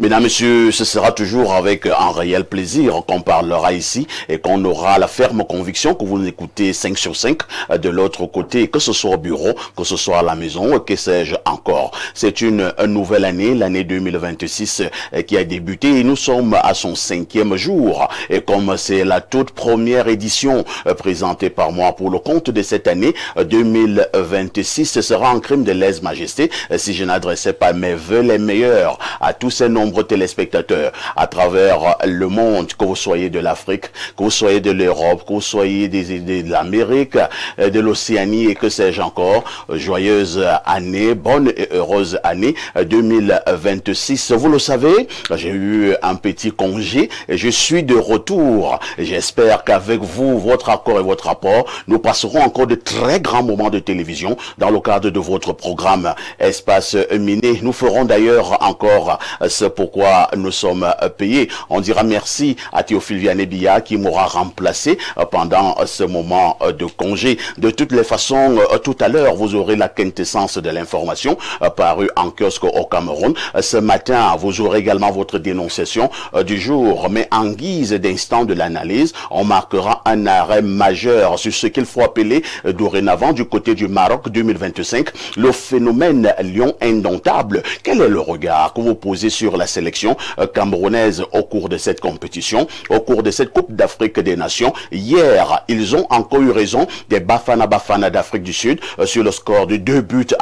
Mesdames, Messieurs, ce sera toujours avec un réel plaisir qu'on parlera ici et qu'on aura la ferme conviction que vous nous écoutez 5 sur 5 de l'autre côté, que ce soit au bureau, que ce soit à la maison, que sais-je encore. C'est une nouvelle année, l'année 2026 qui a débuté et nous sommes à son 5e jour. Et comme c'est la toute première édition présentée par moi pour le compte de cette année 2026, ce sera un crime de lèse-majesté si je n'adressais pas mes vœux les meilleurs à tous ces nombreux téléspectateurs à travers le monde, que vous soyez de l'Afrique, que vous soyez de l'Europe, que vous soyez de l'Amérique, de l'Océanie et que sais-je encore. Joyeuse année, bonne et heureuse année 2026. Vous le savez, j'ai eu un petit congé et je suis de retour. J'espère qu'avec vous, votre accord et votre apport, nous passerons encore de très grands moments de télévision dans le cadre de votre programme Espace Miné. Nous ferons d'ailleurs encore ce pourquoi nous sommes payés. On dira merci à Théophile Vianney-Billa qui m'aura remplacé pendant ce moment de congé. De toutes les façons, tout à l'heure, vous aurez la quintessence de l'information parue en kiosque au Cameroun. Ce matin, vous aurez également votre dénonciation du jour. Mais en guise d'instant de l'analyse, on marquera un arrêt majeur sur ce qu'il faut appeler dorénavant du côté du Maroc 2025, le phénomène lion indomptable. Quel est le regard que vous posez sur la sélection camerounaise au cours de cette compétition, au cours de cette Coupe d'Afrique des Nations? Hier, ils ont encore eu raison des Bafana d'Afrique du Sud sur le score de 2-1.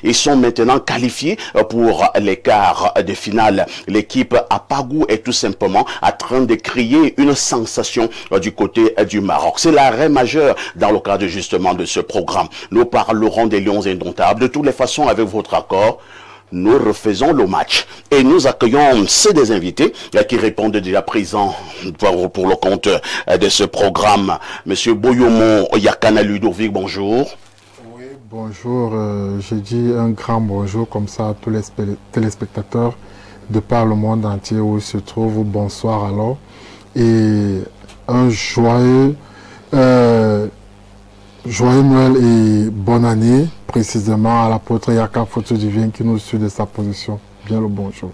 Ils sont maintenant qualifiés pour les quarts de finale. L'équipe à Pagou est tout simplement en train de créer une sensation du côté du Maroc. C'est l'arrêt majeur dans le cadre justement de ce programme. Nous parlerons des Lions indomptables. De toutes les façons, avec votre accord, nous refaisons le match et nous accueillons ces deux invités qui répondent déjà présents pour le compte de ce programme. Monsieur Boyomo Yakana Ludovic, bonjour. Oui, bonjour. Je dis un grand bonjour comme ça à tous les téléspectateurs de par le monde entier où ils se trouvent. Bonsoir alors. Et un joyeux Noël et bonne année, précisément à l'apôtre Yaka Photo Divine qui nous suit de sa position. Bien le bonjour.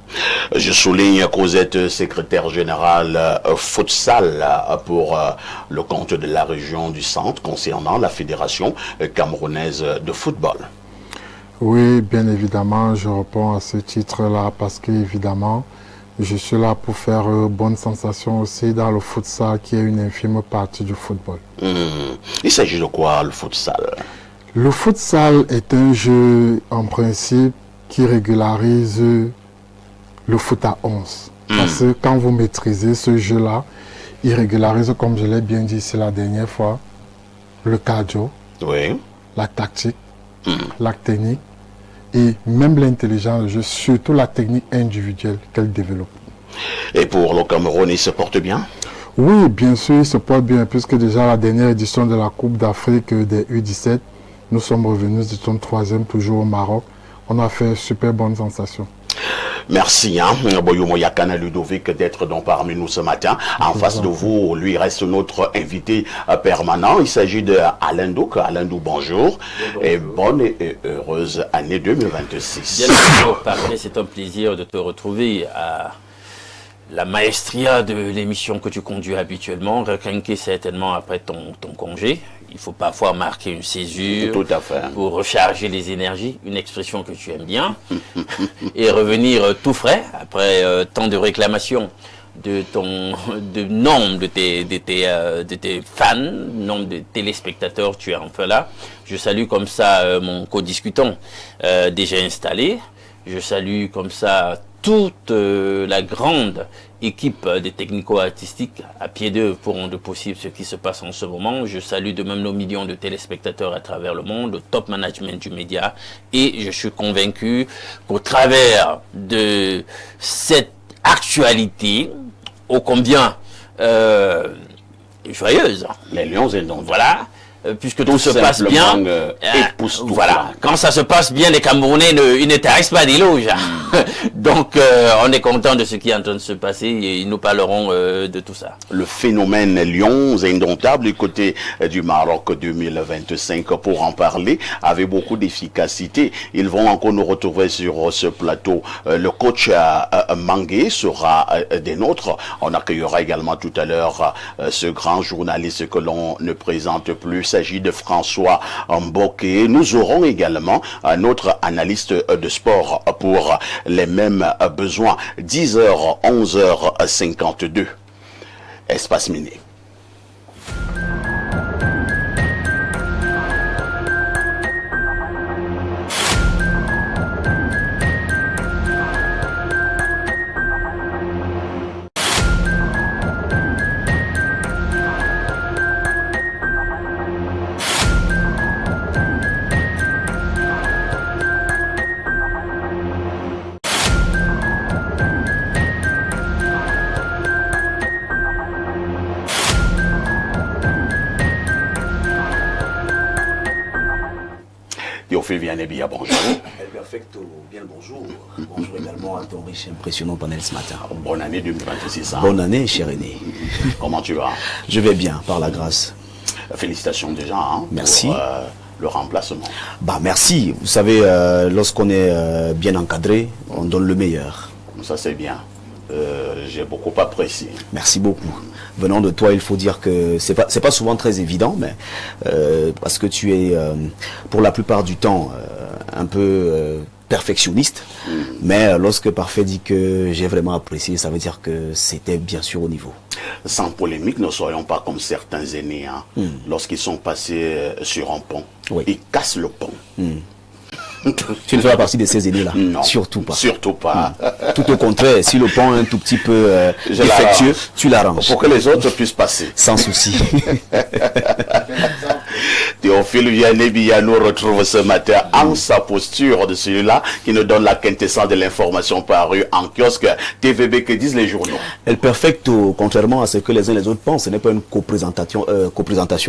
Je souligne que vous êtes secrétaire général futsal pour le compte de la région du Centre concernant la Fédération camerounaise de football. Oui, bien évidemment, je réponds à ce titre-là parce qu'évidemment, je suis là pour faire bonne sensation aussi dans le futsal qui est une infime partie du football. Il s'agit de quoi le futsal? Le futsal est un jeu en principe qui régularise le foot à 11. Parce que quand vous maîtrisez ce jeu-là, il régularise, comme je l'ai bien dit ici la dernière fois, le cardio, oui, la tactique, la technique et même l'intelligence du jeu, surtout la technique individuelle qu'elle développe. Et pour le Cameroun, il se porte bien? Oui, bien sûr, il se porte bien, puisque déjà la dernière édition de la Coupe d'Afrique des U17, nous sommes revenus, disons, 3e toujours au Maroc. On a fait super bonne sensation. Merci, Boyomo Yakana Ludovic, d'être donc parmi nous ce matin. En face de vous, lui reste notre invité permanent. Il s'agit de Alain Douk. Alain Douk, bonjour. Bonjour. Et bonne et heureuse année 2026. Bien, bonjour, parfait. C'est un plaisir de te retrouver à la maestria de l'émission que tu conduis habituellement, requinqué certainement après ton congé. Il faut parfois marquer une césure. Tout à fait. Pour recharger les énergies, une expression que tu aimes bien, et revenir tout frais après tant de réclamations de nombre de tes fans, nombre de téléspectateurs. Tu es enfin là. Je salue comme ça mon co-discutant déjà installé. Je salue comme ça toute la grande équipe des technico-artistiques à pied d'œuvre pour rendre possible ce qui se passe en ce moment. Je salue de même nos millions de téléspectateurs à travers le monde, le top management du média, et je suis convaincu qu'au travers de cette actualité ô combien joyeuse, les Lions indomptables, voilà, puisque tout se passe bien. Voilà. Quand ça se passe bien, les Camerounais ils ne tarissent pas d'éloges. Donc, on est content de ce qui est en train de se passer et nous parlerons de tout ça. Le phénomène Lions indomptable du côté du Maroc 2025, pour en parler avec beaucoup d'efficacité. Ils vont encore nous retrouver sur ce plateau. Le coach Mangué sera des nôtres. On accueillera également tout à l'heure ce grand journaliste que l'on ne présente plus. Il s'agit de François Mboké. Nous aurons également un autre analyste de sport pour les mêmes besoins. 10h, 11h52. Espace Miné. Vianney-Bia, bonjour. El Perfecto, bien le bonjour. Bonjour également à ton riche et impressionnant panel ce matin. Bonne année 2026. Hein? Bonne année, cher aîné. Comment tu vas? Je vais bien, par la grâce. Félicitations déjà hein, merci. Pour le remplacement. Bah merci. Vous savez, lorsqu'on est bien encadré, on donne le meilleur. Ça c'est bien. J'ai beaucoup apprécié. Merci beaucoup. Venant de toi, il faut dire que c'est pas souvent très évident, mais parce que tu es pour la plupart du temps un peu perfectionniste. Mais lorsque Parfait dit que j'ai vraiment apprécié, ça veut dire que c'était bien sûr au niveau. Sans polémique, ne soyons pas comme certains aînés. Hein. Lorsqu'ils sont passés sur un pont, oui. Ils cassent le pont. Tu ne fais pas partie de ces aînés-là? Non. Surtout pas. Surtout pas. Tout au contraire, si le pont est un tout petit peu défectueux, tu l'arranges. Pour que les autres puissent passer. Sans souci. Théophile Vianney-Bia nous retrouve ce matin en sa posture de celui-là qui nous donne la quintessence de l'information parue en kiosque. TVB, que disent les journaux? El Perfecto, contrairement à ce que les uns et les autres pensent, ce n'est pas une coprésentation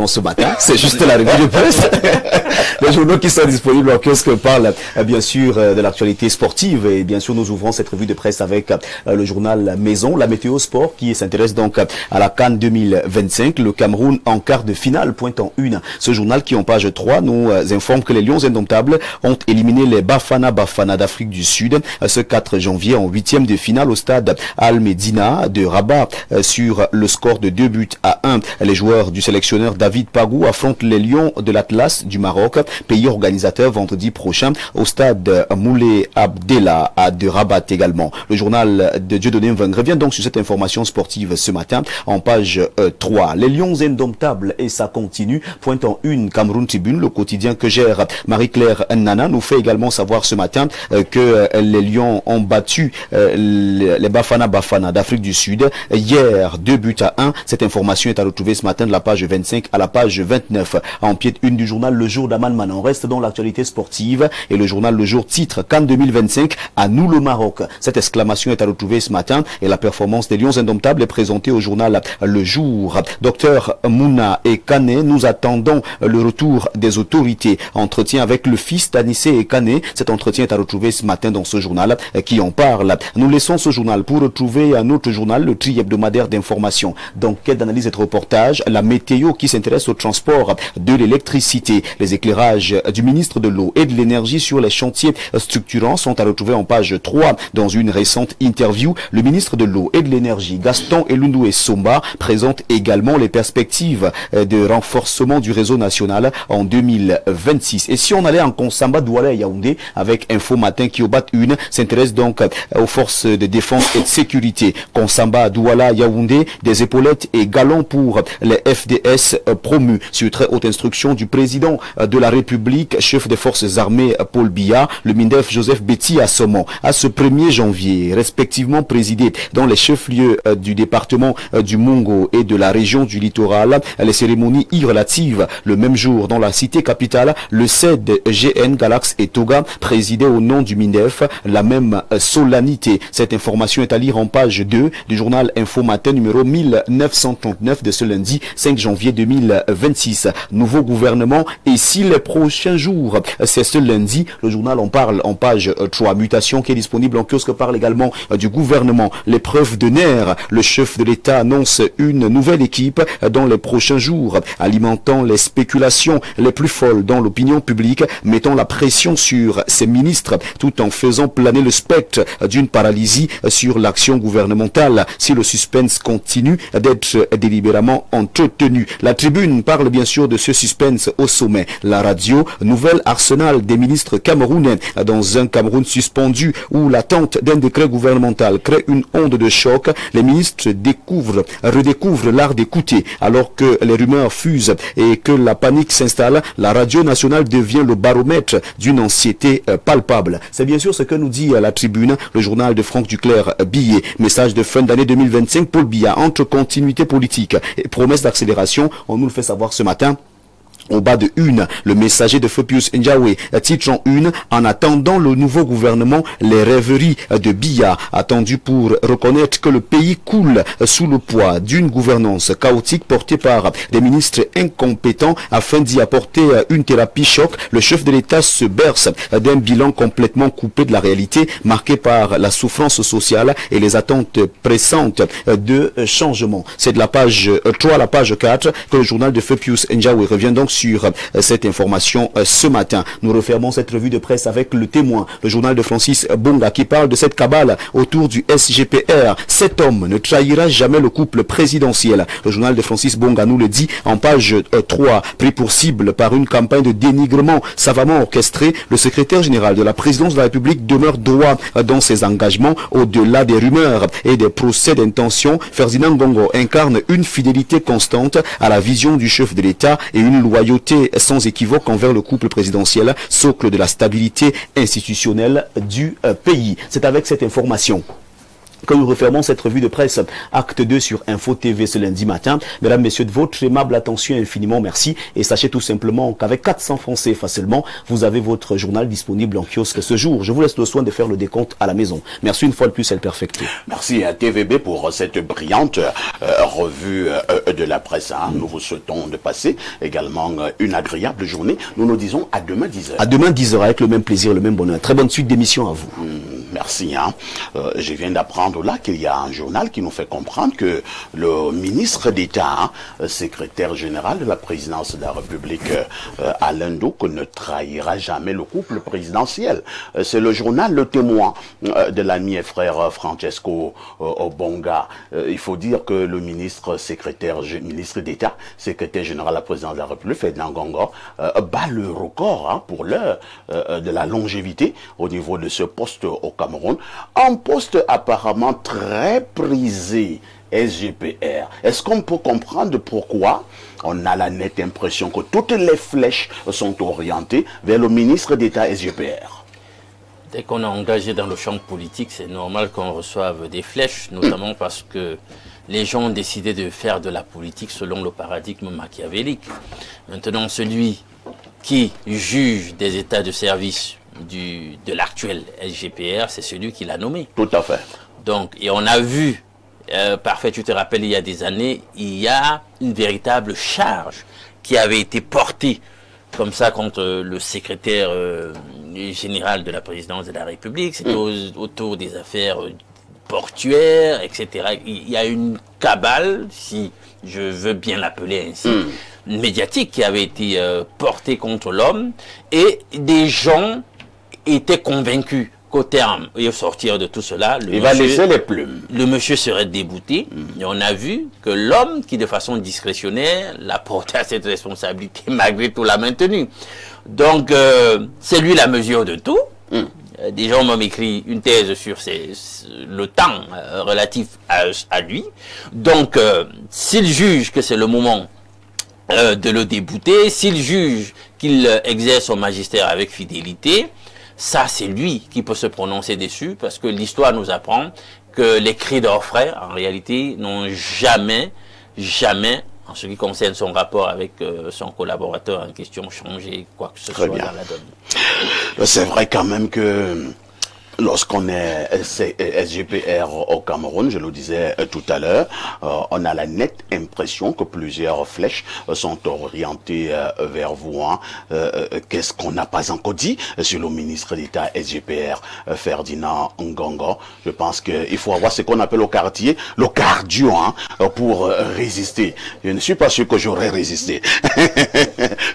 ce matin, c'est juste la revue de presse. Les journaux qui sont disponibles en kiosque parlent bien sûr de l'actualité sportive et bien sûr nous ouvrons cette revue de presse avec le journal Maison, la météo sport qui s'intéresse donc à la CAN 2025, le Cameroun en quart de finale, point en une. Ce journal qui en page 3 nous informe que les Lions indomptables ont éliminé les Bafana d'Afrique du Sud ce 4 janvier en 8e de finale au stade Al-Medina de Rabat sur le score de 2-1. Les joueurs du sélectionneur David Pagou affrontent les Lions de l'Atlas du Maroc, pays organisateur vendredi prochain au stade Moulay Abdellah de Rabat également. Le journal de Dieudonné Mveng revient donc sur cette information sportive ce matin en page 3. Les Lions indomptables et ça continue, pointant une Cameroun Tribune, le quotidien que gère Marie-Claire Nana, nous fait également savoir ce matin que les Lions ont battu les Bafana d'Afrique du Sud hier 2-1. Cette information est à retrouver ce matin de la page 25 à la page 29 en pied une du journal Le Jour d'Aman Manan. On reste dans l'actualité sportive et le journal Le Jour titre CAN 2025 à nous le Maroc. Cette exclamation est à retrouver ce matin et la performance des Lions indomptables est présentée au journal Le Jour. Docteur Mouna et Kane, nous attendons le retour des autorités. Entretien avec le fils d'Anissé et Kane. Cet entretien est à retrouver ce matin dans ce journal qui en parle. Nous laissons ce journal pour retrouver un autre journal, le Tri hebdomadaire d'information. D'enquête, d'analyse et de reportage, la météo qui s'intéresse au transport de l'électricité. Les éclairages du ministre de l'Eau et de l'Énergie sur les chantiers structurants sont à retrouver en page 3. Dans une récente interview, le ministre de l'Eau et de l'Énergie, Gaston Elundoué Somba, présente également les perspectives de renforcement du réseau national en 2026. Et si on allait en Konsamba, Douala et Yaoundé, avec Info Matin qui au bat une, s'intéresse donc aux forces de défense et de sécurité. Konsamba, Douala, Yaoundé, des épaulettes et galons pour les FDS promus sur très haute instruction du président de la République, chef des forces armées Paul Biya, le MINDEF Joseph Betty Assomon. À ce 1er janvier, respectivement présidé dans les chefs-lieux du département du Mongo et de la région du littoral, les cérémonies y relatives le même jour dans la cité capitale, le CEDGN Galax et Toga présidait au nom du MINDEF la même solennité. Cette information est à lire en page 2 du journal Info Matin numéro 1939 de ce lundi 5 janvier 2026. Nouveau gouvernement et si les prochains jours, c'est ce lundi, le journal en parle en page 3. Mutation qui est disponible en kiosque parle également du gouvernement. L'épreuve de nerfs, le chef de l'État annonce une nouvelle équipe dans les prochains jours, alimentant les spéculations les plus folles dans l'opinion publique, mettant la pression sur ses ministres tout en faisant planer le spectre d'une paralysie sur l'action gouvernementale si le suspense continue d'être délibérément entretenu. La Tribune parle bien sûr de ce suspense au sommet. La radio, nouvel arsenal des ministres camerounais dans un Cameroun suspendu où l'attente d'un décret gouvernemental crée une onde de choc. Les ministres redécouvrent l'art d'écouter alors que les rumeurs fusent et que la panique s'installe. La radio nationale devient le baromètre d'une anxiété palpable. C'est bien sûr ce que nous dit la Tribune, le journal de Franck Duclerc Billet. Message de fin d'année 2025, Paul Biya, entre continuité politique et promesse d'accélération. On nous le fait savoir ce matin. Au bas de une, le messager de Feu Pius Ndiawe, titre en une, en attendant le nouveau gouvernement, les rêveries de Biya, attendu pour reconnaître que le pays coule sous le poids d'une gouvernance chaotique portée par des ministres incompétents afin d'y apporter une thérapie choc. Le chef de l'État se berce d'un bilan complètement coupé de la réalité, marqué par la souffrance sociale et les attentes pressantes de changement. C'est de la page 3 à la page 4 que le journal de Feu Pius Ndiawe revient donc sur cette information ce matin. Nous refermons cette revue de presse avec Le Témoin, le journal de Francis Bonga qui parle de cette cabale autour du SGPR. Cet homme ne trahira jamais le couple présidentiel. Le journal de Francis Bonga nous le dit en page 3. Pris pour cible par une campagne de dénigrement savamment orchestrée, le secrétaire général de la présidence de la République demeure droit dans ses engagements au-delà des rumeurs et des procès d'intention. Ferdinand Ngongo incarne une fidélité constante à la vision du chef de l'État et une loyauté sans équivoque envers le couple présidentiel, socle de la stabilité institutionnelle du pays. C'est avec cette information que nous refermons cette revue de presse acte 2 sur Info TV ce lundi matin. Mesdames, messieurs, de votre aimable attention, infiniment merci. Et sachez tout simplement qu'avec 400 francs CFA seulement, vous avez votre journal disponible en kiosque ce jour. Je vous laisse le soin de faire le décompte à la maison. Merci une fois de plus, El Perfecto. Merci à TVB pour cette brillante revue de la presse. Nous vous souhaitons de passer également une agréable journée. Nous nous disons à demain 10h. À demain 10h avec le même plaisir, le même bonheur. Très bonne suite d'émission à vous. Merci. Je viens d'apprendre là qu'il y a un journal qui nous fait comprendre que le ministre d'État, secrétaire général de la présidence de la République, Alain Douk, ne trahira jamais le couple présidentiel. C'est le journal Le Témoin de l'ami et frère Francesco Bonga. Il faut dire que le ministre d'État, secrétaire général de la présidence de la République, Ferdinand Ngongo, bat le record pour l'heure de la longévité au niveau de ce poste au Cameroun. Un poste apparemment très prisé, SGPR. Est-ce qu'on peut comprendre pourquoi on a la nette impression que toutes les flèches sont orientées vers le ministre d'État SGPR? Dès qu'on est engagé dans le champ politique, c'est normal qu'on reçoive des flèches, notamment parce que les gens ont décidé de faire de la politique selon le paradigme machiavélique. Maintenant, celui qui juge des états de service de l'actuel SGPR, c'est celui qui l'a nommé. Tout à fait. Donc, et on a vu, parfait, tu te rappelles, il y a des années, il y a une véritable charge qui avait été portée comme ça contre le secrétaire général de la présidence de la République. C'était autour des affaires portuaires, etc. Il y a une cabale, si je veux bien l'appeler ainsi, médiatique qui avait été portée contre l'homme, et des gens étaient convaincus qu'au terme et au sortir de tout cela, il va laisser les plumes. Le monsieur serait débouté. Et on a vu que l'homme qui, de façon discrétionnaire, l'a porté à cette responsabilité, malgré tout l'a maintenu. Donc, c'est lui la mesure de tout. Des gens m'ont écrit une thèse sur le temps relatif à lui. Donc, s'il juge que c'est le moment de le débouter, s'il juge qu'il exerce son magistère avec fidélité, ça, c'est lui qui peut se prononcer dessus, parce que l'histoire nous apprend que les cris d'orfraie, en réalité, n'ont jamais en ce qui concerne son rapport avec son collaborateur en question, changer quoi que ce soit dans la donne. C'est vrai quand même que lorsqu'on est SGPR au Cameroun, je le disais tout à l'heure, on a la nette impression que plusieurs flèches sont orientées vers vous. Hein. Qu'est-ce qu'on n'a pas encore dit sur le ministre d'État SGPR, Ferdinand Ngongo? Je pense qu'il faut avoir ce qu'on appelle au quartier le cardio hein, pour résister. Je ne suis pas sûr que j'aurais résisté.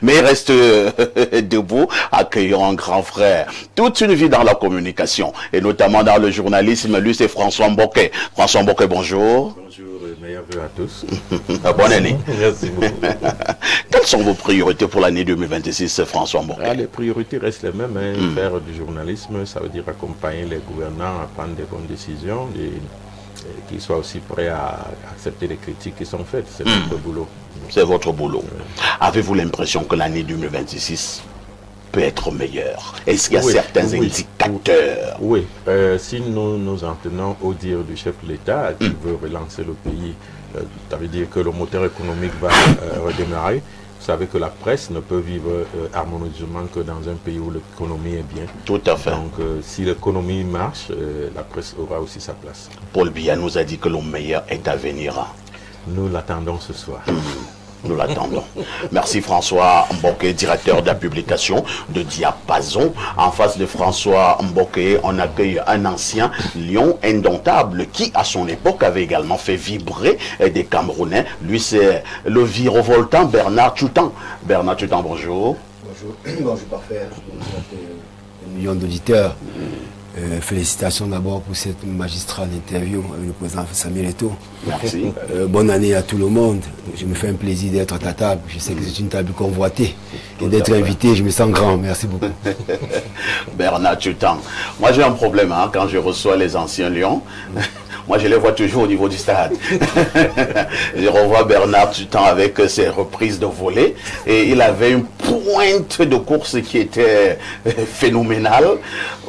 Mais il reste debout, accueillant un grand frère. Toute une vie dans la communication. Et notamment dans le journalisme, lui c'est François Mboké. François Mboké, bonjour. Bonjour, meilleurs vœux à tous. Bonne année. Merci beaucoup. Quelles sont vos priorités pour l'année 2026, François Mboké? Les priorités restent les mêmes. Hein. Faire du journalisme, ça veut dire accompagner les gouvernants à prendre des bonnes décisions et qu'ils soient aussi prêts à accepter les critiques qui sont faites. C'est notre boulot. C'est votre boulot. Avez-vous l'impression que l'année 2026 peut être meilleure? Est-ce qu'il y a certains indicateurs? Oui, si nous nous en tenons au dire du chef de l'État qui veut relancer le pays, ça veut dire que le moteur économique va redémarrer. Vous savez que la presse ne peut vivre harmonieusement que dans un pays où l'économie est bien. Tout à fait. Donc si l'économie marche, la presse aura aussi sa place. Paul Biya nous a dit que le meilleur est à venir. Nous l'attendons ce soir. Nous l'attendons. Merci François Mboké, directeur de la publication de Diapason. En face de François Mboké, on accueille un ancien lion indomptable qui, à son époque, avait également fait vibrer des Camerounais. Lui, c'est le virevoltant Bernard Tchoutan. Bernard Tchoutan, bonjour. Bonjour, bonjour parfait. Un million d'auditeurs. Félicitations d'abord pour cette magistrale interview avec le président Samuel Eto'o. Merci. Bonne année à tout le monde. Je me fais un plaisir d'être à ta table. Je sais que c'est une table convoitée. Et d'être invité, je me sens grand. Merci beaucoup. Bernard Tchoutan. Moi, j'ai un problème hein, quand je reçois les anciens lions. Moi, je les vois toujours au niveau du stade. Je revois Bernard Tchoutan avec ses reprises de volée. Et il avait une pointe de course qui était phénoménale.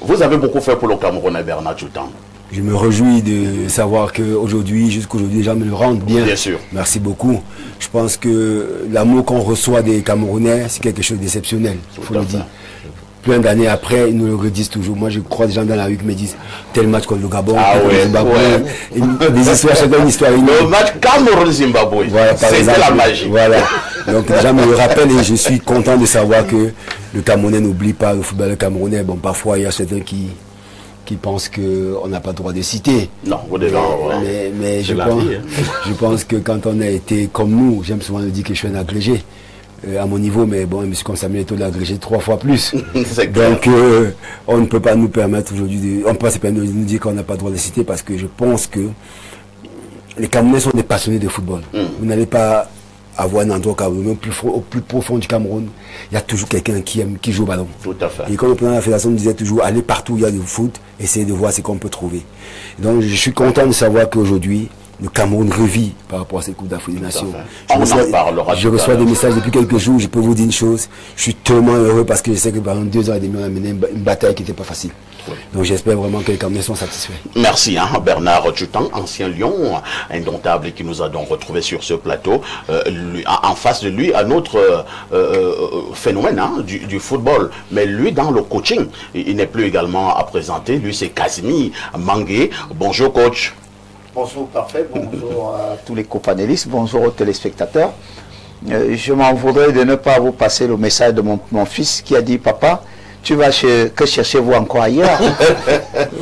Vous avez beaucoup fait pour le Cameroun, Bernard Tchoutan. Je me réjouis de savoir qu'aujourd'hui, jusqu'aujourd'hui, les gens me le rendent bien. Bien sûr. Merci beaucoup. Je pense que l'amour qu'on reçoit des Camerounais, c'est quelque chose d'exceptionnel, il faut le dire. Plein d'années après, ils nous le redisent toujours. Moi, je crois des gens dans la rue qui me disent tel match contre le Gabon, le Zimbabwe. Ouais. Des histoires, chacun une histoire. Le match Cameroun-Zimbabwe, voilà, c'était la magie. Voilà. Donc, les gens me le rappellent et je suis content de savoir que le Camerounais n'oublie pas le football camerounais. Bon, parfois, il y a certains qui pensent qu'on n'a pas le droit de citer. Non, vous devez mais je pense que quand on a été comme nous, j'aime souvent le dire que je suis un agrégé. À mon niveau, mais bon, M. Samuel Eto'o l'a agrégé 3 fois plus. Donc, on ne peut pas nous permettre aujourd'hui, on ne peut pas se permettre de nous dire qu'on n'a pas le droit de citer parce que je pense que les Camerounais sont des passionnés de football. Vous n'allez pas avoir un endroit au Cameroun, au plus profond du Cameroun, il y a toujours quelqu'un qui joue au ballon. Tout à fait. Et comme le président de la fédération nous disait toujours, allez partout où il y a du foot, essayez de voir ce qu'on peut trouver. Donc, je suis content de savoir qu'aujourd'hui, le Cameroun revit par rapport à cette Coupe d'Afrique des Nations. Je reçois des messages depuis quelques jours, je peux vous dire une chose, je suis tellement heureux parce que je sais que pendant 2 ans et demi, on a mené une bataille qui n'était pas facile. Donc j'espère vraiment que les Camerounais sont satisfaits. Merci Bernard Tchoutan, ancien lion indomptable qui nous a donc retrouvé sur ce plateau. En face de lui, un autre phénomène du football, mais lui dans le coaching, il n'est plus également à présenter. Lui c'est Casimir Mangué. Bonjour coach. Bonjour parfait, bonjour à tous les copanélistes, bonjour aux téléspectateurs. Je m'en voudrais de ne pas vous passer le message de mon fils qui a dit « Papa, tu vas que cherchez-vous encore ailleurs ?»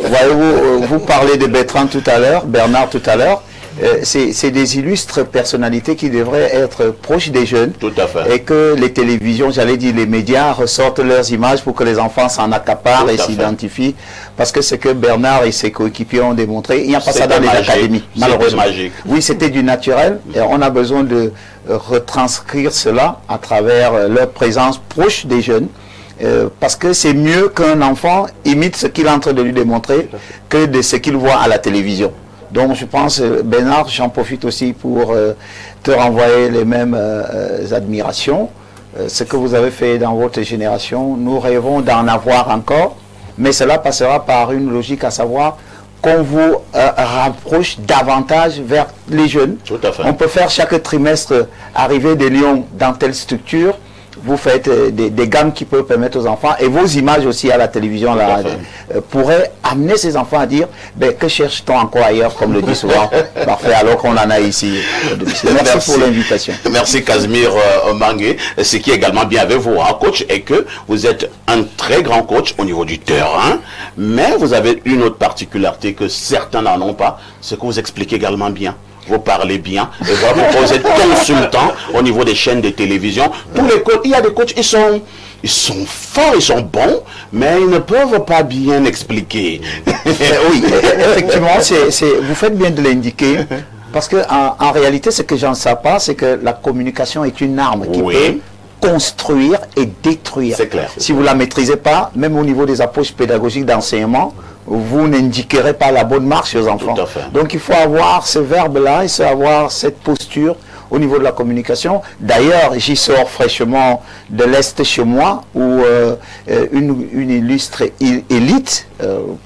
Voyez-vous, vous parlez de Bertrand tout à l'heure, Bernard tout à l'heure. C'est des illustres personnalités qui devraient être proches des jeunes. Tout à fait. Et que les télévisions, j'allais dire les médias, ressortent leurs images pour que les enfants s'en accaparent et s'identifient. Parce que ce que Bernard et ses coéquipiers ont démontré, il n'y a pas ça dans les académies, malheureusement. Magique. Oui, c'était du naturel. Et on a besoin de retranscrire cela à travers leur présence proche des jeunes. Parce que c'est mieux qu'un enfant imite ce qu'il est en train de lui démontrer que de ce qu'il voit à la télévision. Donc je pense, Bernard, j'en profite aussi pour te renvoyer les mêmes admirations. Ce que vous avez fait dans votre génération, nous rêvons d'en avoir encore, mais cela passera par une logique à savoir qu'on vous rapproche davantage vers les jeunes. Tout à fait. On peut faire chaque trimestre arriver des lions dans telle structure. Vous faites des gammes qui peuvent permettre aux enfants, et vos images aussi à la télévision là, pourraient amener ces enfants à dire que cherche-t-on encore ailleurs, comme le dit souvent. Parfait, alors qu'on en a ici. Merci pour l'invitation. Merci Casimir Mangué. Ce qui est également bien avec vous, hein, coach, est que vous êtes un très grand coach au niveau du terrain, mais vous avez une autre particularité que certains n'en ont pas, c'est que vous expliquez également bien. Vous parlez bien, et voilà pourquoi vous êtes consultant au niveau des chaînes de télévision. Tous les coachs, il y a des coachs, ils sont forts, ils sont bons, mais ils ne peuvent pas bien expliquer. Oui, effectivement, vous faites bien de l'indiquer, parce que en réalité, ce que j'en sais pas, c'est que la communication est une arme qui peut construire et détruire. C'est clair. Si vous ne la maîtrisez pas, même au niveau des approches pédagogiques d'enseignement, vous n'indiquerez pas la bonne marche aux enfants. Tout à fait. Donc il faut avoir ce verbe-là, il faut avoir cette posture au niveau de la communication. D'ailleurs, j'y sors fraîchement de l'Est chez moi, où une illustre élite,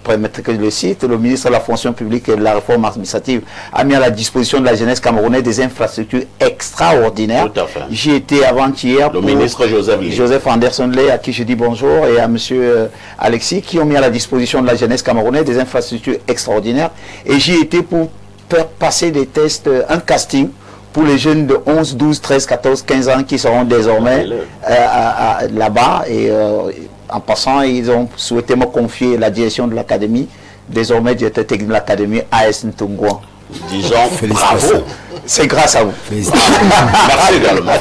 permettez que je le cite, le ministre de la fonction publique et de la réforme administrative a mis à la disposition de la jeunesse camerounaise des infrastructures extraordinaires. Tout à fait. J'y étais avant-hier. Le ministre Joseph Anderson Ley, à qui je dis bonjour, et à M. Alexis, qui ont mis à la disposition de la jeunesse camerounaise des infrastructures extraordinaires. Et j'y étais pour faire passer des tests, un casting, pour les jeunes de 11, 12, 13, 14, 15 ans qui seront désormais là-bas. Et en passant, ils ont souhaité me confier la direction de l'académie, désormais directeur technique de l'académie AS Ntungwa. Disons bravo. C'est grâce à vous. Merci également.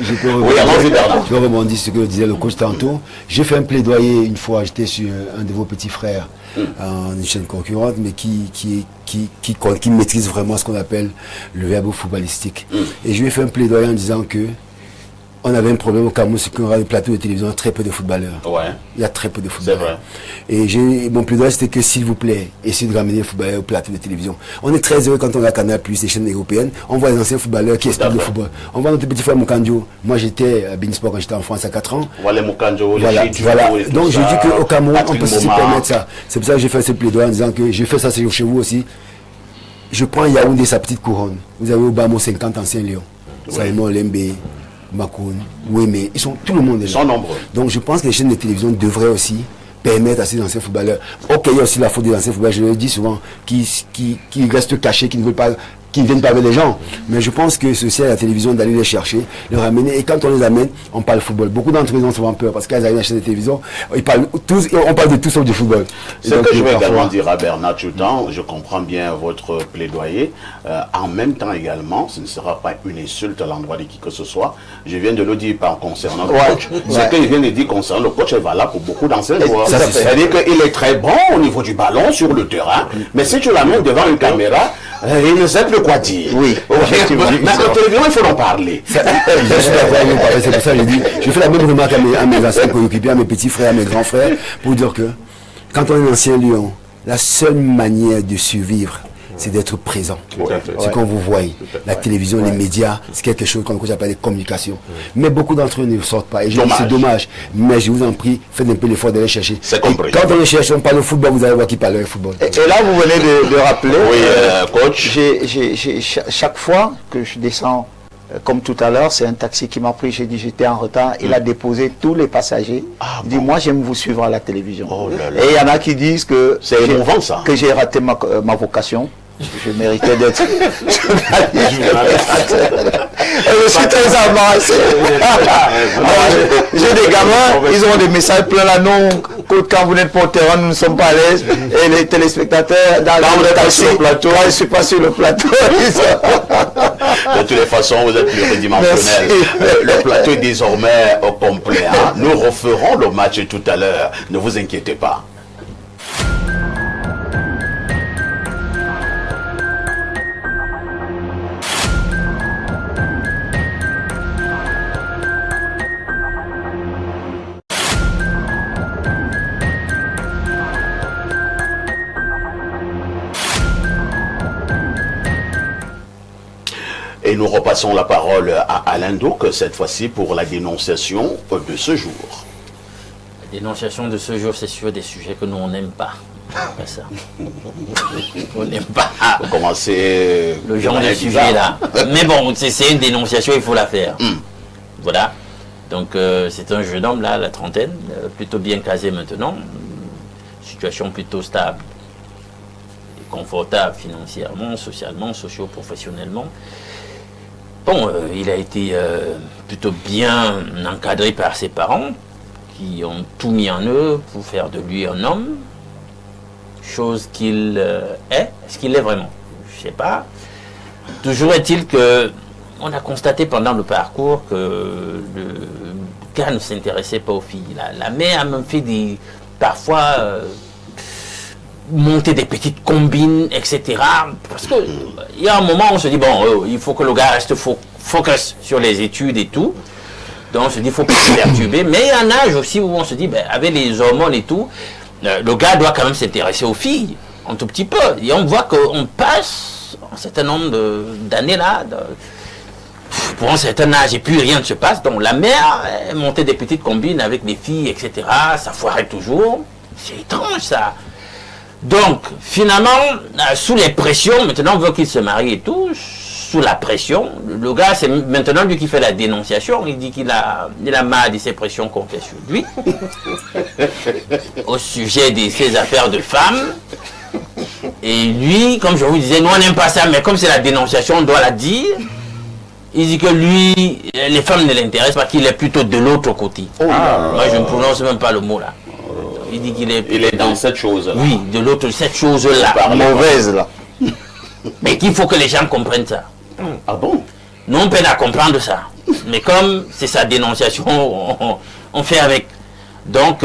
Je peux rebondir sur ce que disait le coach tantôt. J'ai fait un plaidoyer une fois, j'étais sur un de vos petits frères, une chaîne concurrente, mais qui maîtrise vraiment ce qu'on appelle le verbe footballistique. Et je lui ai fait un plaidoyer en disant que on avait un problème au Cameroun, c'est qu'on a des plateaux de télévision, très peu de footballeurs. Ouais. Il y a très peu de footballeurs. Et mon plaidoyer, c'était que, s'il vous plaît, essayez de ramener les footballeurs au plateau de télévision. On est très heureux quand on a Canal+, les chaînes européennes, on voit les anciens footballeurs qui expliquent le football. On voit notre petit frère Moukandjo. Moi, j'étais à Beansport quand j'étais en France à 4 ans. Voilà Moukandjo, voilà. Donc, je dis qu'au Cameroun, on peut se permettre ça. C'est pour ça que j'ai fait ce plaidoyer en disant que j'ai fait ça chez vous aussi. Je prends Yaoundé, sa petite couronne. Vous avez au Bamo 50 anciens lions. Salomon Lembe, Makoun, Ouémé, tout le monde est là. Ils sont nombreux. Donc je pense que les chaînes de télévision devraient aussi permettre à ces anciens footballeurs. Ok, il y a aussi la faute des anciens footballeurs, je le dis souvent, qui restent cachés, qui ne veulent pas, qui ne viennent pas avec les gens. Mais je pense que c'est aussi à la télévision d'aller les chercher, les ramener. Et quand on les amène, on parle football. Beaucoup d'entre eux ont souvent peur parce qu'ils arrivent à la chaîne de télévision, on parle de tout sauf du football. Ce que je vais également dire à Bernard Tchoutan, je comprends bien votre plaidoyer. En même temps également, ce ne sera pas une insulte à l'endroit de qui que ce soit. Je viens de le dire concernant le coach. Ce qu'il vient de dire concernant le coach est valable pour beaucoup d'anciens joueurs. C'est-à-dire qu'il est très bon au niveau du ballon sur le terrain, mais si tu l'amènes devant une caméra, il ne sait plus quoi dire. Oui, effectivement. Mais en télévision, il faut en parler. C'est pour ça que je dis, je fais la même remarque à mes anciens coéquipiers, à mes petits frères, à mes grands frères, pour dire que quand on est un ancien lion, la seule manière de survivre, c'est d'être présent. C'est qu'on vous voit. La télévision, les médias, c'est quelque chose qu'on appelle les communications. Mais beaucoup d'entre eux ne sortent pas. Et c'est dommage. Mais je vous en prie, faites un peu l'effort d'aller chercher. C'est compris. Quand on les cherche, on parle de football, vous allez voir qui parle de football. Et là, vous venez de rappeler, coach. Chaque fois que je descends, comme tout à l'heure, c'est un taxi qui m'a pris, j'ai dit j'étais en retard, il a déposé tous les passagers. Il dit moi j'aime vous suivre à la télévision. Et il y en a qui disent que j'ai raté ma vocation. Je méritais d'être. Je suis très embarrassé. J'ai des gamins, ils ont des messages pleins là, non, quand vous n'êtes pas au terrain, nous ne sommes pas à l'aise. Et les téléspectateurs, dans le taxi, quand je ne suis pas sur le plateau. De toutes les façons, vous êtes pluridimensionnel. Le plateau est désormais au complet. Hein. Nous referons le match tout à l'heure. Ne vous inquiétez pas. Et nous repassons la parole à Alain Douk, cette fois-ci pour la dénonciation de ce jour. La dénonciation de ce jour, c'est sur des sujets que nous, on n'aime pas. Pas ça. On n'aime pas Vous commencez... le genre de sujet là. Mais bon, c'est une dénonciation, il faut la faire. Voilà. Donc c'est un jeune homme là, la trentaine, plutôt bien casé maintenant. Situation plutôt stable. Et confortable financièrement, socialement, socio-professionnellement. Bon, il a été plutôt bien encadré par ses parents, qui ont tout mis en eux pour faire de lui un homme. Chose qu'il est. Est-ce qu'il est vraiment? Je ne sais pas. Toujours est-il que on a constaté pendant le parcours que le gars ne s'intéressait pas aux filles. La mère a même fait parfois monter des petites combines, etc. Parce que il y a un moment où on se dit, bon, il faut que le gars reste focus sur les études et tout. Donc on se dit, il ne faut pas se perturber. Mais il y a un âge aussi où on se dit, ben, avec les hormones et tout, le gars doit quand même s'intéresser aux filles, un tout petit peu. Et on voit qu'on passe un certain nombre d'années là, pour un certain âge, et puis rien ne se passe. Donc la mère montait des petites combines avec des filles, etc. Ça foirait toujours. C'est étrange ça. Donc finalement, sous les pressions, maintenant on veut qu'il se marie et tout, sous la pression, le gars, c'est maintenant lui qui fait la dénonciation. Il dit qu'il a marre de ces pressions qu'on fait sur lui au sujet de ses affaires de femmes. Et lui, comme je vous disais, nous on n'aime pas ça, mais comme c'est la dénonciation, on doit la dire. Il dit que lui, les femmes ne l'intéressent pas, qu'il est plutôt de l'autre côté. Moi je ne prononce même pas le mot là. Il dit qu'il est... Il est dans cette chose-là. Oui, de l'autre, cette chose-là. Mauvaise là. Mais qu'il faut que les gens comprennent ça. Ah bon? Nous, on peine à comprendre ça. Mais comme c'est sa dénonciation, on fait avec. Donc,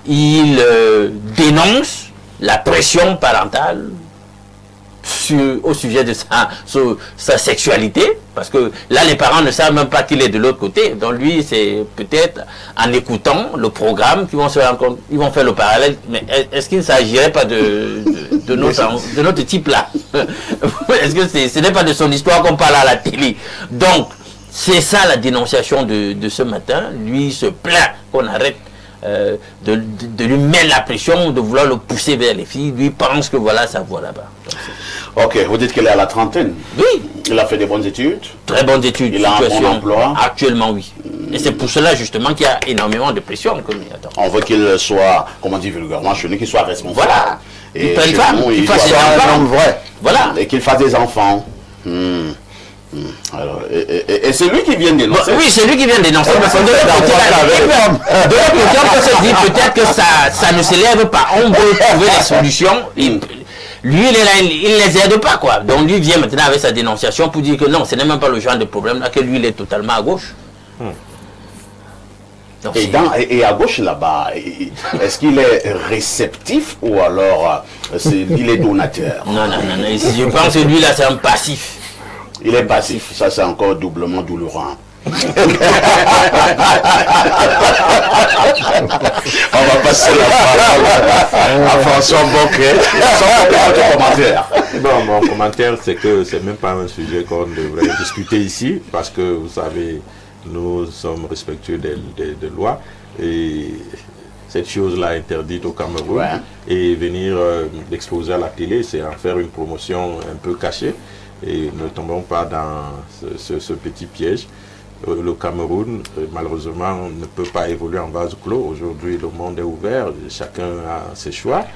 il dénonce la pression parentale au sujet de sa sexualité. Parce que là, les parents ne savent même pas qu'il est de l'autre côté. Donc, lui, c'est peut-être en écoutant le programme qu'ils vont se rendre compte, ils vont faire le parallèle. Mais est-ce qu'il ne s'agirait pas de notre type là? Est-ce que ce n'est pas de son histoire qu'on parle à la télé? Donc, c'est ça la dénonciation de ce matin. Lui se plaint qu'on arrête de lui mettre la pression, de vouloir le pousser vers les filles. Lui pense que voilà sa voie là-bas. Ok, vous dites qu'il est à la trentaine. Oui. Il a fait des bonnes études. Très bonnes études. Il a un bon emploi. Actuellement, oui. Et c'est pour cela justement qu'il y a énormément de pression. On veut qu'il soit, comment dire vulgairement, chez nous, qu'il soit responsable. Voilà. Et il chez nous, il fasse soit un homme vrai. Voilà. Et qu'il fasse des enfants. Alors, et c'est lui qui vient dénoncer. Oui, c'est lui qui vient dénoncer. De l'autre côté, on peut se dire peut-être que ça ne s'élève pas. On veut trouver des solutions. Lui, il est là, il ne les aide pas, quoi. Donc lui vient maintenant avec sa dénonciation pour dire que non, ce n'est même pas le genre de problème là, que lui, il est totalement à gauche. Donc, et à gauche là-bas, est-ce qu'il est réceptif ou alors il est donateur? Non. Je pense que lui là, c'est un passif. Il est passif, ça c'est encore doublement douloureux. On va passer la parole à François Bocquet. Son commentaire. Bon, mon commentaire, c'est que c'est même pas un sujet qu'on devrait discuter ici, parce que vous savez, nous sommes respectueux des lois et cette chose-là interdite au Cameroun. Ouais. Et venir l'exposer à la télé, c'est en faire une promotion un peu cachée. Et ne tombons pas dans ce petit piège. Le Cameroun, malheureusement, ne peut pas évoluer en vase clos. Aujourd'hui, le monde est ouvert, chacun a ses choix.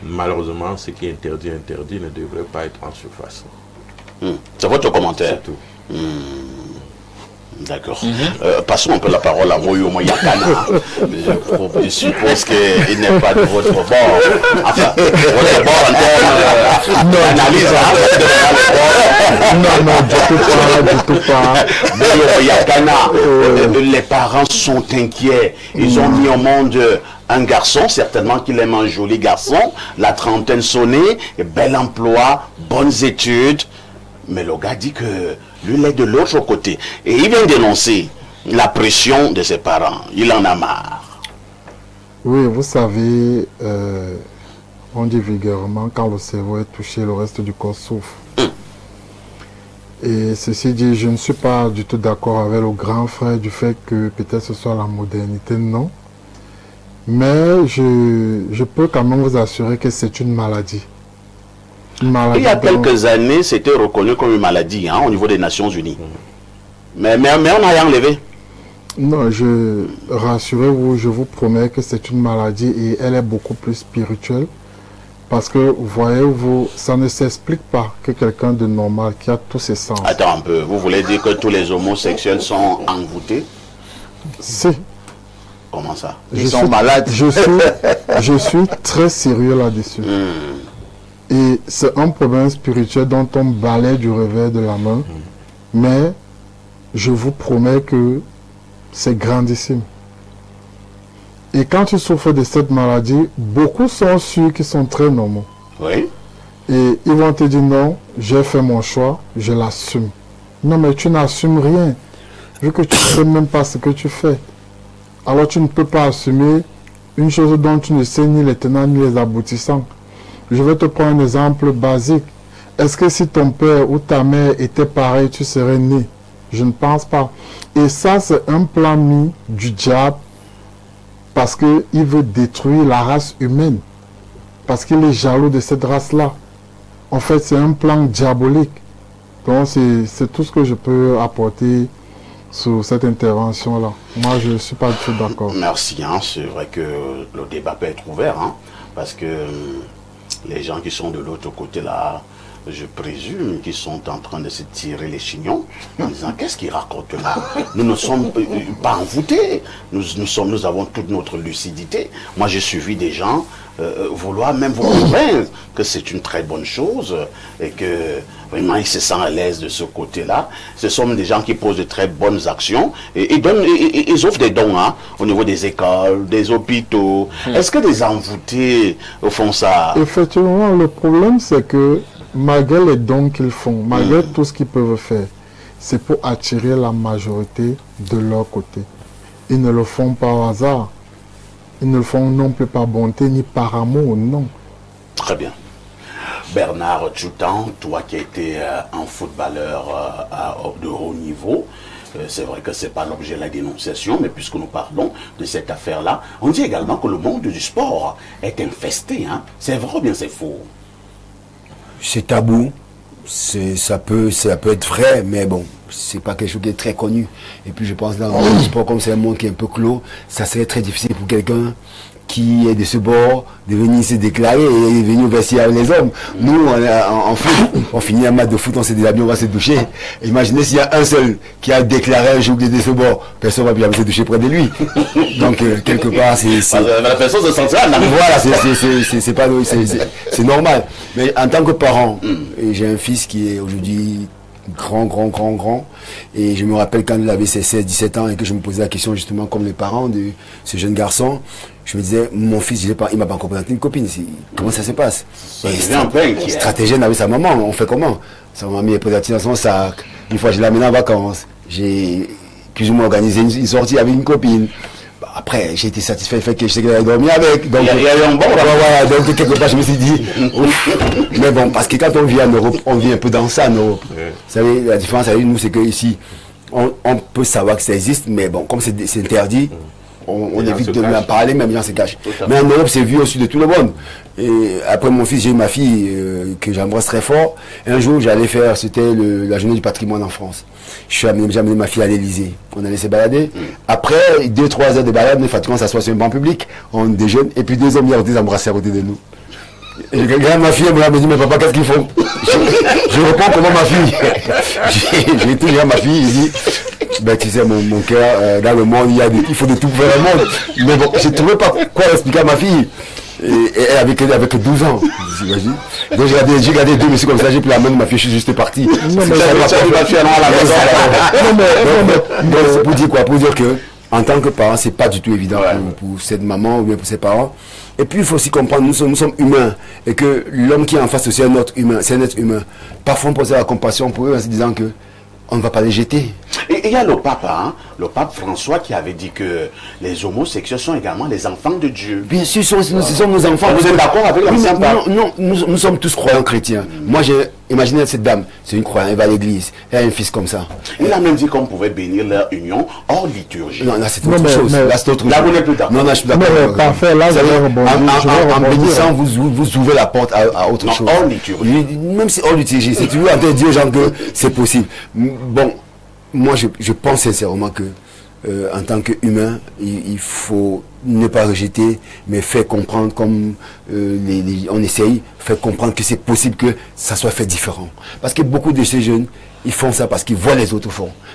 Malheureusement, ce qui est interdit ne devrait pas être en surface. C'est votre commentaire. C'est tout. D'accord. Passons un peu la parole à Moyo Moyakana. Je suppose qu'il n'est pas de votre bord. Enfin, votre bord en termes d'analyse. Non, du tout pas. Moyo Moyakana, les parents sont inquiets. Ils ont mis au monde un garçon, certainement qu'il aime un joli garçon, la trentaine sonnée, bel emploi, bonnes études. Mais le gars dit que lui, il est de l'autre côté. Et il vient dénoncer la pression de ses parents. Il en a marre. Oui, vous savez, on dit vulgairement, quand le cerveau est touché, le reste du corps souffre. Et ceci dit, je ne suis pas du tout d'accord avec le grand frère du fait que peut-être ce soit la modernité, non. Mais je peux quand même vous assurer que c'est une maladie. Il y a quelques années, c'était reconnu comme une maladie au niveau des Nations Unies. Mais on n'a rien enlevé. Non, rassurez-vous, je vous promets que c'est une maladie et elle est beaucoup plus spirituelle. Parce que, voyez-vous, ça ne s'explique pas que quelqu'un de normal qui a tous ses sens. Attends un peu, vous voulez dire que tous les homosexuels sont envoûtés? Si. Comment ça? Ils sont malades. Je suis très sérieux là-dessus. Et c'est un problème spirituel dont on balaye du revers de la main. Mais je vous promets que c'est grandissime. Et quand tu souffres de cette maladie, beaucoup sont sûrs qu'ils sont très normaux. Oui. Et ils vont te dire non, j'ai fait mon choix, je l'assume. Non, mais tu n'assumes rien. Vu que tu ne sais même pas ce que tu fais. Alors tu ne peux pas assumer une chose dont tu ne sais ni les tenants ni les aboutissants. Je vais te prendre un exemple basique. Est-ce que si ton père ou ta mère était pareil, tu serais né? Je ne pense pas. Et ça, c'est un plan mis du diable parce qu'il veut détruire la race humaine. Parce qu'il est jaloux de cette race-là. En fait, c'est un plan diabolique. Donc, c'est tout ce que je peux apporter sur cette intervention-là. Moi, je ne suis pas du tout d'accord. Merci. C'est vrai que le débat peut être ouvert. Parce que les gens qui sont de l'autre côté là, je présume qu'ils sont en train de se tirer les chignons en disant qu'est-ce qu'ils racontent là? Nous ne sommes pas envoûtés, nous avons toute notre lucidité. Moi j'ai suivi des gens vouloir même vous convaincre que c'est une très bonne chose et que vraiment ils se sentent à l'aise de ce côté-là. Ce sont des gens qui posent de très bonnes actions et ils offrent des dons au niveau des écoles, des hôpitaux. Est-ce que des envoûtés font ça? Effectivement, le problème c'est que malgré les dons qu'ils font, malgré tout ce qu'ils peuvent faire, c'est pour attirer la majorité de leur côté. Ils ne le font pas au hasard. Ils ne le font non plus par bonté ni par amour, non. Très bien. Bernard Tchoutan, toi qui as été un footballeur de haut niveau, c'est vrai que ce n'est pas l'objet de la dénonciation, mais puisque nous parlons de cette affaire-là, on dit également que le monde du sport est infesté. C'est vrai ou bien c'est faux? C'est tabou, ça peut être vrai, mais bon, c'est pas quelque chose qui est très connu. Et puis je pense dans le sport, comme c'est un monde qui est un peu clos, ça serait très difficile pour quelqu'un qui est de ce bord de venir se déclarer et venir vestiaire avec les hommes. Nous, en foot, on finit un match de foot, on se déshabille, on va se doucher. Imaginez s'il y a un seul qui a déclaré un jour de ce bord, personne ne va bien se doucher près de lui. Donc, quelque part, la personne se sentira. Voilà, c'est normal. Mais en tant que parent, j'ai un fils qui est aujourd'hui grand, et je me rappelle quand il avait ses 16-17 ans et que je me posais la question justement comme les parents de ce jeune garçon, je me disais, mon fils, il m'a pas encore présenté une copine, comment ça se passe? Stratégène avec sa maman, on fait comment? Sa maman est présentée dans son sac, une fois je l'ai amené en vacances, j'ai plus ou moins organisé une sortie avec une copine. Après, j'ai été satisfait du fait que je sais qu'elle allait dormir avec. Donc, il y a eu un bon. Voilà, donc quelque part, je me suis dit, ouf. Mais bon, parce que quand on vit en Europe, on vit un peu dans ça en Europe. Vous savez, la différence avec nous, c'est qu'ici, on peut savoir que ça existe, mais bon, comme c'est interdit, on évite de en parler, même les gens se cachent. Mais en Europe, c'est vu au sud de tout le monde. Et après mon fils, j'ai eu ma fille que j'embrasse très fort. Un jour, j'allais faire, c'était la journée du patrimoine en France. J'ai amené ma fille à l'Elysée. On allait se balader. Après 2-3 heures de balade, on est fatigué, on s'assoit sur un banc public, on déjeune, et puis 2 hommes viennent nous embrasser à côté de nous. Et je regarde ma fille, elle me dit, mais papa, qu'est-ce qu'ils font? Je réponds comment ma fille? J'ai tout dit à ma fille, il dit, ben tu sais, mon cœur, dans le monde, il faut de tout pour faire le monde. Mais bon, je ne trouvais pas quoi expliquer à ma fille. Et elle avec 12 ans. Donc j'ai gardé 2 messieurs comme ça, j'ai pris la main de ma fille, je suis juste parti. Non, mais c'est pour dire quoi? Pour dire que, en tant que parent, c'est pas du tout évident pour cette maman ou bien pour ses parents. Et puis il faut aussi comprendre, nous sommes humains. Et que l'homme qui est en face aussi est un autre humain, c'est un être humain. Parfois on pose la compassion pour eux en se disant que on ne va pas les jeter. Et il y a le pape, le pape François qui avait dit que les homosexuels sont également les enfants de Dieu. Bien sûr, ce sont nos enfants. Vous êtes d'accord avec l'ancien pape? Non, nous sommes tous croyants chrétiens. Moi, j'ai Imaginez cette dame, c'est une croyante, elle va à l'église, elle a un fils comme ça. Il a même dit qu'on pouvait bénir leur union hors liturgie. Non, là c'est autre chose. Là c'est autre chose. Là vous n'êtes plus d'accord. Non, je suis d'accord. Parfait, là je vais rebondir. En bénissant, vous ouvrez la porte à autre chose. Hors liturgie. Même si hors liturgie, c'est toujours en train de dire aux gens que c'est possible. Bon, moi je pense sincèrement que en tant qu'humain, il faut ne pas rejeter, mais faire comprendre comme on essaye, faire comprendre que c'est possible que ça soit fait différent. Parce que beaucoup de ces jeunes, ils font ça parce qu'ils voient les autres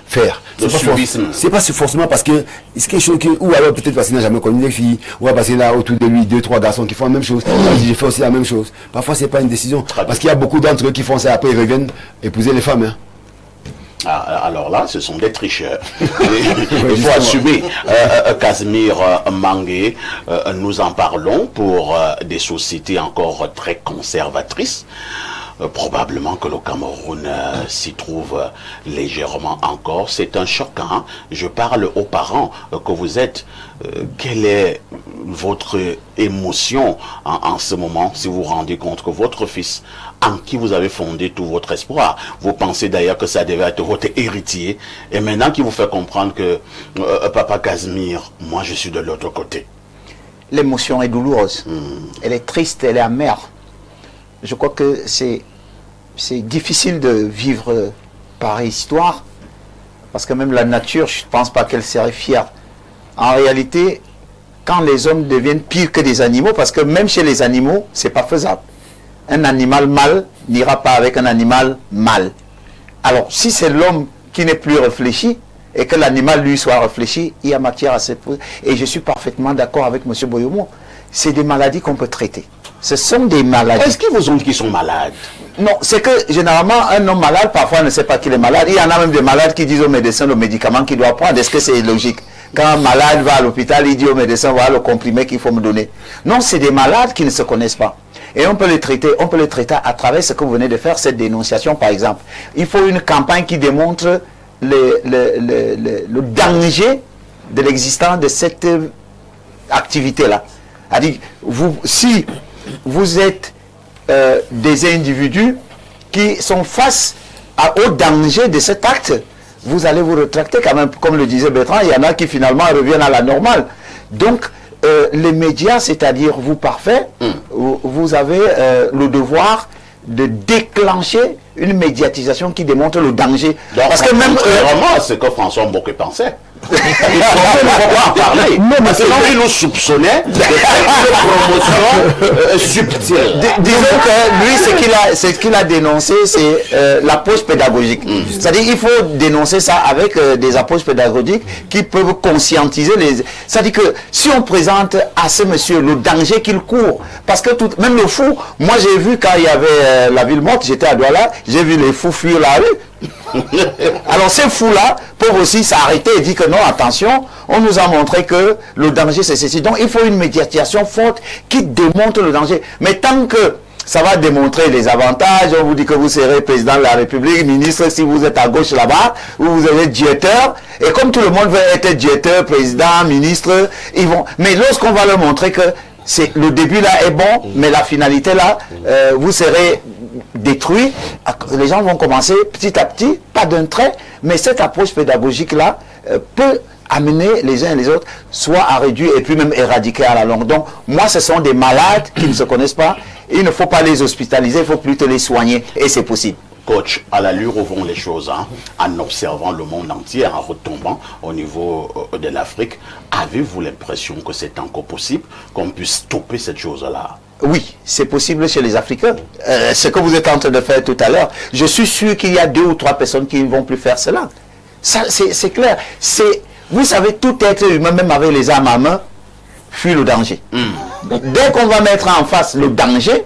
faire. C'est pas forcément parce que c'est quelque chose ou alors peut-être parce qu'il n'a jamais connu des filles, ou alors parce qu'il a autour de lui 2-3 garçons qui font la même chose. J'ai fait aussi la même chose. Parfois c'est pas une décision. Parce qu'il y a beaucoup d'entre eux qui font ça, après ils reviennent épouser les femmes. Hein. Alors là, ce sont des tricheurs. Il faut assumer. Casimir Mangué, nous en parlons pour des sociétés encore très conservatrices. Probablement que le Cameroun s'y trouve légèrement encore. C'est un choc. Hein? Je parle aux parents que vous êtes. Quelle est votre émotion en ce moment si vous vous rendez compte que votre fils, en qui vous avez fondé tout votre espoir, vous pensez d'ailleurs que ça devait être votre héritier, et maintenant qu'il vous fait comprendre que papa Casimir, moi je suis de l'autre côté. L'émotion est douloureuse. Elle est triste, elle est amère. Je crois que c'est difficile de vivre pareille histoire, parce que même la nature, je ne pense pas qu'elle serait fière. En réalité, quand les hommes deviennent pires que des animaux, parce que même chez les animaux, ce n'est pas faisable. Un animal mâle n'ira pas avec un animal mâle. Alors, si c'est l'homme qui n'est plus réfléchi, et que l'animal lui soit réfléchi, il y a matière à cette pose. Et je suis parfaitement d'accord avec M. Boyomo. C'est des maladies qu'on peut traiter. Ce sont des maladies. Est-ce qu'ils vous ont dit qu'ils sont malades? Non, c'est que généralement, un homme malade, parfois, ne sait pas qu'il est malade. Il y en a même des malades qui disent au médecin le médicament qu'il doit prendre. Est-ce que c'est logique? Quand un malade va à l'hôpital, il dit au médecin, voilà le comprimé qu'il faut me donner. Non, c'est des malades qui ne se connaissent pas. Et on peut les traiter à travers ce que vous venez de faire, cette dénonciation par exemple. Il faut une campagne qui démontre le danger de l'existence de cette activité-là. C'est-à-dire, si vous êtes des individus qui sont face au danger de cet acte, vous allez vous rétracter quand même, comme le disait Bertrand, il y en a qui finalement reviennent à la normale. Donc, les médias, c'est-à-dire vous parfait, vous avez le devoir de déclencher une médiatisation qui démontre le danger. Donc, parce que même vraiment, c'est que François Mbokwe pensait. Il faut en parler. Non, mais sinon, il nous soupçonnait de faire une promotion subtile. Disons que lui, ce qu'il a dénoncé, c'est l'approche pédagogique. C'est-à-dire qu'il faut dénoncer ça avec des approches pédagogiques qui peuvent conscientiser les... C'est-à-dire que si on présente à ce monsieur le danger qu'il court, parce que même le fou, moi j'ai vu quand il y avait la ville morte, j'étais à Douala, j'ai vu les fous fuir la rue. Alors ces fous-là peuvent aussi s'arrêter et dire que non, attention, on nous a montré que le danger c'est ceci. Donc il faut une médiatisation forte qui démontre le danger. Mais tant que ça va démontrer les avantages, on vous dit que vous serez président de la République, ministre si vous êtes à gauche là-bas, ou vous êtes diéteur, et comme tout le monde veut être diéteur, président, ministre, ils vont... Mais lorsqu'on va leur montrer que le début là est bon, mais la finalité là, vous serez détruit, les gens vont commencer petit à petit, pas d'un trait, mais cette approche pédagogique là peut amener les uns et les autres soit à réduire et puis même éradiquer à la longue. Donc moi ce sont des malades qui ne se connaissent pas, il ne faut pas les hospitaliser, il faut plutôt les soigner et c'est possible. Coach, à l'allure où vont les choses, hein, en observant le monde entier, en retombant au niveau de l'Afrique, avez-vous l'impression que c'est encore possible qu'on puisse stopper cette chose-là? Oui, c'est possible chez les Africains. Ce que vous êtes en train de faire tout à l'heure, je suis sûr qu'il y a 2 ou 3 personnes qui ne vont plus faire cela. Ça, c'est clair. Vous savez, tout être humain, même avec les armes à main, fuit le danger. Dès qu'on va mettre en face le danger,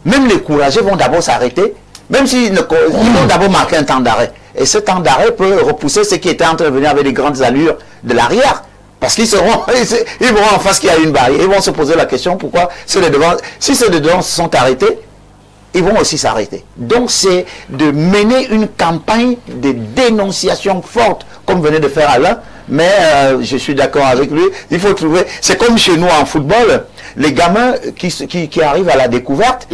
même les courageux vont d'abord s'arrêter, même s'ils vont d'abord marquer un temps d'arrêt. Et ce temps d'arrêt peut repousser ceux qui étaient en train de venir avec des grandes allures de l'arrière. Parce qu'ils verront en face qu'il y a une barrière. Ils vont se poser la question pourquoi ceux de devant, si ceux de devant se sont arrêtés, ils vont aussi s'arrêter. Donc c'est de mener une campagne de dénonciation forte, comme venait de faire Alain. Mais je suis d'accord avec lui. Il faut trouver. C'est comme chez nous en football, les gamins qui arrivent à la découverte,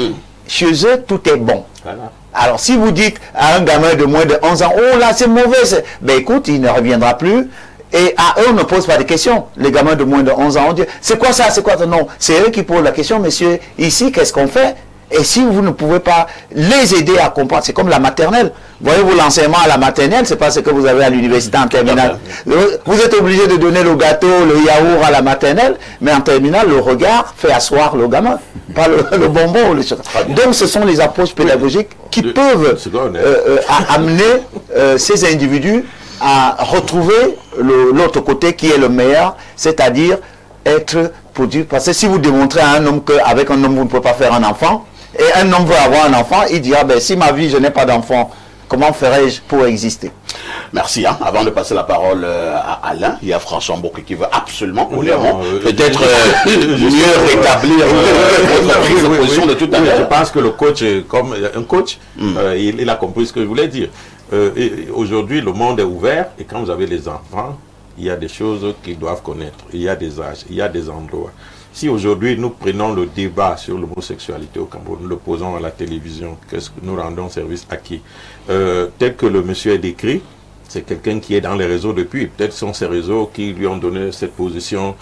chez eux tout est bon. Voilà. Alors, si vous dites à un gamin de moins de 11 ans, oh là, c'est mauvais, ben écoute, il ne reviendra plus. Et à eux, on ne pose pas de questions. Les gamins de moins de 11 ans, on dit, c'est quoi ça, c'est quoi ça? Non, c'est eux qui posent la question, monsieur, ici, qu'est-ce qu'on fait? Et si vous ne pouvez pas les aider à comprendre, c'est comme la maternelle. Voyez-vous, l'enseignement à la maternelle, c'est pas ce que vous avez à l'université en terminale. Vous êtes obligé de donner le gâteau, le yaourt à la maternelle, mais en terminale, le regard fait asseoir le gamin, pas le bonbon ou le chocolat. Donc, ce sont les approches pédagogiques qui peuvent amener ces individus à retrouver l'autre côté qui est le meilleur, c'est-à-dire être produit. Parce que si vous démontrez à un homme qu'avec un homme, vous ne pouvez pas faire un enfant, et un homme veut avoir un enfant, il dira, ben, si ma vie, je n'ai pas d'enfant, comment ferais-je pour exister? Merci. Avant de passer la parole à Alain, il y a François Mbouké qui veut absolument, peut-être mieux rétablir votre prise de position de tout à l'heure. Je pense que le coach, comme un coach, il a compris ce que je voulais dire. Aujourd'hui, le monde est ouvert et quand vous avez les enfants, il y a des choses qu'ils doivent connaître. Il y a des âges, il y a des endroits. Si aujourd'hui nous prenons le débat sur l'homosexualité au Cameroun, nous le posons à la télévision, qu'est-ce que nous rendons service à qui? Tel que le monsieur est décrit, c'est quelqu'un qui est dans les réseaux depuis. Peut-être sont ces réseaux qui lui ont donné cette position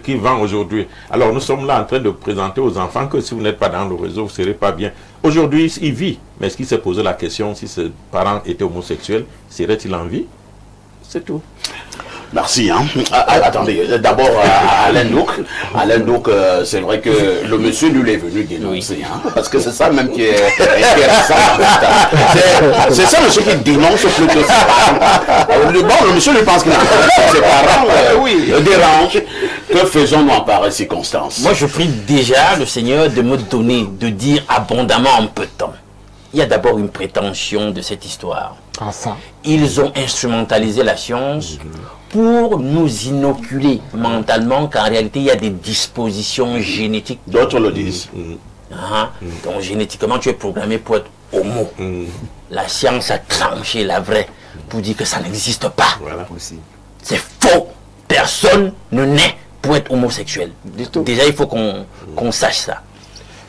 qui vend aujourd'hui. Alors nous sommes là en train de présenter aux enfants que si vous n'êtes pas dans le réseau, vous ne serez pas bien. Aujourd'hui, il vit. Mais est-ce qu'il s'est posé la question si ses parents étaient homosexuels, serait-il en vie? C'est tout. Merci. Attendez, d'abord Alain Douk. Alain Douk, c'est vrai que le monsieur lui est venu dénoncer, parce que c'est ça même qui est intéressant. C'est ça monsieur qui dénonce plutôt ses parents. Le monsieur lui pense qu'il n'a pas ses parents, le dérange. Que faisons-nous en pareille circonstance? Moi je prie déjà le Seigneur de me donner, de dire abondamment en peu de temps. Il y a d'abord une prétention de cette histoire. Ah, ça. Ils ont instrumentalisé la science pour nous inoculer mentalement qu'en réalité il y a des dispositions génétiques. D'autres le disent. Donc génétiquement tu es programmé pour être homo. La science a tranché la vraie pour dire que ça n'existe pas. Voilà aussi. C'est faux. Personne ne naît pour être homosexuel. Déjà il faut qu'on sache ça.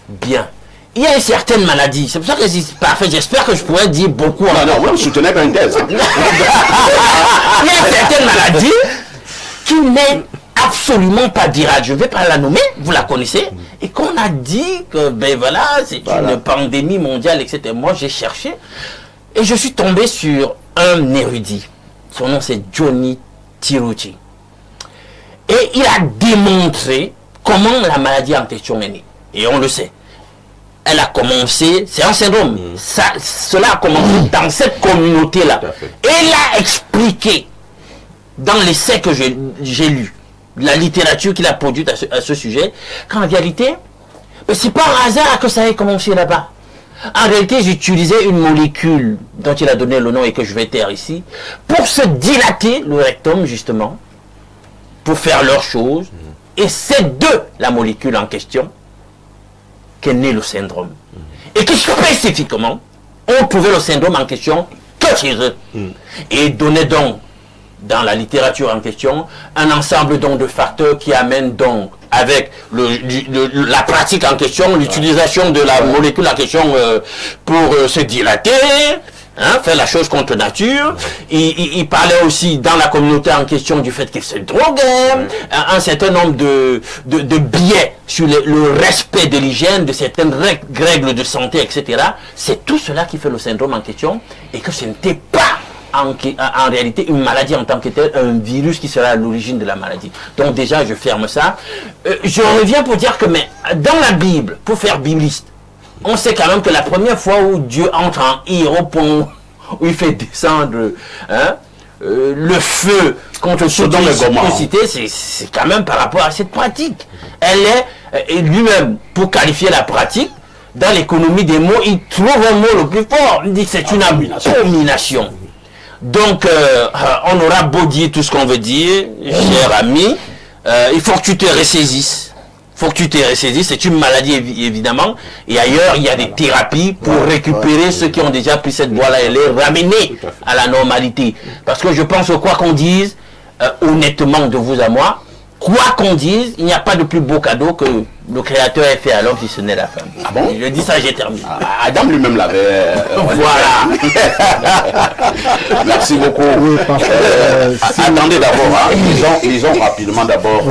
Bien. Il y a une certaine maladie. C'est pour ça que c'est parfait. J'espère que je pourrais dire beaucoup. Non, vous soutenez pas une thèse. Il y a une certaine maladie qui n'est absolument pas virale. Je ne vais pas la nommer, vous la connaissez. Et qu'on a dit que, ben voilà, c'est une pandémie mondiale, etc. Moi, j'ai cherché et je suis tombé sur un érudit. Son nom, c'est Johnny Tiruchi. Et il a démontré comment la maladie en question est née. Et on le sait. Elle a commencé, c'est un syndrome, cela a commencé dans cette communauté-là. Et il a expliqué, dans l'essai que j'ai lu, la littérature qu'il a produite à ce sujet, qu'en réalité, c'est pas un hasard que ça ait commencé là-bas. En réalité, j'utilisais une molécule dont il a donné le nom et que je vais taire ici, pour se dilater le rectum, justement, pour faire leurs choses. Et c'est de la molécule en question qu'est né le syndrome. Et que spécifiquement, on trouvait le syndrome en question que chez eux. Et donnait donc, dans la littérature en question, un ensemble donc de facteurs qui amènent donc, avec la pratique en question, l'utilisation de la molécule en question pour se dilater, faire la chose contre nature. Il parlait aussi dans la communauté en question du fait qu'il se droguait, un certain nombre de biais sur le respect de l'hygiène, de certaines règles de santé, etc. C'est tout cela qui fait le syndrome en question et que ce n'était pas en réalité une maladie en tant que telle, un virus qui sera à l'origine de la maladie. Donc déjà, je ferme ça. Je reviens pour dire que mais dans la Bible, pour faire bibliste, on sait quand même que la première fois où Dieu entre en ire au point où il fait descendre le feu contre Sodome et Gomorrhe, c'est quand même par rapport à cette pratique. Elle est, lui-même, pour qualifier la pratique, dans l'économie des mots, il trouve un mot le plus fort. Il dit que c'est une abomination. Donc, on aura beau dire tout ce qu'on veut dire, cher ami, il faut que tu te ressaisisses. C'est une maladie évidemment. Et ailleurs, il y a des thérapies pour récupérer ceux qui ont déjà pris cette voie-là et les ramener à la normalité. Parce que je pense que quoi qu'on dise, honnêtement de vous à moi, quoi qu'on dise, il n'y a pas de plus beau cadeau que Le créateur est fait alors si ce n'est la femme. Ah bon? Je dis ça, j'ai terminé. Adam lui-même l'avait... Voilà. Merci beaucoup. Oui, Attendez d'abord, hein. Lisons rapidement d'abord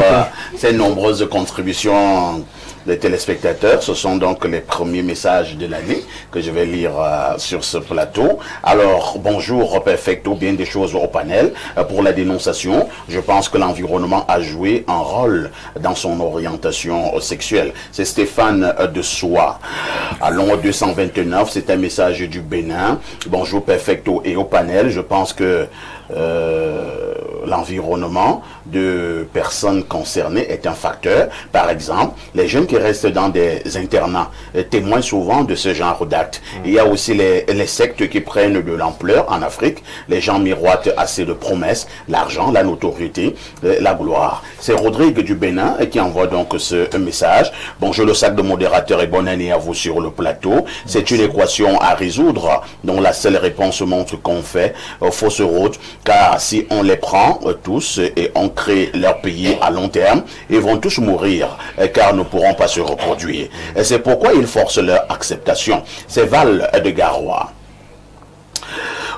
ces nombreuses contributions des téléspectateurs. Ce sont donc les premiers messages de l'année que je vais lire sur ce plateau. Alors, bonjour Perfecto, bien des choses au panel. Pour la dénonciation, je pense que l'environnement a joué un rôle dans son orientation sexuelle. C'est Stéphane de Soie. Allons au 229, c'est un message du Bénin. Bonjour Perfecto et au panel, je pense que l'environnement de personnes concernées est un facteur. Par exemple, les jeunes qui restent dans des internats témoignent souvent de ce genre d'actes. Il y a aussi les sectes qui prennent de l'ampleur en Afrique. Les gens miroitent assez de promesses, l'argent, la notoriété, la gloire. C'est Rodrigue du Bénin qui envoie donc ce message. Bonjour le sac de modérateurs et bonne année à vous sur le plateau. C'est une équation à résoudre dont la seule réponse montre qu'on fait fausse route, car si on les prend tous et on crée leur pays à long terme, ils vont tous mourir car ne pourront pas se reproduire. Et c'est pourquoi ils forcent leur acceptation. C'est Val de Garoua.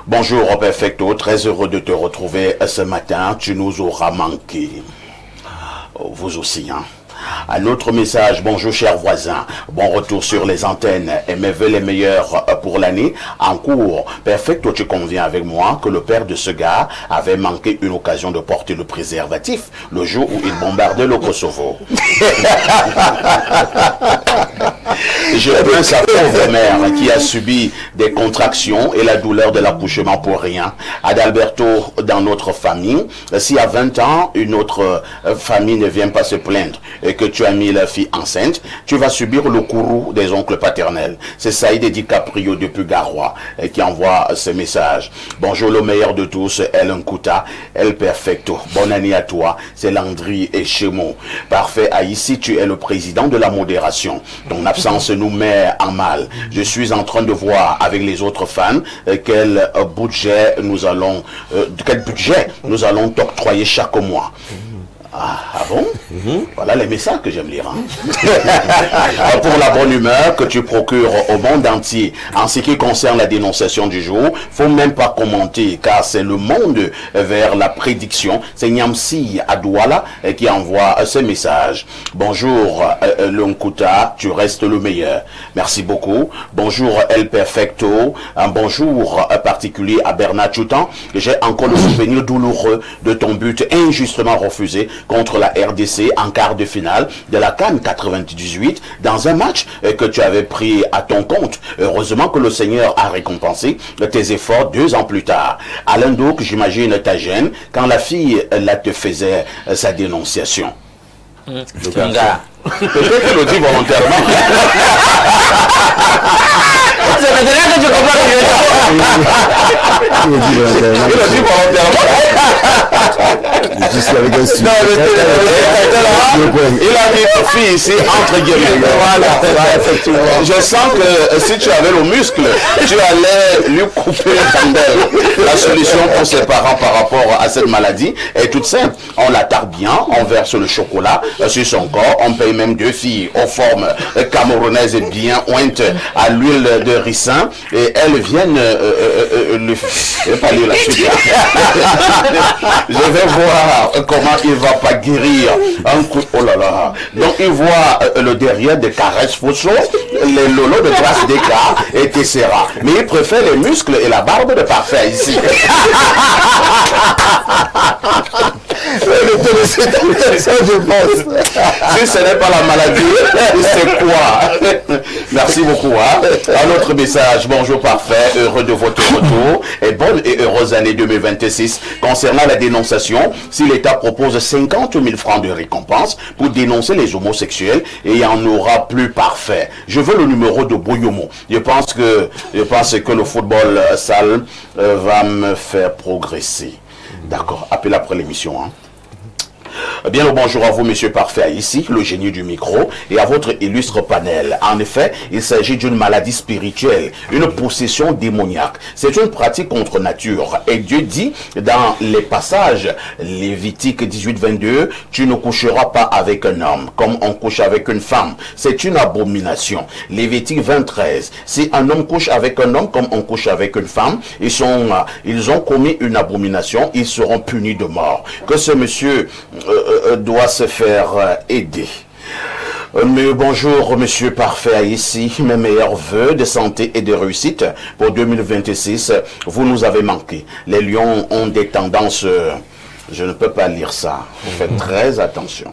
Bonjour Perfecto, très heureux de te retrouver ce matin. Tu nous auras manqué. Vous aussi, hein. Un autre message, bonjour chers voisins, bon retour sur les antennes et mes vœux les meilleurs pour l'année en cours. Perfecto, tu conviens avec moi que le père de ce gars avait manqué une occasion de porter le préservatif le jour où il bombardait le Kosovo. Je plains sa pauvre mère qui a subi des contractions et la douleur de l'accouchement pour rien. Adalberto, dans notre famille, si à 20 ans, une autre famille ne vient pas se plaindre et que tu as mis la fille enceinte, tu vas subir le courroux des oncles paternels. C'est Saïd DiCaprio depuis Garoua qui envoie ce message. Bonjour le meilleur de tous, El Nkouta, El Perfecto. Bonne année à toi, c'est Landry et Chemo. Parfait, ici tu es le président de la modération. Ton absence nous met en mal. Je suis en train de voir avec les autres fans quel budget nous allons t'octroyer chaque mois. Ah bon? Voilà les messages que j'aime lire. Hein? Pour la bonne humeur que tu procures au monde entier. En ce qui concerne la dénonciation du jour, faut même pas commenter car c'est le monde vers la prédiction. C'est Nyamsi à Douala qui envoie ce message. Bonjour le Nkouta, tu restes le meilleur. Merci beaucoup. Bonjour El Perfecto. Un bonjour particulier à Bernard Choutan. J'ai encore le souvenir douloureux de ton but injustement refusé contre la RDC en quart de finale de la CAN 98 dans un match que tu avais pris à ton compte. Heureusement que le Seigneur a récompensé tes efforts 2 ans plus tard. Alain Douk, j'imagine ta gêne quand la fille là te faisait sa dénonciation. Peut-être qu'il le dit volontairement. C'est maintenant que tu comprends que il le dit volontairement. Il a mis une fille ici entre guillemets. Voilà, effectivement. Je sens que si tu avais le muscle, tu allais lui couper le tendel. La solution pour ses parents par rapport à cette maladie est toute simple. On la tarde bien, on verse le chocolat sur son corps, on paye même 2 filles aux formes camerounaises bien ointes à l'huile de ricin et elles viennent je vais pas lire la suite. Je vais voir comment il va pas guérir un coup. Oh là là. Donc il voit le derrière de Caresse Fosso, les lolos de classe d'écart et Tessera. Mais il préfère les muscles et la barbe de parfait ici. Je pense. Si ce n'est pas la maladie, c'est quoi? Merci beaucoup. Hein? Un autre message. Bonjour parfait, heureux de votre retour et bonne et heureuse année 2026. Concernant la dénonciation, si l'État propose 50 000 francs de récompense pour dénoncer les homosexuels, et il y en aura plus parfait. Je veux le numéro de Bouyomo. Je pense que le football sale va me faire progresser. D'accord, appelle après l'émission. Hein. Bien le bonjour à vous, monsieur Parfait, ici, le génie du micro, et à votre illustre panel. En effet, il s'agit d'une maladie spirituelle, une possession démoniaque. C'est une pratique contre nature. Et Dieu dit dans les passages, Lévitique 18-22, tu ne coucheras pas avec un homme, comme on couche avec une femme. C'est une abomination. Lévitique 20-13, si un homme couche avec un homme, comme on couche avec une femme, ils ont commis une abomination, ils seront punis de mort. Que ce monsieur doit se faire aider. Mais bonjour, monsieur Parfait, ici, mes meilleurs voeux de santé et de réussite pour 2026. Vous nous avez manqué. Les lions ont des tendances... je ne peux pas lire ça. Vous faites très attention.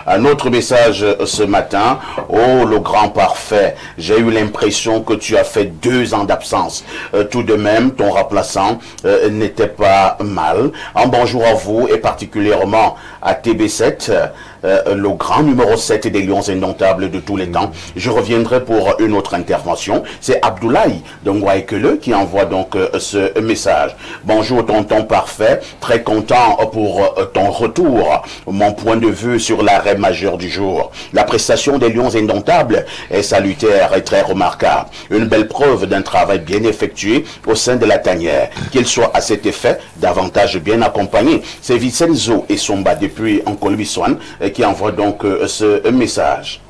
Un autre message ce matin. Oh, le grand Parfait, j'ai eu l'impression que tu as fait 2 ans d'absence. Tout de même, ton remplaçant n'était pas mal. Un bonjour à vous et particulièrement à TB7, le grand numéro 7 des Lions indomptables de tous les temps. Je reviendrai pour une autre intervention. C'est Abdoulaye de Ngwaïkele qui envoie donc ce message. Bonjour tonton Parfait, très content pour ton retour. Mon point de vue sur l'arrêt majeur du jour. La prestation des Lions indomptables est salutaire et très remarquable. Une belle preuve d'un travail bien effectué au sein de la tanière. Qu'il soit à cet effet davantage bien accompagné. C'est Vincenzo et Somba depuis Nkolbiswan qui envoie donc ce message.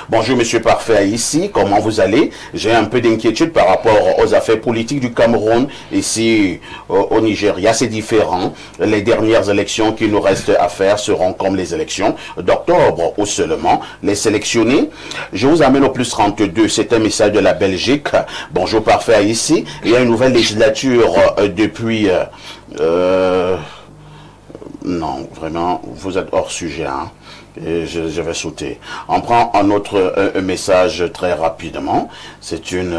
Bonjour monsieur Parfait, ici, comment vous allez? J'ai un peu d'inquiétude par rapport aux affaires politiques du Cameroun. Ici, au Nigeria, c'est différent. Les dernières élections qu'il nous reste à faire seront comme les élections d'octobre ou seulement les sélectionnés. Je vous amène au plus 32, c'est un message de la Belgique. Bonjour Parfait, ici. Il y a une nouvelle législature depuis... non, vraiment, vous êtes hors sujet, hein. Et je vais sauter. On prend un autre message très rapidement. C'est une...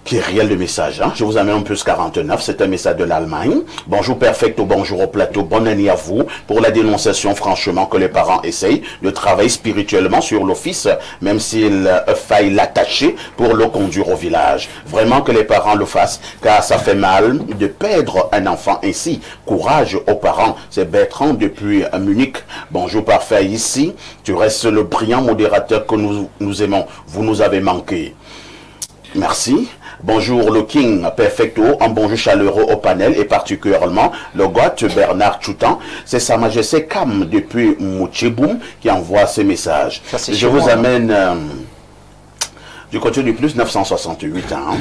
qui est réel de message. Hein. Je vous amène en plus 49, c'est un message de l'Allemagne. Bonjour perfecto, bonjour au plateau, bonne année à vous. Pour la dénonciation, franchement, que les parents essayent de travailler spirituellement sur l'office, même s'il faille l'attacher pour le conduire au village. Vraiment que les parents le fassent, car ça fait mal de perdre un enfant ainsi. Courage aux parents. C'est Bertrand depuis Munich. Bonjour parfait, ici. Tu restes le brillant modérateur que nous aimons. Vous nous avez manqué. Merci. Bonjour le King Perfecto, un bonjour chaleureux au panel et particulièrement le Goth Bernard Choutan. C'est Sa Majesté Cam depuis Moucheboum qui envoie ce messages. Je vous amène du côté du plus 968 ans.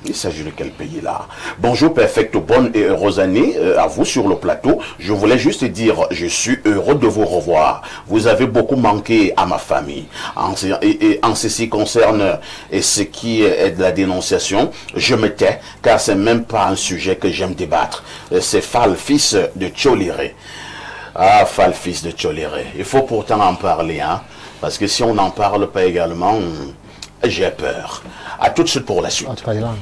Il s'agit de quel pays là? Bonjour perfecto, bonne et heureuse année à vous sur le plateau. Je voulais juste dire, je suis heureux de vous revoir. Vous avez beaucoup manqué à ma famille. En ce qui concerne et ce qui est de la dénonciation, je me tais, car c'est même pas un sujet que j'aime débattre. C'est Fall, fils de Tcholéré. Ah, Fall, fils de Tcholéré. Il faut pourtant en parler, hein, parce que si on n'en parle pas également, j'ai peur. À tout de suite pour la suite. En Thaïlande.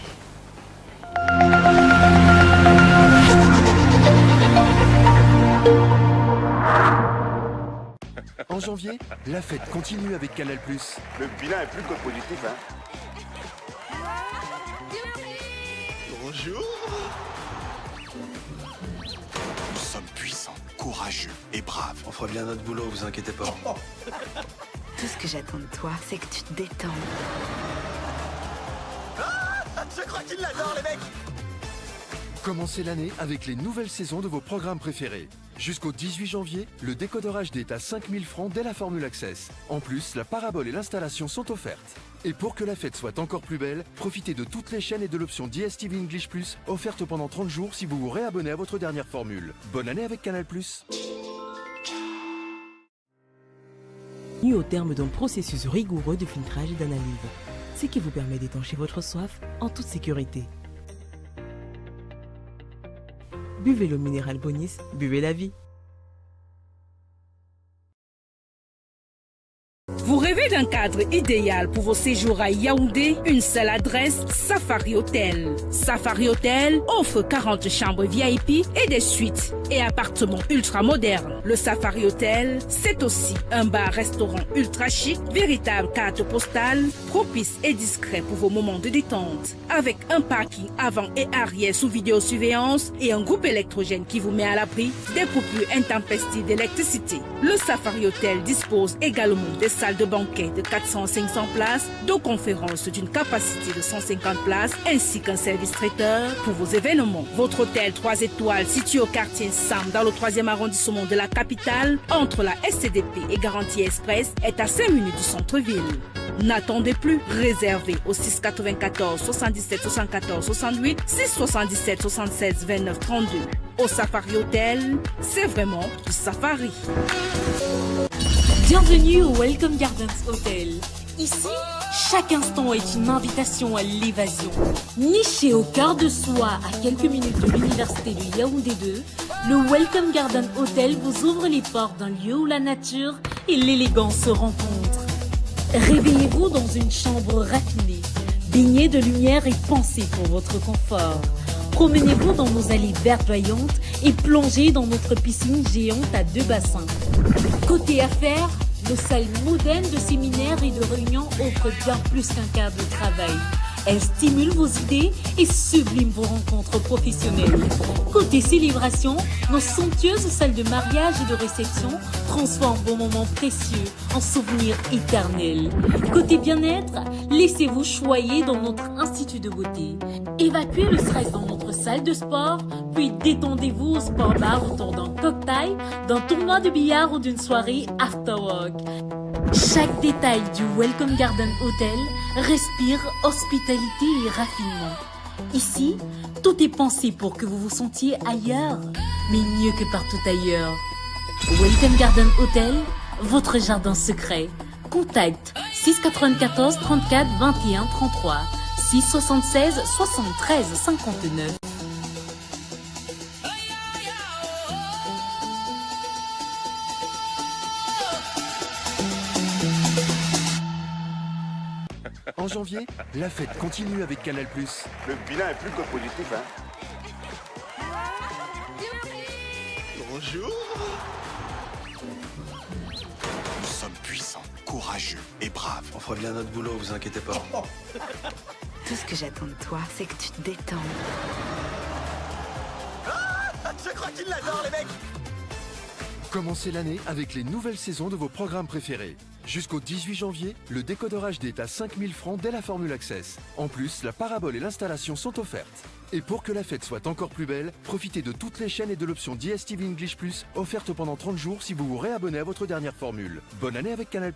En janvier, la fête continue avec Canal+. Le bilan est plus que positif, hein. Bonjour. Nous sommes puissants, courageux et braves. On fera bien notre boulot, vous inquiétez pas. Tout ce que j'attends de toi, c'est que tu te détendes. Je crois qu'il l'adore, les mecs. Commencez l'année avec les nouvelles saisons de vos programmes préférés. Jusqu'au 18 janvier, le décodeur HD est à 5000 francs dès la formule Access. En plus, la parabole et l'installation sont offertes. Et pour que la fête soit encore plus belle, profitez de toutes les chaînes et de l'option DSTV English Plus, offerte pendant 30 jours si vous vous réabonnez à votre dernière formule. Bonne année avec Canal+. Au terme d'un processus rigoureux de filtrage et d'analyse, ce qui vous permet d'étancher votre soif en toute sécurité. Buvez l'eau minérale Bonis, buvez la vie. Vous rêvez d'un Un cadre idéal pour vos séjours à Yaoundé, une seule adresse, Safari Hotel. Safari Hotel offre 40 chambres VIP et des suites et appartements ultra modernes. Le Safari Hotel, c'est aussi un bar-restaurant ultra chic, véritable carte postale, propice et discret pour vos moments de détente. Avec un parking avant et arrière sous vidéosurveillance et un groupe électrogène qui vous met à l'abri des coupures intempestives d'électricité. Le Safari Hotel dispose également des salles de banquet de 400 à 500 places, de conférences d'une capacité de 150 places, ainsi qu'un service traiteur pour vos événements. Votre hôtel 3 étoiles situé au quartier Sam dans le 3e arrondissement de la capitale, entre la SCDP et Garantie Express, est à 5 minutes du centre-ville. N'attendez plus, réservez au 694 77 74 68 677 76 29 32. Au Safari Hotel, c'est vraiment du safari. Bienvenue au Welcome Gardens Hotel. Ici, chaque instant est une invitation à l'évasion. Niché au cœur de soi, à quelques minutes de l'université de Yaoundé 2, le Welcome Garden Hotel vous ouvre les portes d'un lieu où la nature et l'élégance se rencontrent. Réveillez-vous dans une chambre raffinée, baignée de lumière et pensée pour votre confort. Promenez-vous dans nos allées verdoyantes et plongez dans notre piscine géante à 2 bassins. Côté affaires, nos salles modernes de séminaires et de réunions offrent bien plus qu'un cadre de travail. Elles stimulent vos idées et subliment vos rencontres professionnelles. Côté célébration, nos somptueuses salles de mariage et de réception transforment vos moments précieux en souvenirs éternels. Côté bien-être, laissez-vous choyer dans notre institut de beauté. Évacuez le stress dans notre salle de sport, puis détendez-vous au sport bar autour d'un cocktail, d'un tournoi de billard ou d'une soirée after work. Chaque détail du Welcome Garden Hotel respire hospitalité et raffinement. Ici, tout est pensé pour que vous vous sentiez ailleurs, mais mieux que partout ailleurs. Welcome Garden Hotel, votre jardin secret. Contact 694 34 21 33 676 73 59. En janvier, la fête continue avec Canal+. Le bilan est plus que positif, hein. Bonjour. Nous sommes puissants, courageux et braves. On fera bien notre boulot, vous inquiétez pas. Tout ce que j'attends de toi, c'est que tu te détendes. Je crois qu'ils l'adorent, les mecs. Commencez l'année avec les nouvelles saisons de vos programmes préférés. Jusqu'au 18 janvier, le décodeur HD est à 5000 francs dès la formule Access. En plus, la parabole et l'installation sont offertes. Et pour que la fête soit encore plus belle, profitez de toutes les chaînes et de l'option DSTV English Plus offerte pendant 30 jours si vous vous réabonnez à votre dernière formule. Bonne année avec Canal+.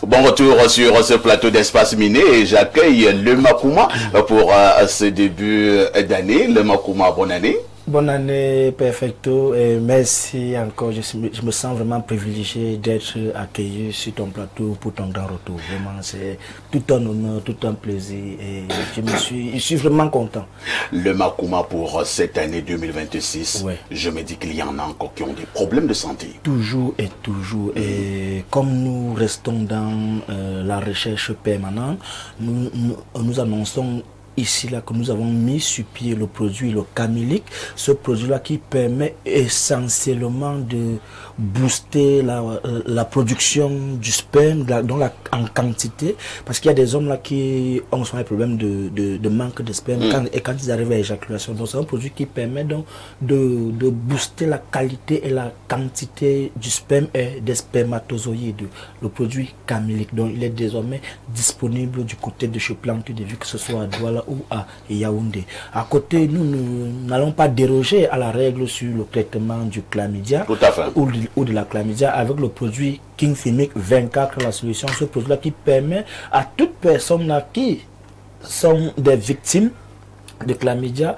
Bon retour sur ce plateau d'Espace Miné et j'accueille le Makouma pour ce début d'année. Le Makouma, bonne année. Bonne année, Perfecto, et merci encore. Je me sens vraiment privilégié d'être accueilli sur ton plateau pour ton grand retour. Vraiment, c'est tout un honneur, tout un plaisir et je suis vraiment content. Le Makouma pour cette année 2026, ouais. Je me dis qu'il y en a encore qui ont des problèmes de santé. Toujours et toujours. Et comme nous restons dans la recherche permanente, nous annonçons ici là que nous avons mis sur pied le produit, le Camilic, ce produit-là qui permet essentiellement de booster la production du sperme en quantité, parce qu'il y a des hommes là qui ont souvent des problèmes de manque de sperme et quand ils arrivent à l'éjaculation. Donc c'est un produit qui permet donc de booster la qualité et la quantité du sperme et des spermatozoïdes. Le produit Camilic, donc il est désormais disponible du côté de chez Plante de Vie, que ce soit à Douala ou à Yaoundé. À côté, nous n'allons pas déroger à la règle sur le traitement du chlamydia ou de la chlamydia avec le produit King Fimic 24, la solution, ce produit-là qui permet à toute personne là qui sont des victimes de chlamydia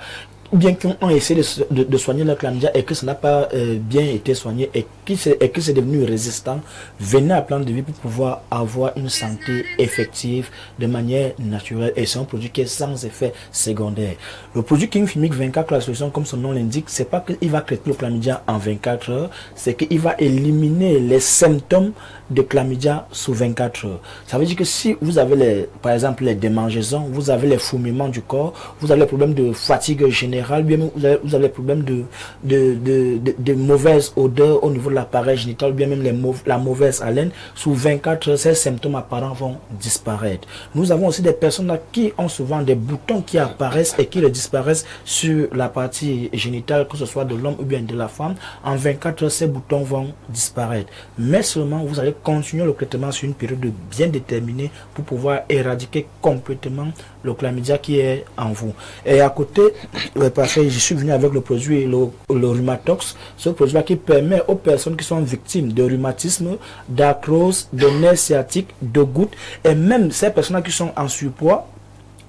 bien qui ont essayé de soigner la chlamydia et que ça n'a pas bien été soigné et que c'est devenu résistant, venez à Plan de Vie pour pouvoir avoir une santé effective de manière naturelle. Et c'est un produit qui est sans effet secondaire. Le produit King Fimic 24, la solution, comme son nom l'indique, c'est pas qu'il va traiter le chlamydia en 24 heures, c'est qu'il va éliminer les symptômes de chlamydia sous 24 heures. Ça veut dire que si vous avez par exemple les démangeaisons, vous avez les fourmillements du corps, vous avez les problèmes de fatigue générale, bien même vous avez les problèmes de mauvaise odeur au niveau de l'appareil génital, bien même la mauvaise haleine, sous 24 heures, ces symptômes apparents vont disparaître. Nous avons aussi des personnes là qui ont souvent des boutons qui apparaissent et qui disparaissent sur la partie génitale, que ce soit de l'homme ou bien de la femme. En 24 heures, ces boutons vont disparaître. Mais seulement vous allez continuer le traitement sur une période bien déterminée pour pouvoir éradiquer complètement le chlamydia qui est en vous. Et à côté, je suis venu avec le produit, le Rhumatox, ce produit-là qui permet aux personnes qui sont victimes de rhumatisme, d'arthrose, de nerfs sciatiques, de gouttes, et même ces personnes qui sont en surpoids,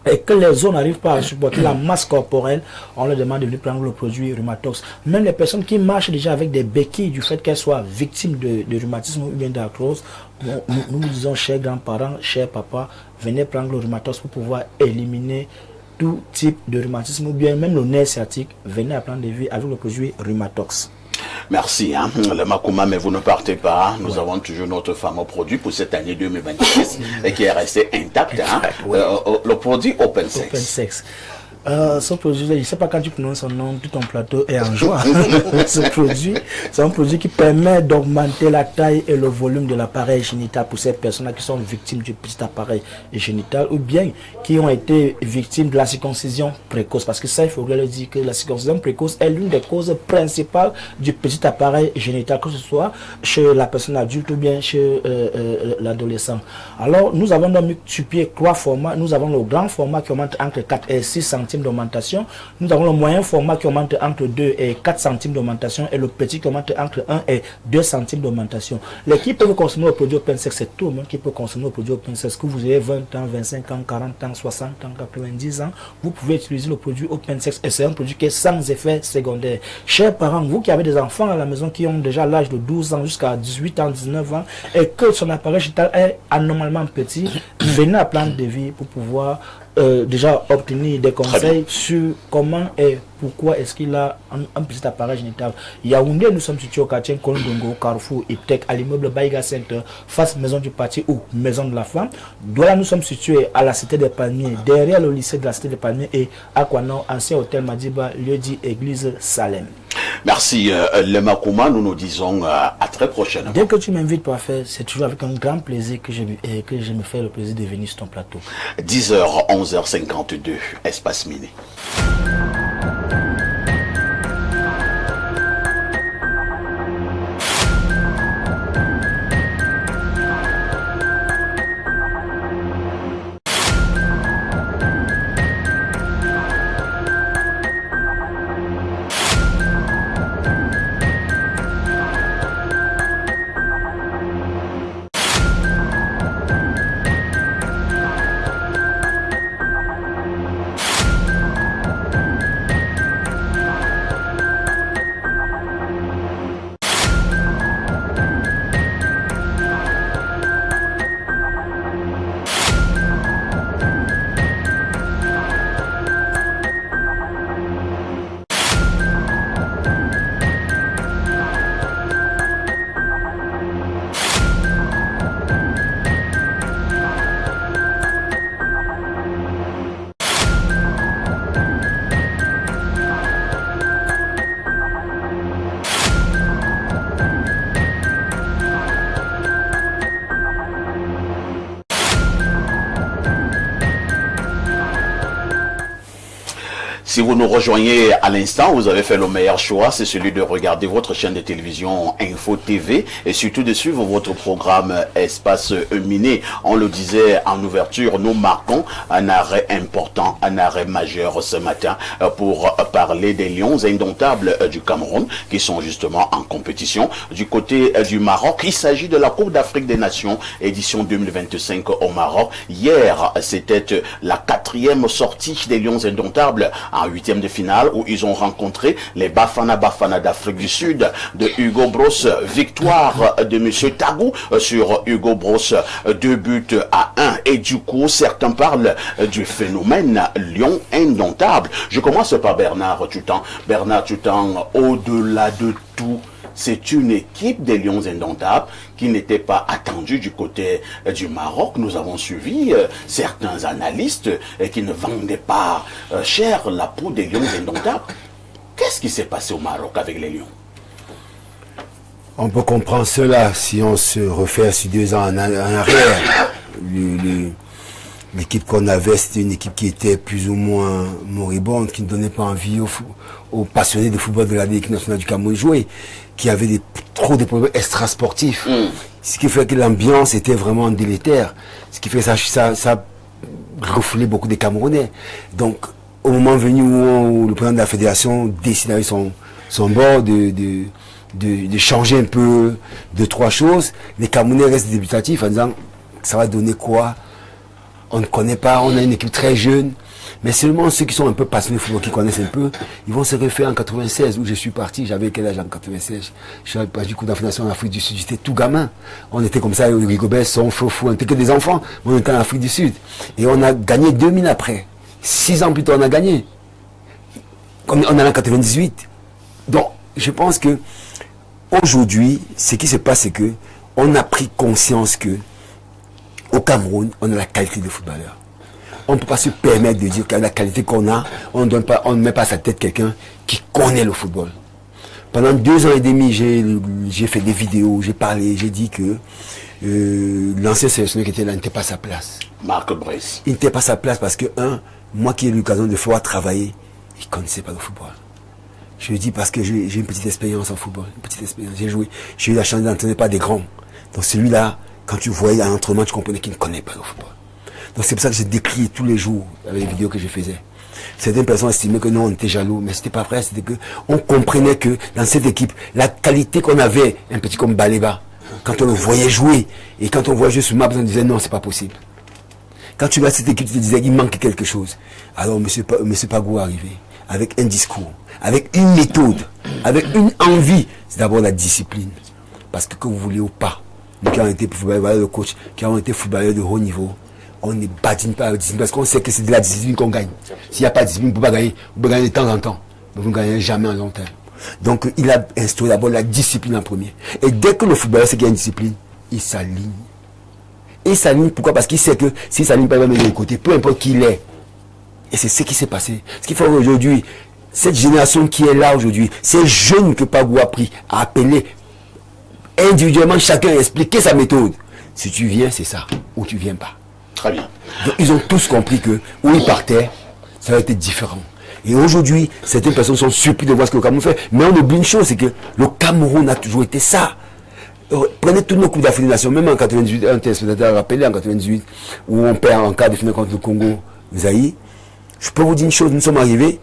et que les zones n'arrivent pas à supporter la masse corporelle, on leur demande de venir prendre le produit Rhumatox. Même les personnes qui marchent déjà avec des béquilles du fait qu'elles soient victimes de rhumatisme ou bien d'arthrose, nous disons, chers grands-parents, chers papas, venez prendre le Rhumatox pour pouvoir éliminer tout type de rhumatisme ou bien même le nerf sciatique. Venez à Plan de Vie avec le produit Rhumatox. Merci, le Makouma, mais vous ne partez pas. Nous avons toujours notre fameux produit pour cette année 2026 et qui est resté intact. Le produit Open Sex. Ce produit, je ne sais pas quand tu prononces son nom, tout ton plateau est en joie. Ce produit, c'est un produit qui permet d'augmenter la taille et le volume de l'appareil génital pour ces personnes qui sont victimes du petit appareil génital ou bien qui ont été victimes de la circoncision précoce. Parce que ça, il faudrait le dire que la circoncision précoce est l'une des causes principales du petit appareil génital, que ce soit chez la personne adulte ou bien chez l'adolescent. Alors, nous avons donc mis sur pied 3 formats. Nous avons le grand format qui augmente entre 4 et 6 centimes d'augmentation. Nous avons le moyen format qui augmente entre 2 et 4 centimes d'augmentation et le petit qui augmente entre 1 et 2 centimes d'augmentation. Les qui peuvent consommer le produit Open Sex, c'est tout le monde qui peut consommer le produit Open Sex. Que vous ayez 20 ans, 25 ans, 40 ans, 60 ans, 90 ans, vous pouvez utiliser le produit Open Sex et c'est un produit qui est sans effet secondaire. Chers parents, vous qui avez des enfants à la maison qui ont déjà l'âge de 12 ans jusqu'à 18 ans, 19 ans et que son appareil génital est anormalement petit, venez à Plan de Vie pour pouvoir déjà obtenir des conseils sur comment et pourquoi est-ce qu'il a un petit appareil génital. Yaoundé, nous sommes situés au quartier Kolondongo, Carrefour, Iptek, à l'immeuble Baïga Center, face Maison du Parti ou Maison de la Femme. Douala, nous sommes situés à la Cité des Palmiers, derrière le lycée de la Cité des Palmiers et à Kouanon, ancien hôtel Madiba, lieu dit Église Salem. Merci, le Makouma, nous nous disons à très prochainement. Dès que tu m'invites pour faire, c'est toujours avec un grand plaisir que je me fais le plaisir de venir sur ton plateau. 10h, 11h52, Espace Miné. Si vous nous rejoignez à l'instant, vous avez fait le meilleur choix, c'est celui de regarder votre chaîne de télévision Info TV et surtout de suivre votre programme Espace Miné. On le disait en ouverture, nous marquons un arrêt important, un arrêt majeur ce matin pour parler des Lions indomptables du Cameroun qui sont justement en compétition. Du côté du Maroc, il s'agit de la Coupe d'Afrique des Nations édition 2025 au Maroc. Hier, c'était la 4e sortie des Lions indomptables en en 8e de finale où ils ont rencontré les Bafana d'Afrique du Sud de Hugo Broos. Victoire de Monsieur Tagou sur Hugo Broos, 2-1. Et du coup, certains parlent du phénomène Lion indomptable. Je commence par Bernard Tutan. Bernard Tutan, au-delà de tout, c'est une équipe des Lions indomptables qui n'était pas attendue du côté du Maroc. Nous avons suivi certains analystes qui ne vendaient pas cher la peau des Lions indomptables. Qu'est-ce qui s'est passé au Maroc avec les Lions? On peut comprendre cela si on se refait sur 2 ans en arrière. L'équipe qu'on avait, c'était une équipe qui était plus ou moins moribonde, qui ne donnait pas envie aux passionnés de football de l'équipe nationale du Cameroun jouer, qui avait trop de problèmes extrasportifs. Ce qui fait que l'ambiance était vraiment délétère. Ce qui fait que ça refoulait beaucoup des Camerounais. Donc, au moment venu où le président de la fédération décide avec son bord de changer un peu 2-3 choses, les Camerounais restent débutatifs en disant ça va donner quoi? On ne connaît pas, on a une équipe très jeune, mais seulement ceux qui sont un peu passionnés de football, qui connaissent un peu, ils vont se refaire en 96 où je suis parti. J'avais quel âge en 96? Je suis parti du coup d'Afrique en Afrique du Sud, j'étais tout gamin. On était comme ça, Rigobert, son fou, on n'était que des enfants, mais on était en Afrique du Sud. Et on a gagné 2000 après. 6 ans plus tard, on a gagné. On est en 98. Donc, je pense que aujourd'hui, ce qui se passe, c'est que on a pris conscience que au Cameroun, on a la qualité de footballeur. On ne peut pas se permettre de dire qu'à la qualité qu'on a, on ne met pas à sa tête quelqu'un qui connaît le football. Pendant 2 ans et demi, j'ai fait des vidéos, j'ai parlé, j'ai dit que l'ancien sélectionneur qui était là n'était pas à sa place. Marc Brice. Il n'était pas à sa place parce que, moi qui ai eu l'occasion de pouvoir travailler, il ne connaissait pas le football. Je le dis parce que j'ai une petite expérience en football, une petite expérience. J'ai joué, j'ai eu la chance d'entraîner pas des grands. Donc celui-là, quand tu voyais un entraînement, tu comprenais qu'il ne connaît pas le football. Donc c'est pour ça que j'ai décrié tous les jours avec les vidéos que je faisais. Certaines personnes estimaient que non, on était jaloux, mais c'était pas vrai. C'était que on comprenait que dans cette équipe, la qualité qu'on avait, un petit comme Baleba, quand on le voyait jouer, et quand on voyait jouer sur map, on disait non, c'est pas possible. Quand tu vois cette équipe, tu te disais qu'il manque quelque chose. Alors monsieur Pagou est arrivé avec un discours, avec une méthode, avec une envie. C'est d'abord la discipline. Parce que vous voulez ou pas, nous qui avons été footballeurs, le coach, qui avons été footballeurs de haut niveau, on ne badine pas avec discipline parce qu'on sait que c'est de la discipline qu'on gagne. S'il n'y a pas de discipline, vous ne pouvez pas gagner. Vous pouvez gagner de temps en temps, mais vous ne gagnez jamais en long terme. Donc il a instauré d'abord la discipline en premier. Et dès que le footballeur sait qu'il y a une discipline, il s'aligne. Il s'aligne, pourquoi? Parce qu'il sait que s'il s'aligne pas même de côté, peu importe qui il est. Et c'est ce qui s'est passé. Ce qu'il faut aujourd'hui, cette génération qui est là aujourd'hui, ces jeunes que Pagou a pris, à appeler individuellement chacun, expliquer sa méthode. Si tu viens, c'est ça. Ou tu viens pas. Très bien. Donc, ils ont tous compris que où ils partaient, ça va être différent. Et aujourd'hui, certaines personnes sont surpris de voir ce que le Cameroun fait. Mais on oublie une chose, c'est que le Cameroun a toujours été ça. Prenez tous nos coups d'Afrique des Nations, même en 98, un téléspectateur a rappelé en 98, où on perd en quart de finale contre le Congo, Zaïre. Je peux vous dire une chose, nous sommes arrivés,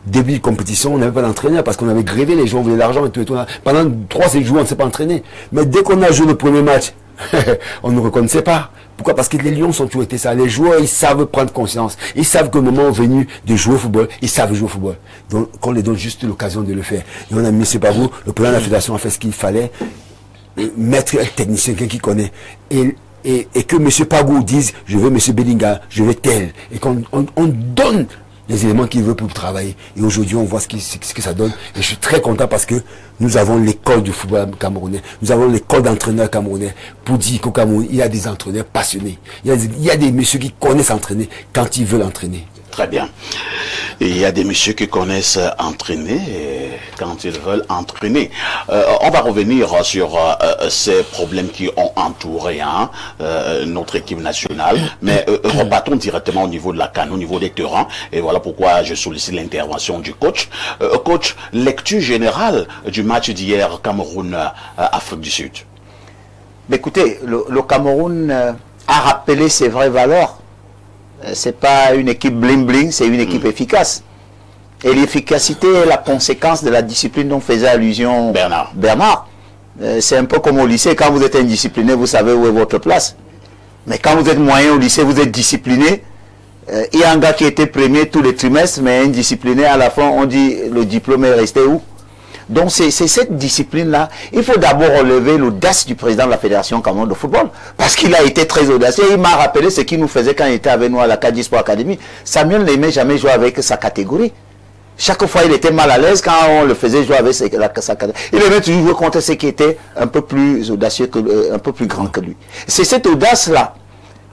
début de compétition, on n'avait pas d'entraîneur parce qu'on avait grévé, les gens voulaient de l'argent et tout. Pendant 3-7 jours, on ne s'est pas entraîné. Mais dès qu'on a joué le premier match, on ne reconnaissait pas. Pourquoi? Parce que les Lions sont toujours été ça. Les joueurs, ils savent prendre conscience. Ils savent que le moment venu de jouer au football, ils savent jouer au football. Donc, qu'on les donne juste l'occasion de le faire. Et on a mis, c'est pas vous, le président de la fédération a fait ce qu'il fallait. Mettre un technicien, quelqu'un qui connaît. Et que M. Pagou dise, je veux M. Bellinga, je veux tel. Et qu'on donne les éléments qu'il veut pour travailler. Et aujourd'hui, on voit ce que ça donne. Et je suis très content parce que nous avons l'école du football camerounais. Nous avons l'école d'entraîneurs camerounais. Pour dire qu'au Cameroun, il y a des entraîneurs passionnés. Il y a des messieurs qui connaissent entraîner quand ils veulent entraîner. Très bien. Et il y a des messieurs qui connaissent entraîner quand ils veulent entraîner. On va revenir sur ces problèmes qui ont entouré notre équipe nationale. Mais repartons directement au niveau de la CAN, au niveau des terrains. Et voilà pourquoi je sollicite l'intervention du coach. Coach, lecture générale du match d'hier Cameroun-Afrique du Sud. Mais écoutez, le Cameroun a rappelé ses vraies valeurs. C'est pas une équipe bling-bling, c'est une équipe efficace. Et l'efficacité est la conséquence de la discipline dont faisait allusion Bernard. C'est un peu comme au lycée, quand vous êtes indiscipliné, vous savez où est votre place. Mais quand vous êtes moyen au lycée, vous êtes discipliné, Il y a un gars qui était premier tous les trimestres, mais indiscipliné, à la fin, on dit le diplôme est resté où? Donc c'est cette discipline-là. Il faut d'abord relever l'audace du président de la Fédération camerounaise de football, parce qu'il a été très audacieux. Il m'a rappelé ce qu'il nous faisait quand il était avec nous à la Cadi Sport Academy. Samuel n'aimait jamais jouer avec sa catégorie. Chaque fois, il était mal à l'aise quand on le faisait jouer avec sa catégorie. Il aimait toujours jouer contre ceux qui étaient un peu plus audacieux, un peu plus grands que lui. C'est cette audace-là.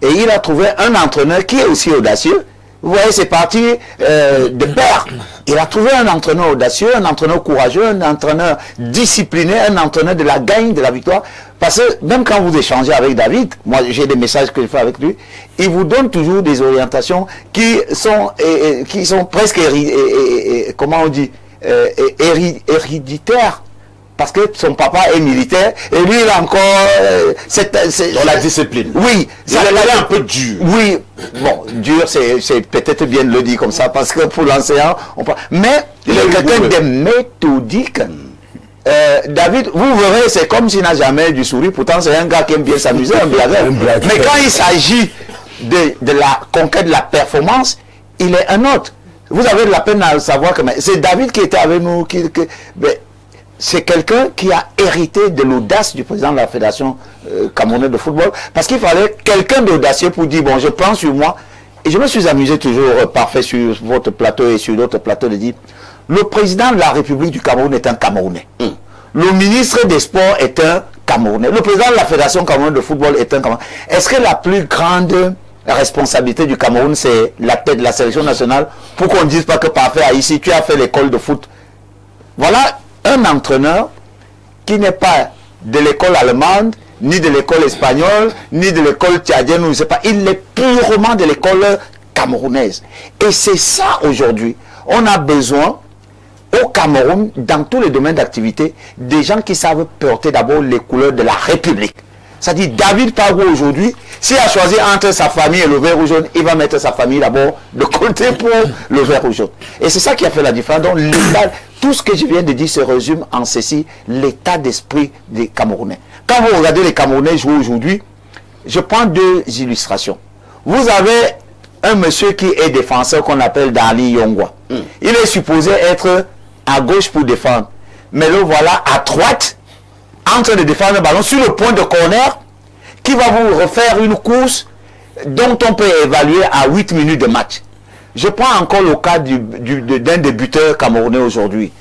Et il a trouvé un entraîneur qui est aussi audacieux. Vous voyez, c'est parti de pair. Il a trouvé un entraîneur audacieux, un entraîneur courageux, un entraîneur discipliné, un entraîneur de la gagne, de la victoire. Parce que même quand vous échangez avec David, moi j'ai des messages que je fais avec lui, il vous donne toujours des orientations qui sont presque comment on dit, héréditaires. Parce que son papa est militaire et lui il a encore dans la discipline. Oui, il est un peu dur. Oui, bon, dur c'est peut-être bien de le dire comme ça parce que pour l'enseignant, mais il est quelqu'un de méthodique. David, vous verrez, c'est comme s'il n'a jamais du sourire. Pourtant, c'est un gars qui aime bien s'amuser, un blagueur. Mais quand il s'agit de la conquête de la performance, il est un autre. Vous avez de la peine à savoir que c'est David qui était avec nous, c'est quelqu'un qui a hérité de l'audace du président de la Fédération camerounaise de football, parce qu'il fallait quelqu'un d'audacieux pour dire, bon, je prends sur moi, et je me suis amusé toujours, parfait sur votre plateau et sur d'autres plateaux, de dire, le président de la République du Cameroun est un Camerounais. Le ministre des Sports est un Camerounais. Le président de la Fédération camerounaise de football est un Camerounais. Est-ce que la plus grande responsabilité du Cameroun, c'est la tête de la sélection nationale, pour qu'on ne dise pas que parfait, ici, tu as fait l'école de foot. Voilà un entraîneur qui n'est pas de l'école allemande, ni de l'école espagnole, ni de l'école tchadienne, ou je sais pas, il est purement de l'école camerounaise. Et c'est ça aujourd'hui. On a besoin au Cameroun, dans tous les domaines d'activité, des gens qui savent porter d'abord les couleurs de la République. C'est-à-dire, David Pagou aujourd'hui, s'il a choisi entre sa famille et le vert ou jaune, il va mettre sa famille d'abord de côté pour le vert ou jaune. Et c'est ça qui a fait la différence. Donc, tout ce que je viens de dire se résume en ceci, l'état d'esprit des Camerounais. Quand vous regardez les Camerounais jouer aujourd'hui, je prends deux illustrations. Vous avez un monsieur qui est défenseur qu'on appelle Dali Yongwa. Il est supposé être à gauche pour défendre. Mais le voilà à droite, en train de défendre le ballon sur le point de corner, qui va vous refaire une course dont on peut évaluer à 8 minutes de match. Je prends encore le cas d'un des buteurs camerounais aujourd'hui,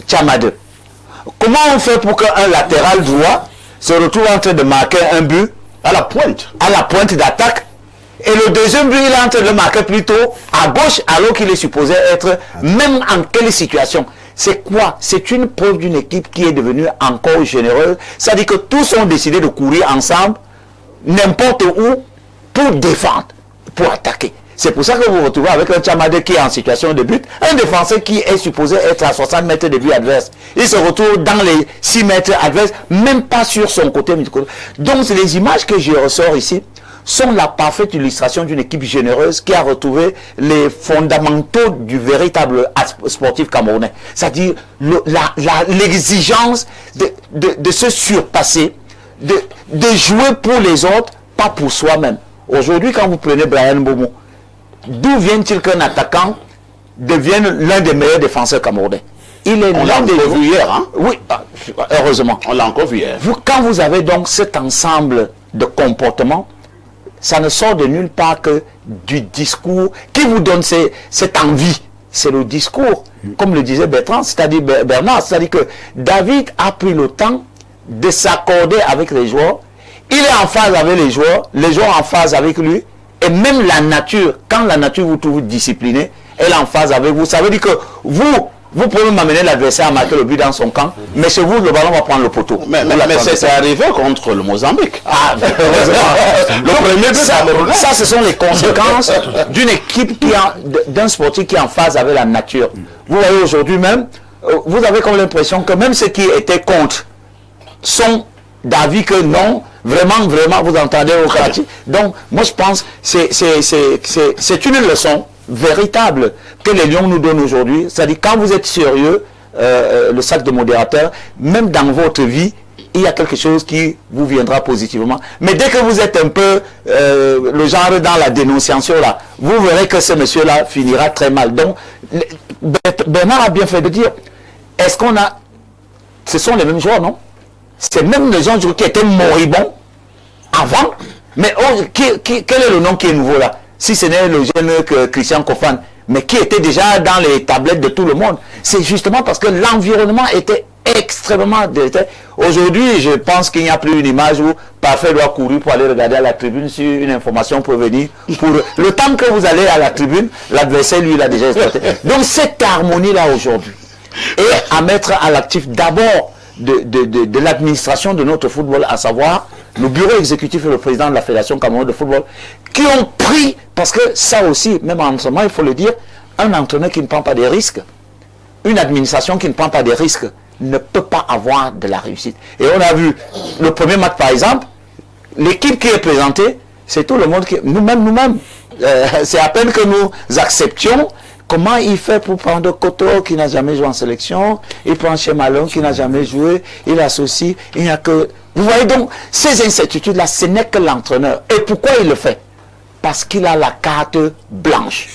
Tchamade. Comment on fait pour qu'un latéral droit se retrouve en train de marquer un but à la pointe d'attaque, et le deuxième but il est en train de le marquer plutôt à gauche, alors qu'il est supposé être même en quelle situation? C'est quoi? C'est une preuve d'une équipe qui est devenue encore généreuse. C'est-à-dire que tous ont décidé de courir ensemble, n'importe où, pour défendre, pour attaquer. C'est pour ça que vous vous retrouvez avec un Tchamade qui est en situation de but, un défenseur qui est supposé être à 60 mètres de but adverse. Il se retrouve dans les 6 mètres adverses, même pas sur son côté. Donc les images que je ressors ici sont la parfaite illustration d'une équipe généreuse qui a retrouvé les fondamentaux du véritable sportif camerounais. C'est-à-dire l'exigence de se surpasser, de jouer pour les autres, pas pour soi-même. Aujourd'hui, quand vous prenez Brian Mbeumo, d'où vient-il qu'un attaquant devienne l'un des meilleurs défenseurs camerounais? Il est l'un des vu hier, hein? Oui, heureusement. On l'a encore vu hier. Quand vous avez donc cet ensemble de comportements, ça ne sort de nulle part que du discours qui vous donne cette envie. C'est le discours, comme le disait Bernard, c'est-à-dire que David a pris le temps de s'accorder avec les joueurs. Il est en phase avec les joueurs en phase avec lui, et même la nature, quand la nature vous trouve discipliné, elle est en phase avec vous. Ça veut dire que vous pouvez m'amener l'adversaire à marquer le but dans son camp, mais chez vous, le ballon va prendre le poteau. Mais c'est arrivé contre le Mozambique. Ah, heureusement. Le premier but, ça, ce sont les conséquences d'une équipe d'un sportif qui est en phase avec la nature. Vous voyez aujourd'hui même, vous avez comme l'impression que même ceux qui étaient contre sont d'avis que non, vraiment, vous entendez au quartier. Donc, moi je pense que c'est une leçon véritable que les Lions nous donnent aujourd'hui. C'est-à-dire quand vous êtes sérieux, le sac de modérateur, même dans votre vie, il y a quelque chose qui vous viendra positivement. Mais dès que vous êtes un peu le genre dans la dénonciation là, vous verrez que ce monsieur-là finira très mal. Donc, Bernard a bien fait de dire, est-ce qu'on a... Ce sont les mêmes joueurs, non? C'est même les gens qui étaient moribonds avant. Mais quel est le nom qui est nouveau là? Si ce n'est le jeune Christian Kofan, mais qui était déjà dans les tablettes de tout le monde. C'est justement parce que l'environnement était extrêmement délétère. Aujourd'hui, je pense qu'il n'y a plus une image où Parfait doit courir pour aller regarder à la tribune si une information peut venir. Pour le temps que vous allez à la tribune, l'adversaire, lui, il a déjà exploité. Donc cette harmonie-là aujourd'hui est à mettre à l'actif d'abord de l'administration de notre football, à savoir le bureau exécutif et le président de la Fédération camerounaise de football, qui ont pris, parce que ça aussi, même en entraînement, il faut le dire, un entraîneur qui ne prend pas des risques, une administration qui ne prend pas des risques, ne peut pas avoir de la réussite. Et on a vu le premier match par exemple, l'équipe qui est présentée, c'est tout le monde qui... Nous-mêmes, c'est à peine que nous acceptions. Comment il fait pour prendre Koto qui n'a jamais joué en sélection, il prend Chemalon qui n'a jamais joué, il associe, il n'y a que... Vous voyez donc, ces incertitudes-là, ce n'est que l'entraîneur. Et pourquoi il le fait? Parce qu'il a la carte blanche.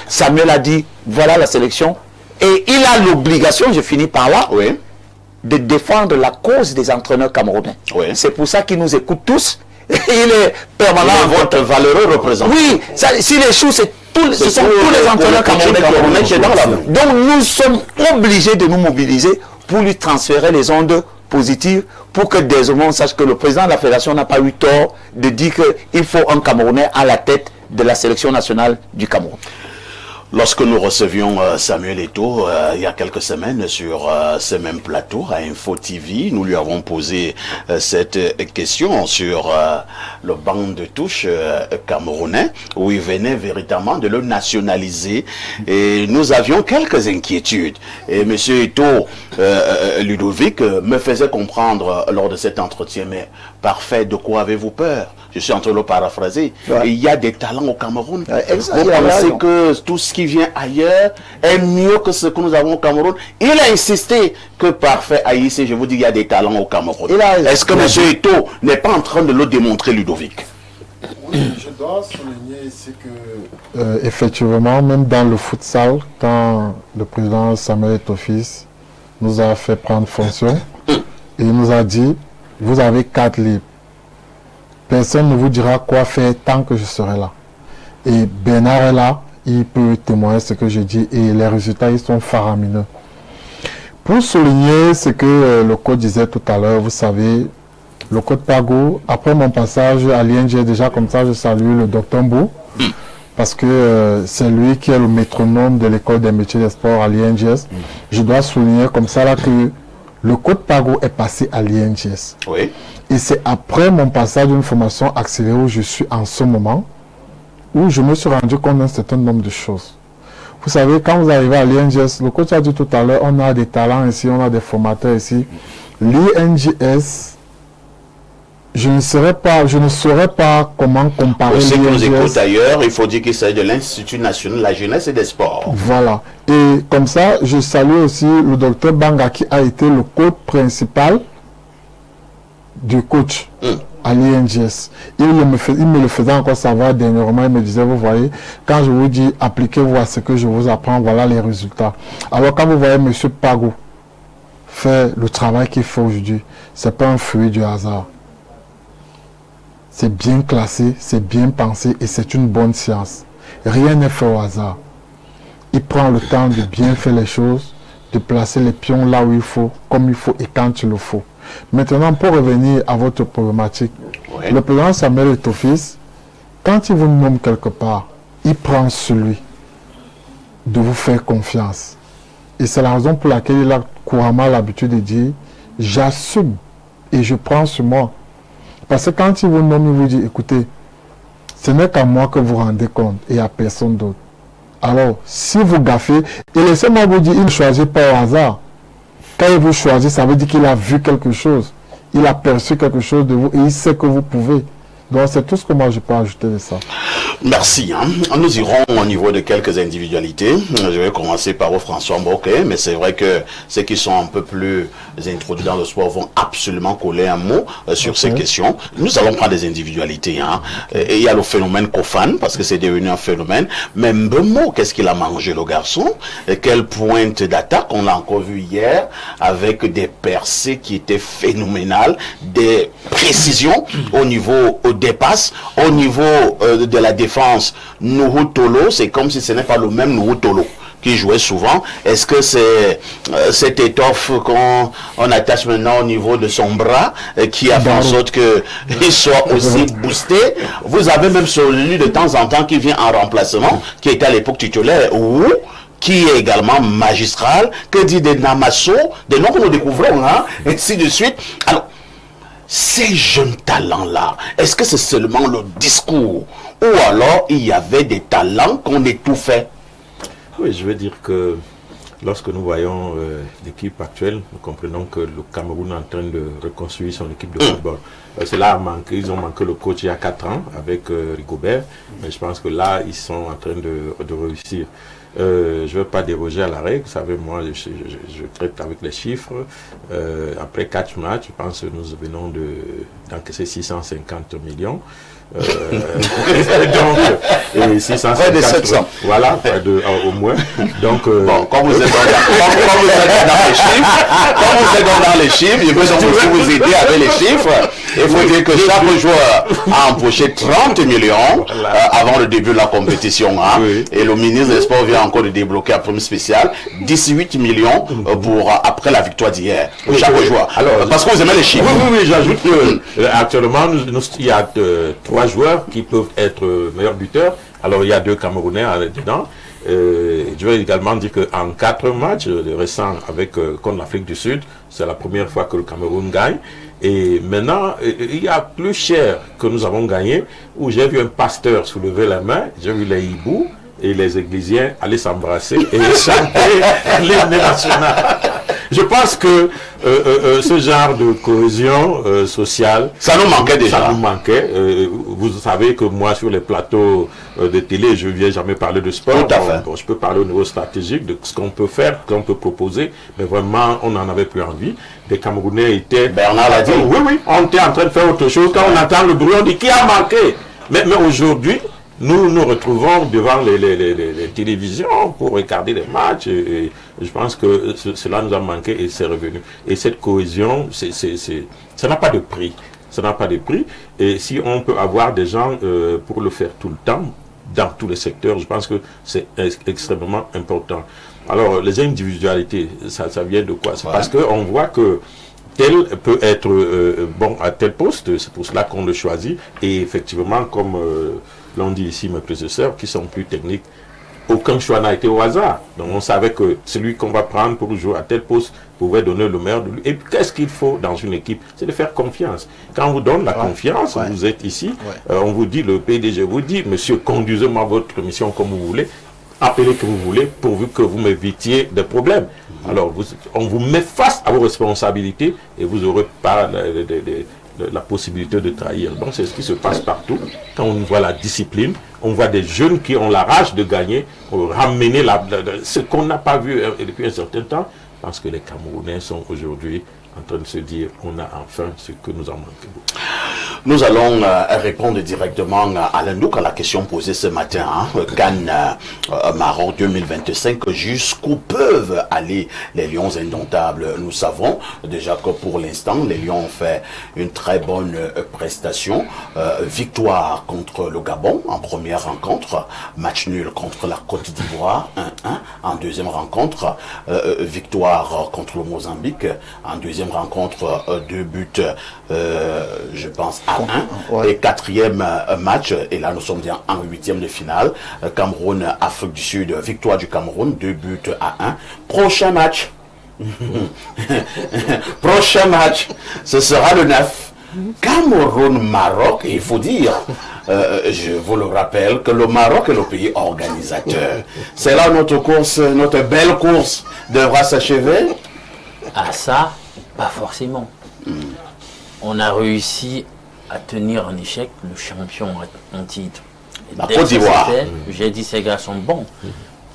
Samuel a dit, voilà la sélection. Et il a l'obligation, je finis par là, de défendre la cause des entraîneurs camerounais. C'est pour ça qu'il nous écoute tous. Il est permanent. Votre valeureux représentant. Oui, s'il échoue, ce sont tous les entraîneurs camerounais qui sont dans la main. Donc nous sommes obligés de nous mobiliser pour lui transférer les ondes positives, pour que désormais on sache que le président de la fédération n'a pas eu tort de dire qu'il faut un Camerounais à la tête de la sélection nationale du Cameroun. Lorsque nous recevions Samuel Eto'o il y a quelques semaines sur ce même plateau à Info TV, nous lui avons posé cette question sur le banc de touche camerounais, où il venait véritablement de le nationaliser, et nous avions quelques inquiétudes. Et M. Eto'o, Ludovic, me faisait comprendre lors de cet entretien, mais Parfait, de quoi avez-vous peur? Je suis en train de le paraphraser. Il y a des talents au Cameroun. Vous pensez que tout ce qui vient ailleurs est mieux que ce que nous avons au Cameroun? Il a insisté que Parfait a ici, je vous dis, il y a des talents au Cameroun. Est-ce que M. Eto'o n'est pas en train de le démontrer, Ludovic? Oui, je dois souligner ici que effectivement, même dans le futsal, quand le président Samuel Eto'o fils nous a fait prendre fonction, il nous a dit, vous avez 4 libres. Personne ne vous dira quoi faire tant que je serai là. Et Bernard est là, il peut témoigner ce que je dis, et les résultats, ils sont faramineux. Pour souligner ce que le coach disait tout à l'heure, vous savez, le coach Pago, après mon passage à l'ING, déjà comme ça, je salue le docteur Mbou, parce que c'est lui qui est le métronome de l'école des métiers des sports à l'INGS. Je dois souligner comme ça là que le coach Pago est passé à l'INGS. Oui. Et c'est après mon passage d'une formation accélérée où je suis en ce moment, où je me suis rendu compte d'un certain nombre de choses. Vous savez, quand vous arrivez à l'INGS, le coach a dit tout à l'heure, on a des talents ici, on a des formateurs ici. L'INGS, je ne saurais pas comment comparer ceux qui nous écoutent ailleurs, il faut dire qu'il s'agit de l'Institut national de la jeunesse et des sports. Voilà. Et comme ça, je salue aussi le docteur Banga qui a été le coach principal du coach à l'INGS. Il me le faisait encore savoir dernièrement. Il me disait, vous voyez, quand je vous dis appliquez-vous à ce que je vous apprends, voilà les résultats. Alors quand vous voyez M. Pago faire le travail qu'il fait aujourd'hui, ce n'est pas un fruit du hasard. C'est bien classé, c'est bien pensé et c'est une bonne science. Rien n'est fait au hasard. Il prend le temps de bien faire les choses, de placer les pions là où il faut, comme il faut et quand il le faut. Maintenant, pour revenir à votre problématique, le président Samuel Eto'o fils, quand il vous nomme quelque part, il prend celui de vous faire confiance. Et c'est la raison pour laquelle il a couramment l'habitude de dire, j'assume et je prends sur moi. Parce que quand il vous nomme, il vous dit, écoutez, ce n'est qu'à moi que vous rendez compte et à personne d'autre. Alors, si vous gaffez, et laissez-moi vous dire, il ne choisit pas au hasard. Quand il vous choisit, ça veut dire qu'il a vu quelque chose. Il a perçu quelque chose de vous et il sait que vous pouvez. Donc c'est tout ce que moi je peux ajouter de ça. Merci. Nous irons au niveau de quelques individualités. Je vais commencer par François Mboké, mais c'est vrai que ceux qui sont un peu plus introduits dans le sport vont absolument coller un mot sur ces questions. Nous allons prendre des individualités. Et il y a le phénomène Kofan, parce que c'est devenu un phénomène. Mais Mbemo, qu'est-ce qu'il a mangé le garçon? Et quelle pointe d'attaque? On l'a encore vu hier avec des percées qui étaient phénoménales, des précisions au niveau des passes, au niveau de la défense. Nuhu Tolo, c'est comme si ce n'est pas le même Nuhu Tolo qui jouait souvent. Est-ce que c'est cette étoffe qu'on attache maintenant au niveau de son bras qui a fait en sorte qu'il soit aussi boosté? Vous avez même celui de temps en temps qui vient en remplacement, qui était à l'époque titulaire, ou qui est également magistral. Que dit des Namasso, des noms que nous découvrons, et ainsi de suite. Alors, ces jeunes talents-là, est-ce que c'est seulement le discours, ou alors il y avait des talents qu'on étouffait? Oui, je veux dire que lorsque nous voyons l'équipe actuelle, nous comprenons que le Cameroun est en train de reconstruire son équipe de football. Cela a manqué, ils ont manqué le coach il y a 4 ans avec Rigobert, mais je pense que là, ils sont en train de réussir. Je ne veux pas déroger à la règle, vous savez, moi je traite avec les chiffres. Après 4 matchs, je pense que nous venons d'encaisser 650 millions. Donc, et 650, voilà, au moins. Donc, bon, quand vous êtes dans les chiffres, je peux aussi vous aider avec les chiffres. Il faut dire que chaque joueur a empoché 30 millions avant le début de la compétition. Et le ministre des Sports vient encore de débloquer un premier spécial, 18 millions pour après la victoire d'hier. Pour chaque joueur. Alors, parce que vous aimez les chiffres. Oui, j'ajoute que actuellement, il y a 3 joueurs qui peuvent être meilleurs buteurs. Alors, il y a 2 Camerounais dedans. Je veux également dire qu'en 4 matchs récents contre l'Afrique du Sud, c'est la première fois que le Cameroun gagne. Et maintenant, il y a plus cher que nous avons gagné, où j'ai vu un pasteur soulever la main, j'ai vu les hiboux et les églisiens aller s'embrasser et chanter l'hymne national. Je pense que ce genre de cohésion sociale, ça nous manquait déjà. Ça nous manquait. Vous savez que moi, sur les plateaux de télé, je ne viens jamais parler de sport. Bon, je peux parler au niveau stratégique de ce qu'on peut faire, ce qu'on peut proposer, mais vraiment, on n'en avait plus envie. Les Camerounais étaient... Bernard l'a dit. Oui, on était en train de faire autre chose. Quand on entend le bruit, on dit qui a manqué. Mais aujourd'hui, nous nous retrouvons devant les télévisions pour regarder les matchs et je pense que cela nous a manqué et c'est revenu. Et cette cohésion, ça n'a pas de prix. Ça n'a pas de prix. Et si on peut avoir des gens pour le faire tout le temps, dans tous les secteurs, je pense que c'est extrêmement important. Alors, les individualités, ça vient de quoi? C'est parce qu'on voit que tel peut être bon à tel poste, c'est pour cela qu'on le choisit. Et effectivement, comme l'ont dit ici mes prédécesseurs, qui sont plus techniques, aucun choix n'a été au hasard. Donc on savait que celui qu'on va prendre pour jouer à tel poste pouvait donner le meilleur de lui. Et qu'est-ce qu'il faut dans une équipe? C'est de faire confiance. Quand on vous donne la confiance, vous êtes ici, on vous dit, le PDG vous dit, monsieur, conduisez-moi votre mission comme vous voulez, appelez que vous voulez, pourvu que vous m'évitiez des problèmes. Alors on vous met face à vos responsabilités et vous n'aurez pas la possibilité de trahir. Donc c'est ce qui se passe partout. Quand on voit la discipline, on voit des jeunes qui ont la rage de gagner, ramener ce qu'on n'a pas vu depuis un certain temps, parce que les Camerounais sont aujourd'hui en train de se dire on a enfin ce que nous en manquons. Nous allons répondre directement à Landouk à la question posée ce matin. CAN Maroc 2025, jusqu'où peuvent aller les Lions indomptables? Nous savons déjà que pour l'instant, les Lions ont fait une très bonne prestation. Victoire contre le Gabon en première rencontre, match nul contre la Côte d'Ivoire, 1-1 en deuxième rencontre, victoire contre le Mozambique en deuxième rencontre, 2 buts, je pense, à 1. Et 4e match, et là nous sommes bien en 8e de finale, Cameroun, Afrique du Sud, victoire du Cameroun, 2 buts à 1. Prochain match, prochain match, ce sera le 9. Cameroun-Maroc, il faut dire, je vous le rappelle, que le Maroc est le pays organisateur. C'est là notre course, notre belle course devra s'achever. Ah ça, pas forcément. On a réussi à tenir en échec le champion en titre. La Côte d'Ivoire. J'ai dit ces gars sont bons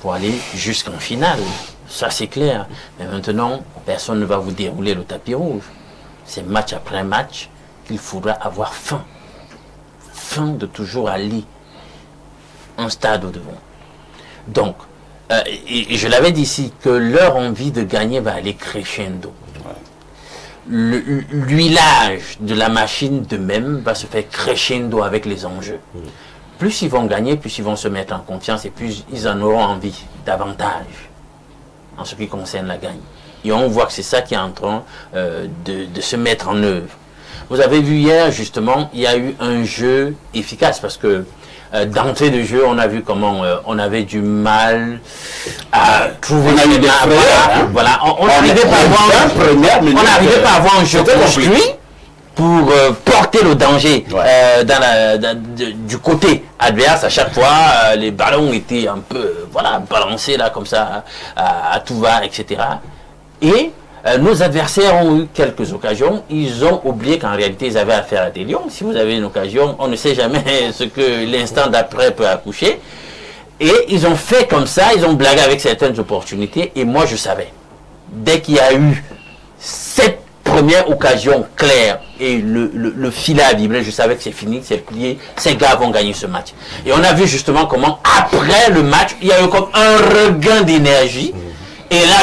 pour aller jusqu'en finale. Ça c'est clair. Mais maintenant, personne ne va vous dérouler le tapis rouge. C'est match après match qu'il faudra avoir faim. Faim de toujours aller un stade au devant. Donc, et je l'avais dit ici, que leur envie de gagner va aller crescendo. L'huilage de la machine de même va se faire crescendo avec les enjeux. Plus ils vont gagner, plus ils vont se mettre en confiance et plus ils en auront envie davantage en ce qui concerne la gagne. Et on voit que c'est ça qui est en train de se mettre en œuvre. Vous avez vu hier, justement, il y a eu un jeu efficace parce que d'entrée de jeu, on a vu comment on avait du mal à trouver des voilà, on n'arrivait pas à avoir un jeu construit pour porter le danger du côté adverse. À chaque fois, les ballons étaient un peu balancés là comme ça à tout va, etc. Et nos adversaires ont eu quelques occasions. Ils ont oublié qu'en réalité, ils avaient affaire à des lions. Si vous avez une occasion, on ne sait jamais ce que l'instant d'après peut accoucher. Et ils ont fait comme ça, ils ont blagué avec certaines opportunités. Et moi, je savais, dès qu'il y a eu cette première occasion claire et le filet à vibrer, je savais que c'est fini, c'est plié, ces gars vont gagner ce match. Et on a vu justement comment, après le match, il y a eu comme un regain d'énergie. Et là,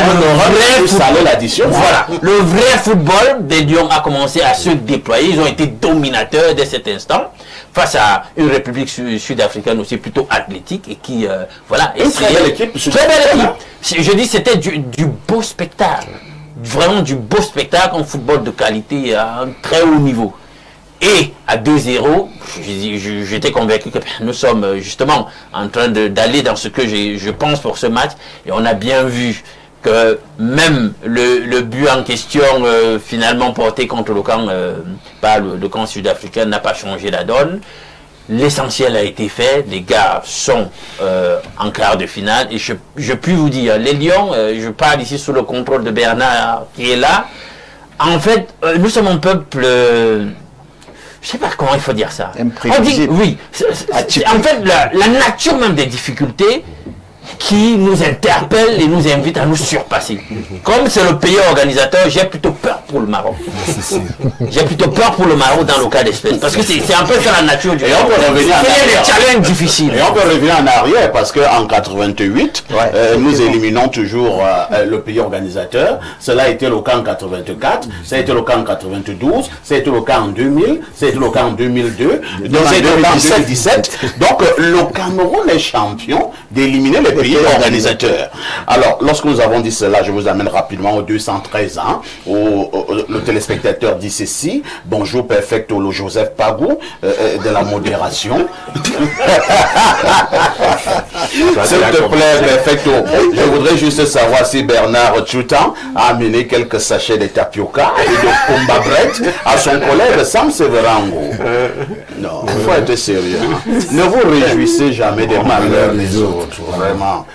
le vrai football des Lions a commencé à se déployer. Ils ont été dominateurs dès cet instant face à une République sud-africaine aussi plutôt athlétique et qui, une très belle équipe. Très belle équipe. Je dis, c'était du beau spectacle. Vraiment du beau spectacle en football de qualité à un très haut niveau. Et à 2-0, j'étais convaincu que nous sommes justement en train d'aller dans ce que je pense pour ce match. Et on a bien vu que même le but en question, finalement porté contre le camp, par le camp sud-africain, n'a pas changé la donne. L'essentiel a été fait. Les gars sont en quart de finale. Et je puis vous dire, les Lions, je parle ici sous le contrôle de Bernard qui est là. En fait, nous sommes un peuple... je sais pas comment il faut dire ça. On dit, oui. En fait, la nature même des difficultés qui nous interpelle et nous invite à nous surpasser. Comme c'est le pays organisateur, j'ai plutôt peur pour le Maroc. J'ai plutôt peur pour le Maroc dans le cas d'espèce. Parce que c'est un peu ça la nature du Maroc. C'est des challenges difficiles. Et on peut revenir en arrière parce qu'en 88, nous éliminons toujours le pays organisateur. Cela a été le cas en 84, ça a été le cas en 92, ça a été le cas en 2000, ça a été le cas en 2002, donc ça a été le cas en 2017. Donc le Cameroun est champion d'éliminer les pays organisateurs. Alors, lorsque nous avons dit cela, je vous amène rapidement au 213 ans, où le téléspectateur dit ceci: bonjour perfecto, le Joseph Pagou de la modération. S'il te plaît, perfecto, je voudrais juste savoir si Bernard Tchoutan a amené quelques sachets de tapioca et de Pumba Bread à son collègue Sam Severango. Non, il faut être sérieux. Ne vous réjouissez jamais des malheurs des autres, vraiment.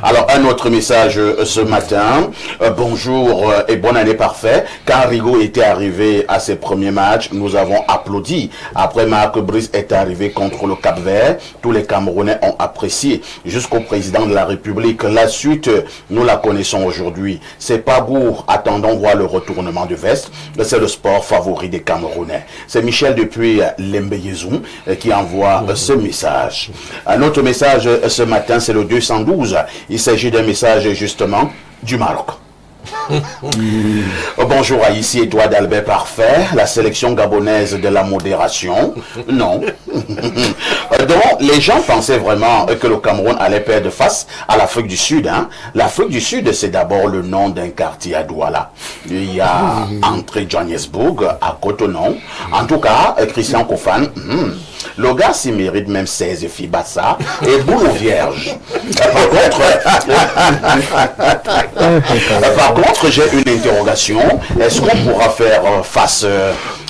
Alors, un autre message ce matin. Bonjour et bonne année parfait. Quand Rigo était arrivé à ses premiers matchs, nous avons applaudi. Après, Marc Brice est arrivé contre le Cap-Vert. Tous les Camerounais ont apprécié. Jusqu'au président de la République. La suite, nous la connaissons aujourd'hui. C'est pas gourd. Attendons voir le retournement de veste. C'est le sport favori des Camerounais. C'est Michel depuis Lembeyezoum qui envoie ce message. Un autre message ce matin, c'est le 212. Il s'agit d'un message justement du Maroc. Bonjour à ici Edouard Albert Parfait, la sélection gabonaise de la modération. Non. Donc, les gens pensaient vraiment que le Cameroun allait perdre face à l'Afrique du Sud. Hein. L'Afrique du Sud, c'est d'abord le nom d'un quartier à Douala. Il y a entre Johannesburg à Cotonou. En tout cas, Christian Kofan, le gars s'y mérite même 16 Fibassa et boule vierge. Par contre, j'ai une interrogation. Est-ce qu'on pourra faire face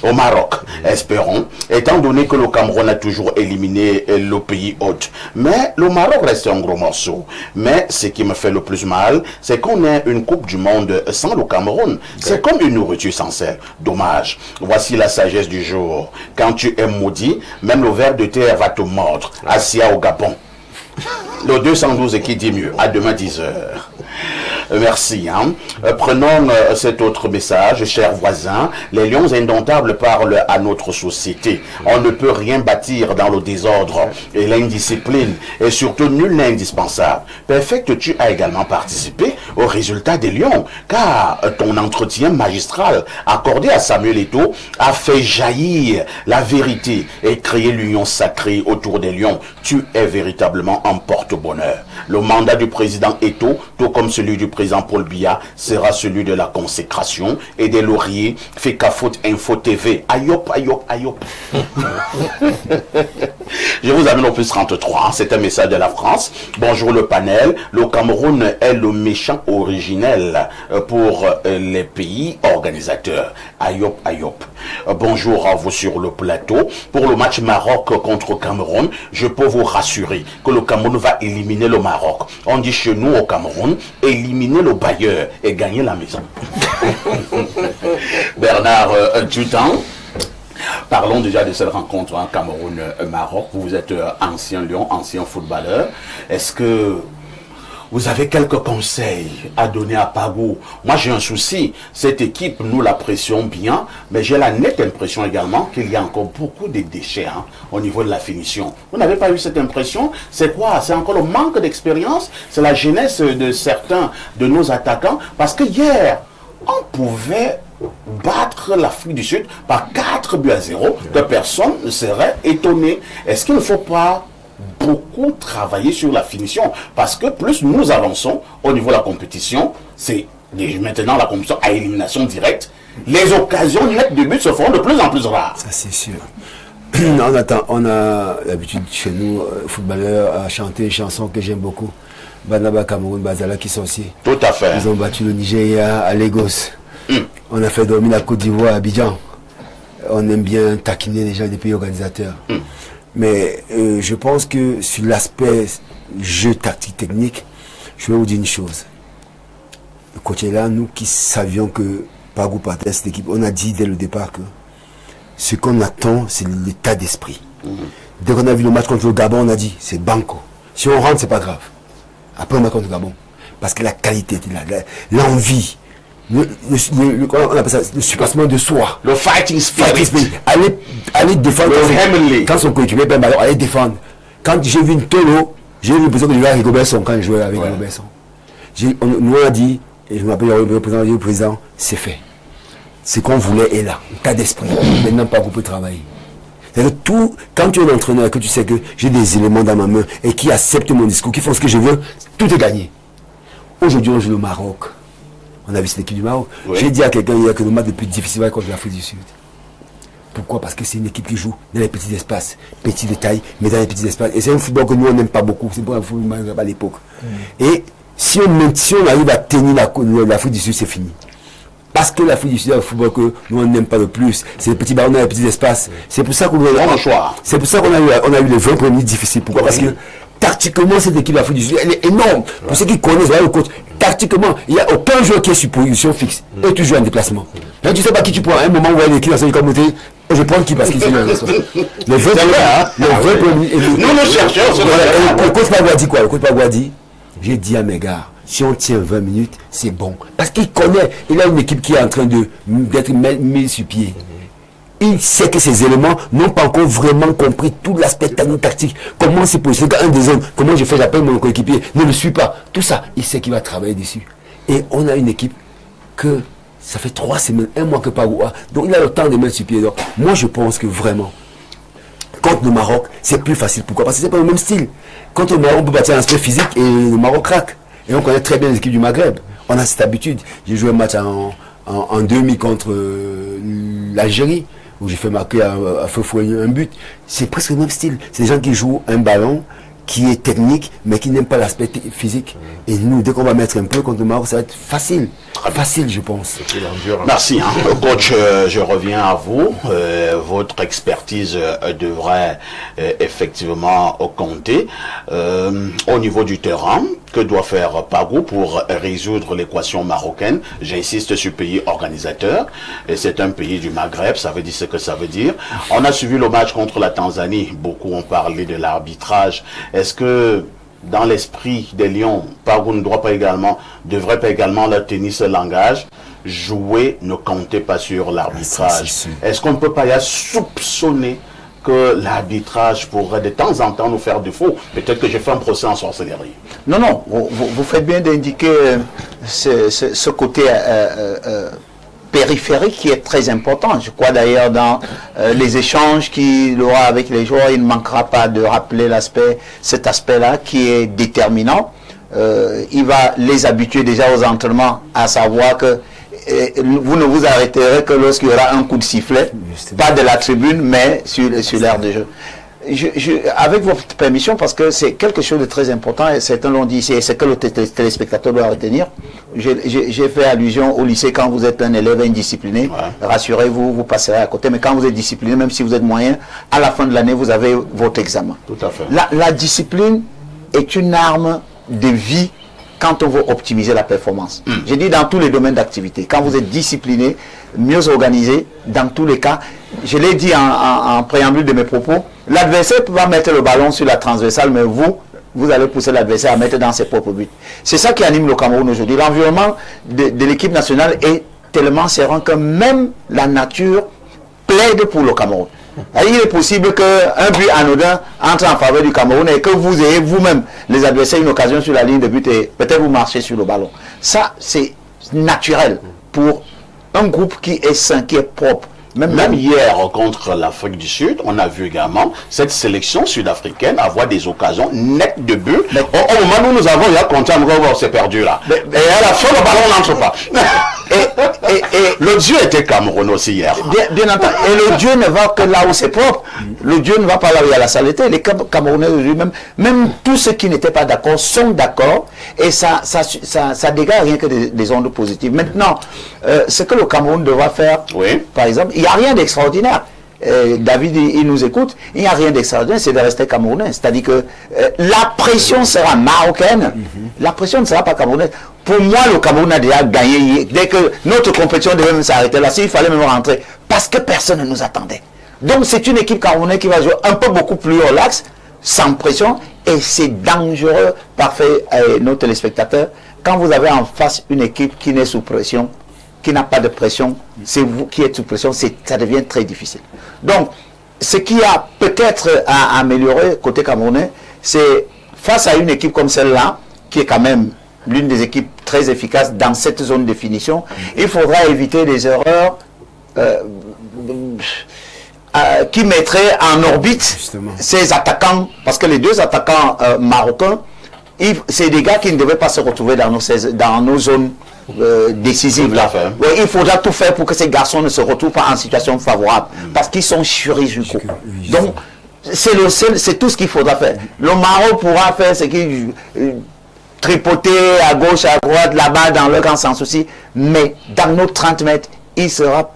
au Maroc. Espérons, étant donné que le Cameroun a toujours éliminé le pays hôte. Mais le Maroc reste un gros morceau. Mais ce qui me fait le plus mal, c'est qu'on ait une Coupe du Monde sans le Cameroun. C'est comme une nourriture sans sel. Dommage. Voici la sagesse du jour. Quand tu es maudit, même le ver de terre va te mordre. Assia au Gabon. Le 212 qui dit mieux. À demain 10h. Merci. Prenons cet autre message, chers voisins. Les lions indomptables parlent à notre société. On ne peut rien bâtir dans le désordre et l'indiscipline. Et surtout, nul n'est indispensable. Perfect, tu as également participé au résultat des lions. Car ton entretien magistral accordé à Samuel Eto'o a fait jaillir la vérité et créer l'union sacrée autour des lions. Tu es véritablement un porte-bonheur. Le mandat du président Eto'o, tout comme celui du président Paul Biya, sera celui de la consécration et des lauriers. Fait qu'à faute Info TV. Ayop, ayop, ayop. Je vous amène au plus 33. C'est un message de la France. Bonjour le panel. Le Cameroun est le méchant originel pour les pays organisateurs. Ayop, ayop. Bonjour à vous sur le plateau. Pour le match Maroc contre Cameroun, je peux vous rassurer que le Cameroun va éliminer le Maroc. On dit chez nous au Cameroun, éliminer le bailleur et gagner la maison. Bernard Tutan. Parlons déjà de cette rencontre Cameroun-Maroc. Vous êtes ancien lion, ancien footballeur. Est-ce que vous avez quelques conseils à donner à Pagou? Moi, j'ai un souci. Cette équipe, nous l'apprécions bien, mais j'ai la nette impression également qu'il y a encore beaucoup de déchets au niveau de la finition. Vous n'avez pas eu cette impression? C'est quoi? C'est encore le manque d'expérience? C'est la jeunesse de certains de nos attaquants? Parce que hier, on pouvait battre l'Afrique du Sud par 4-0, que personne ne serait étonné. Est-ce qu'il ne faut pas beaucoup travailler sur la finition? Parce que plus nous avançons au niveau de la compétition, c'est maintenant la compétition à élimination directe, les occasions nettes de but se feront de plus en plus rares. Ça c'est sûr. On a l'habitude chez nous, footballeurs, à chanter une chanson que j'aime beaucoup. Banaba Cameroun Bazala qui sont aussi. Tout à fait. Ils ont battu le Nigeria à Lagos. On a fait dormir la Côte d'Ivoire à Abidjan. On aime bien taquiner les gens des pays organisateurs. Mais je pense que sur l'aspect jeu tactique technique, je vais vous dire une chose. Le coach est là, nous qui savions que Pagou partait à cette équipe, on a dit dès le départ que ce qu'on attend, c'est l'état d'esprit. Dès qu'on a vu le match contre le Gabon, on a dit c'est banco. Si on rentre, c'est pas grave. Après on match contre le Gabon. Parce que la qualité était là, l'envie. On appelle ça le surpassement de soi. Le fighting spirit. Aller défendre. Quand son coéquipier perd le ballon, aller défendre. Quand j'ai vu une Tolo, j'ai eu l'impression que je jouais avec Robertson quand je jouais avec Robertson. Nous on a dit, et je m'appelle le président, c'est fait. Ce qu'on voulait est là, cas d'esprit. Maintenant, pas beaucoup de travail. C'est-à-dire tout, quand tu es un entraîneur et que tu sais que j'ai des éléments dans ma main et qui acceptent mon discours, qui font ce que je veux, tout est gagné. Aujourd'hui, on joue le Maroc. On a vu cette équipe du Maroc. Oui. J'ai dit à quelqu'un hier que le match le plus difficile va être contre l'Afrique du Sud. Pourquoi? Parce que c'est une équipe qui joue dans les petits espaces, petits de taille, mais dans les petits espaces. Et c'est un football que nous on n'aime pas beaucoup. C'est pas un football à l'époque. Et si on arrive à tenir l'Afrique du Sud, c'est fini. Parce que l'Afrique du Sud est un football que nous on n'aime pas le plus. C'est les petits ballons dans les petits espaces. C'est pour ça qu'on a eu les 20 premiers difficiles. Pourquoi? Parce que tactiquement, cette équipe d'Afrique du Sud, elle est énorme. Pour ceux qui connaissent, le coach, tactiquement, il n'y a aucun joueur qui est sur position fixe. Et tu joues en déplacement. Là, tu ne sais pas qui tu prends. À un moment où il y a l'équipe dans cette communauté, je prends qui parce qu'il fait le 20 premiers. Nous cherchons. Le coach Pagou a dit quoi? Le coach Pagou a dit, j'ai dit à mes gars, si on tient 20 minutes, c'est bon. Parce qu'il connaît, il a une équipe qui est en train d'être mise sur pied. Il sait que ces éléments n'ont pas encore vraiment compris tout l'aspect tactique. Comment c'est possible qu'un des hommes, comment je fais, j'appelle mon coéquipier, ne le suit pas. Tout ça, il sait qu'il va travailler dessus. Et on a une équipe que ça fait 3 semaines, 1 mois que Pagou a. Donc il a le temps de mettre sur pied. Donc, moi je pense que vraiment, contre le Maroc, c'est plus facile. Pourquoi? Parce que c'est pas le même style. Contre le Maroc, on peut bâtir un aspect physique et le Maroc craque. Et on connaît très bien les équipes du Maghreb. On a cette habitude. J'ai joué un match en demi contre l'Algérie, où j'ai fait marquer à feu fouet un but. C'est presque le même style. C'est des gens qui jouent un ballon, qui est technique, mais qui n'aime pas l'aspect physique. Et nous, dès qu'on va mettre un peu contre le Maroc, ça va être facile. Facile, je pense. Merci. Coach, je reviens à vous. Votre expertise devrait effectivement compter. Au niveau du terrain, que doit faire Pagou pour résoudre l'équation marocaine? J'insiste sur pays organisateur. Et c'est un pays du Maghreb, ça veut dire ce que ça veut dire. On a suivi le match contre la Tanzanie. Beaucoup ont parlé de l'arbitrage. Est-ce que dans l'esprit des Lions, Pagou ne devrait pas également leur tenir ce langage? Jouer, ne comptez pas sur l'arbitrage. Est-ce qu'on ne peut pas y soupçonner que l'arbitrage pourrait de temps en temps nous faire défaut? Peut-être que j'ai fait un procès en sorcellerie. Non, non, vous faites bien d'indiquer ce côté périphérique qui est très important. Je crois d'ailleurs dans les échanges qu'il aura avec les joueurs, il ne manquera pas de rappeler cet aspect-là qui est déterminant. Il va les habituer déjà aux entraînements, à savoir que vous ne vous arrêterez que lorsqu'il y aura un coup de sifflet, pas de la tribune, mais sur l'aire de jeu. Avec votre permission, parce que c'est quelque chose de très important, et certains l'ont dit, c'est ce que le téléspectateur doit retenir. J'ai fait allusion au lycée, quand vous êtes un élève indiscipliné, rassurez-vous, vous passerez à côté, mais quand vous êtes discipliné, même si vous êtes moyen, à la fin de l'année, vous avez votre examen. Tout à fait. La discipline est une arme de vie quand on veut optimiser la performance. J'ai dit dans tous les domaines d'activité. Quand vous êtes discipliné, mieux organisé, dans tous les cas, je l'ai dit en préambule de mes propos, l'adversaire va mettre le ballon sur la transversale, mais vous allez pousser l'adversaire à mettre dans ses propres buts. C'est ça qui anime le Cameroun aujourd'hui. L'environnement de l'équipe nationale est tellement serein que même la nature plaide pour le Cameroun. Il est possible qu'un but anodin entre en faveur du Cameroun et que vous ayez vous-même, les adversaires, une occasion sur la ligne de but et peut-être vous marchez sur le ballon. Ça, c'est naturel pour un groupe qui est sain, qui est propre. Même hier, contre l'Afrique du Sud, on a vu également cette sélection sud-africaine avoir des occasions nettes de but. Au moment où nous avons compté, c'est perdu là. Et à la fin, le ballon n'entre pas. Et le Dieu était Cameroun aussi hier. Bien entendu. Et le Dieu ne va que là où c'est propre. Le Dieu ne va pas là où il y a la saleté. Les Camerounais aujourd'hui, même tous ceux qui n'étaient pas d'accord sont d'accord. Et ça dégage rien que des ondes positives. Maintenant, ce que le Cameroun devra faire, par exemple, il n'y a rien d'extraordinaire. David, il nous écoute, il n'y a rien d'extraordinaire, c'est de rester camerounais. C'est-à-dire que la pression sera marocaine, la pression ne sera pas camerounaise. Pour moi, le Cameroun a déjà gagné. Dès que notre compétition devait même s'arrêter là, il fallait même rentrer, parce que personne ne nous attendait. Donc c'est une équipe camerounaise qui va jouer un peu beaucoup plus relax, sans pression, et c'est dangereux, parfait, nos téléspectateurs, quand vous avez en face une équipe qui n'est sous pression, qui n'a pas de pression, c'est vous qui êtes sous pression, ça devient très difficile. Donc, ce qui a peut-être à améliorer côté camerounais, c'est face à une équipe comme celle-là, qui est quand même l'une des équipes très efficaces dans cette zone de finition, il faudra éviter des erreurs qui mettraient en orbite ces attaquants, parce que les deux attaquants marocains, c'est des gars qui ne devaient pas se retrouver dans nos zones décisives. Il faudra tout faire pour que ces garçons ne se retrouvent pas en situation favorable, parce qu'ils sont chirurgicaux. Donc, c'est tout ce qu'il faudra faire. Le Maroc pourra faire ce qu'il tripoter à gauche, à droite, là-bas, dans le grand sans souci, mais dans nos 30 mètres, il sera,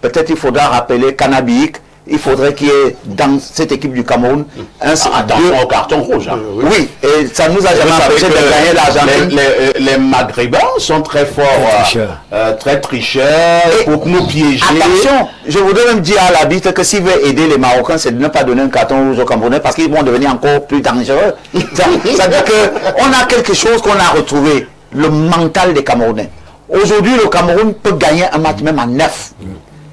peut-être il faudra rappeler Canabique. Il faudrait qu'il y ait dans cette équipe du Cameroun au carton rouge. Oui, et ça nous a jamais empêché de gagner l'argent. Les Maghrébins sont très forts, très tricheurs, pour nous piéger. Attention, je voudrais même dire à l'arbitre que s'il veut aider les Marocains, c'est de ne pas donner un carton rouge aux Camerounais parce qu'ils vont devenir encore plus dangereux. Ça veut dire qu'on a quelque chose qu'on a retrouvé, le mental des Camerounais. Aujourd'hui, le Cameroun peut gagner un match même à 9.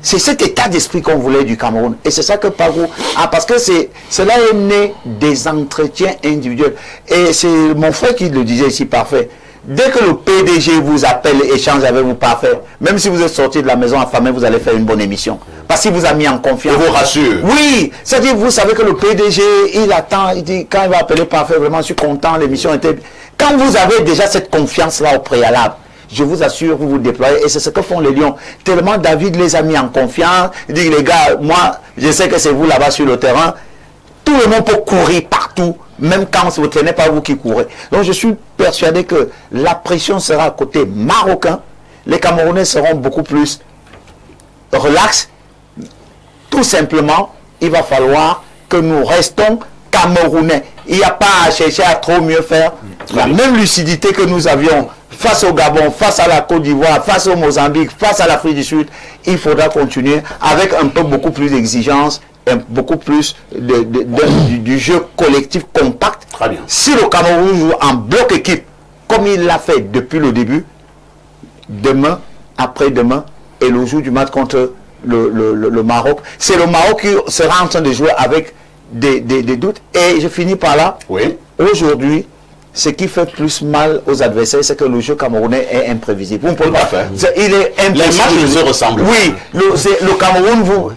C'est cet état d'esprit qu'on voulait du Cameroun. Et c'est ça que Pagou a, parce que cela est né des entretiens individuels. Et c'est mon frère qui le disait ici, parfait. Dès que le PDG vous appelle et échange avec vous, parfait. Même si vous êtes sorti de la maison affamé, vous allez faire une bonne émission. Parce qu'il vous a mis en confiance. Il vous rassure. Oui, c'est-à-dire vous savez que le PDG, il attend, il dit, quand il va appeler parfait, vraiment, je suis content, l'émission était... Quand vous avez déjà cette confiance-là au préalable, je vous assure, vous vous déployez, et c'est ce que font les Lions. Tellement David les a mis en confiance, il dit, les gars, moi, je sais que c'est vous là-bas sur le terrain, tout le monde peut courir partout, même quand ce n'est pas vous qui courez. Donc je suis persuadé que la pression sera côté marocain. Les Camerounais seront beaucoup plus relax. Tout simplement, il va falloir que nous restons Camerounais. Il n'y a pas à chercher à trop mieux faire. La même lucidité que nous avions face au Gabon, face à la Côte d'Ivoire, face au Mozambique, face à l'Afrique du Sud, il faudra continuer avec un peu beaucoup plus d'exigence, beaucoup plus du jeu collectif compact. Très bien. Si le Cameroun joue en bloc équipe, comme il l'a fait depuis le début, demain, après-demain, et le jour du match contre le Maroc, c'est le Maroc qui sera en train de jouer avec des doutes. Et je finis par là. Oui. Aujourd'hui, ce qui fait plus mal aux adversaires, c'est que le jeu camerounais est imprévisible. Vous ne pouvez pas faire. Il est imprévisible. Les matchs se ressemblent. Oui, le Cameroun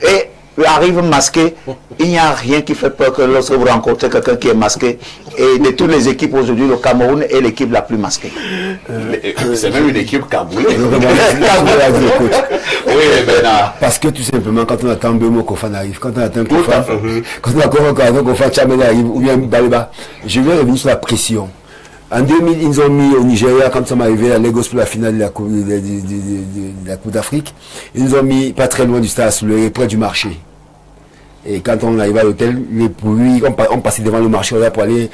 arrive masqué. Il n'y a rien qui fait peur que lorsque vous rencontrez quelqu'un qui est masqué. Et de toutes les équipes aujourd'hui, le Cameroun est l'équipe la plus masquée. C'est même une équipe caboulée. Oui, parce que tout simplement, quand on attend Bemo, Kofan arrive. Quand on attend Kofan, quand Chamel arrive, ou bien Baliba, je vais revenir sur la pression. En 2000, ils ont mis au Nigeria, quand ils sont arrivés à Lagos pour la finale de la Coupe d'Afrique, ils nous ont mis pas très loin du stade, près du marché. Et quand on arrive à l'hôtel, les bruits, on passait devant le marché là pour aller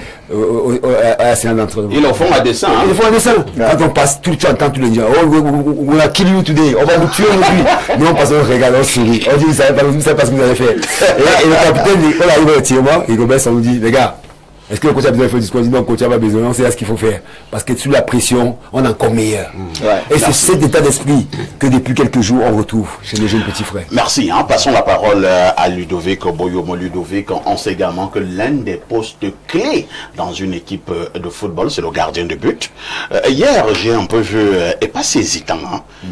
à la séance d'entraînement. Ils le font à dessein. Ils le font à dessein. Quand on passe, tu entends tous les gens. Oh, on a kill you today. On va vous tuer aujourd'hui. Nous, on passe, on regarde, on sourit. On dit, vous savez pas ce que vous avez fait. Et le capitaine, on arrive au tirement, il commence, on nous dit, les gars, est-ce que le coach a besoin de faire du discours? Non, le coach n'a pas besoin, on sait ce qu'il faut faire. Parce que sous la pression, on est encore meilleur. Et c'est cet état d'esprit que depuis quelques jours, on retrouve chez les jeunes petits frères. Merci. Passons la parole à Ludovic Boyomo. Ludovic, on sait également que l'un des postes clés dans une équipe de football, c'est le gardien de but. Hier, j'ai un peu vu, et pas si hésitant,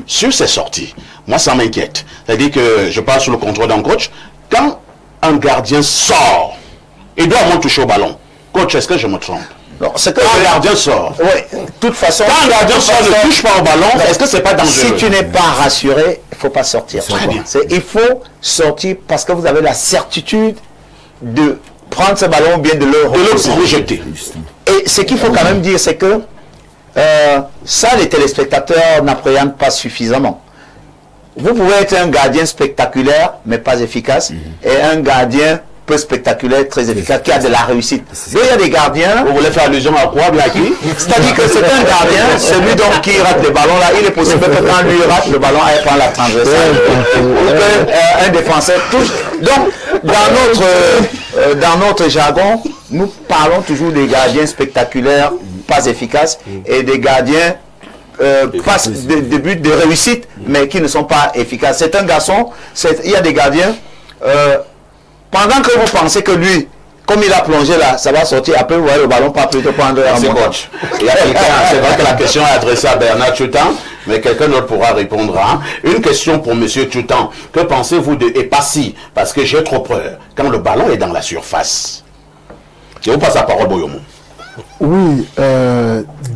sur ses sorties. Moi, ça m'inquiète. C'est-à-dire que je parle sous le contrôle d'un coach. Quand un gardien sort, il doit au moins toucher au ballon. Coach, est-ce que je me trompe? Non, c'est que quand un gardien sort. Oui, de toute façon. Quand un gardien sort ne touche pas au ballon, est-ce que c'est pas dangereux? Si tu n'es pas rassuré, il ne faut pas sortir. Très bien. Il faut sortir parce que vous avez la certitude de prendre ce ballon ou bien de le rejeter. Et ce qu'il faut quand même dire, c'est que ça, les téléspectateurs n'appréhendent pas suffisamment. Vous pouvez être un gardien spectaculaire, mais pas efficace, et un gardien peu spectaculaire, très efficace, qui a de la réussite. Il y a des gardiens... Vous voulez faire allusion à quoi, Blacky? C'est-à-dire que c'est un gardien, celui donc qui rate le ballon là, il est possible que quand lui rate le ballon, il prend la transversale. Un défenseur touche. Donc, dans notre jargon, nous parlons toujours des gardiens spectaculaires, pas efficaces, et des gardiens passent des buts de réussite, mais qui ne sont pas efficaces. C'est un garçon, il y a des gardiens... pendant que vous pensez que lui, comme il a plongé là, ça va sortir, après vous voyez le ballon pas plutôt prendre un coach. Il y a quelqu'un, c'est vrai que la question est adressée à Bernard Tchoutan, mais quelqu'un d'autre pourra répondre. Une question pour M. Tchoutan. Que pensez-vous de Epassi? Parce que j'ai trop peur quand le ballon est dans la surface. Je vous passe la parole, Boyomo. Oui,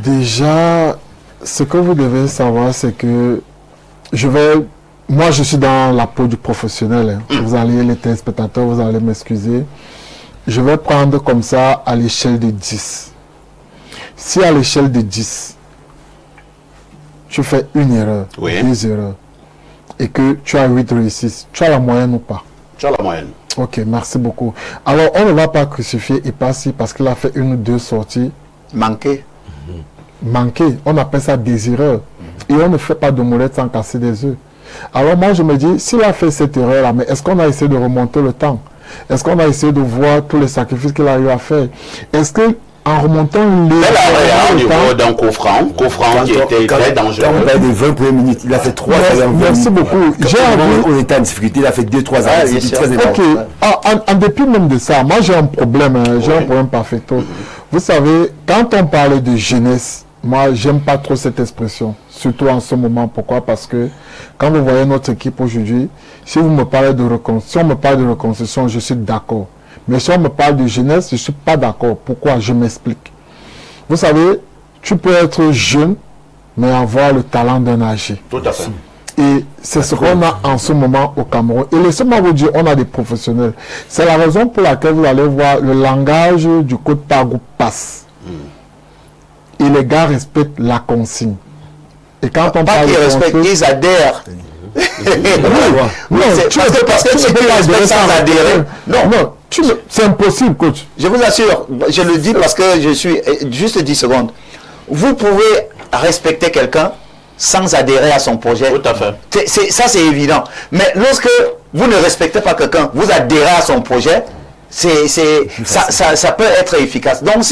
déjà, ce que vous devez savoir, c'est que moi, je suis dans la peau du professionnel. Vous allez, les téléspectateurs, vous allez m'excuser. Je vais prendre comme ça à l'échelle de 10. Si à l'échelle de 10, tu fais une erreur, 2 erreurs, et que tu as 8 réussites, tu as la moyenne ou pas? Tu as la moyenne. Ok, merci beaucoup. Alors, on ne va pas crucifier Epassi parce qu'il a fait 1 ou 2 sorties. Manquées. On appelle ça des erreurs. Et on ne fait pas de moulette sans casser des œufs. Alors moi je me dis, s'il a fait cette erreur là, mais est-ce qu'on a essayé de remonter le temps? Est-ce qu'on a essayé de voir tous les sacrifices qu'il a eu à faire? Est-ce que en remontant au niveau d'un coup franc qui était très dangereux. Quand on parle de 20 premières minutes, il a fait 3 Merci beaucoup. J'ai on était en difficulté, il a fait 2-3 ans. C'est très important. Ok. En dépit même de ça, moi j'ai un problème, j'ai un problème parfaitement. Vous savez, quand on parle de jeunesse, moi j'aime pas trop cette expression, surtout en ce moment. Pourquoi? Parce que quand vous voyez notre équipe aujourd'hui, si vous me parlez de reconstruction, si on me parle de reconstruction, je suis d'accord. Mais si on me parle de jeunesse, je ne suis pas d'accord. Pourquoi? Je m'explique. Vous savez, tu peux être jeune, mais avoir le talent d'un âgé. Tout à fait. Et c'est ce qu'on a en ce moment au Cameroun. Et laissez-moi vous dire, on a des professionnels. C'est la raison pour laquelle vous allez voir le langage du code Pagou passe. Et les gars respectent la consigne. Et quand on parle de respectent, ils adhèrent. Parce que tu peux respecter sans adhérer. Non, c'est impossible, coach. Je vous assure, je le dis parce que je suis... Juste 10 secondes. Vous pouvez respecter quelqu'un sans adhérer à son projet. Tout à fait. Ça, c'est évident. Mais lorsque vous ne respectez pas quelqu'un, vous adhérez à son projet, ça peut être efficace. Donc,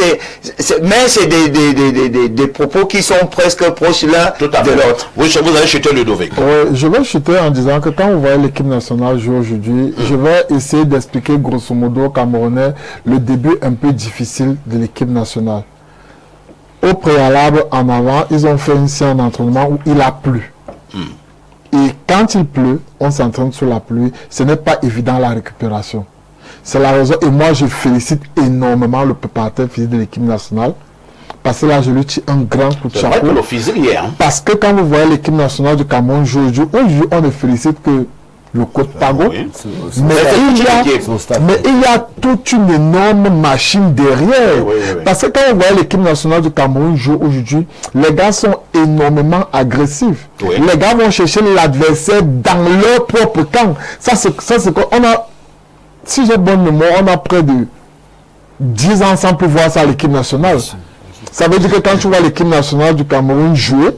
mais c'est des propos qui sont presque proches l'un de l'autre. Oui, vous allez chuter Ludovic. Oui, je vais chuter en disant que quand vous voyez l'équipe nationale jouer aujourd'hui, je vais essayer d'expliquer grosso modo aux Camerounais le début un peu difficile de l'équipe nationale. Au préalable, en avant, ils ont fait une séance d'entraînement où il a plu. Et quand il pleut, on s'entraîne sous la pluie. Ce n'est pas évident la récupération. C'est la raison. Et moi, je félicite énormément le préparateur physique de l'équipe nationale. Parce que là, je lui tire un grand coup de chapeau. C'est vrai que le physique y est. Parce que quand vous voyez l'équipe nationale du Cameroun jouer aujourd'hui, on ne félicite que le code Pago. Oui. Mais il y a toute une énorme machine derrière. Parce que quand vous voyez l'équipe nationale du Cameroun jouer aujourd'hui, les gars sont énormément agressifs. Les gars vont chercher l'adversaire dans leur propre camp. Ça, c'est quoi? On a, si j'ai bonne mémoire, on a près de 10 ans sans pouvoir ça à l'équipe nationale. Ça veut dire que quand tu vois l'équipe nationale du Cameroun jouer,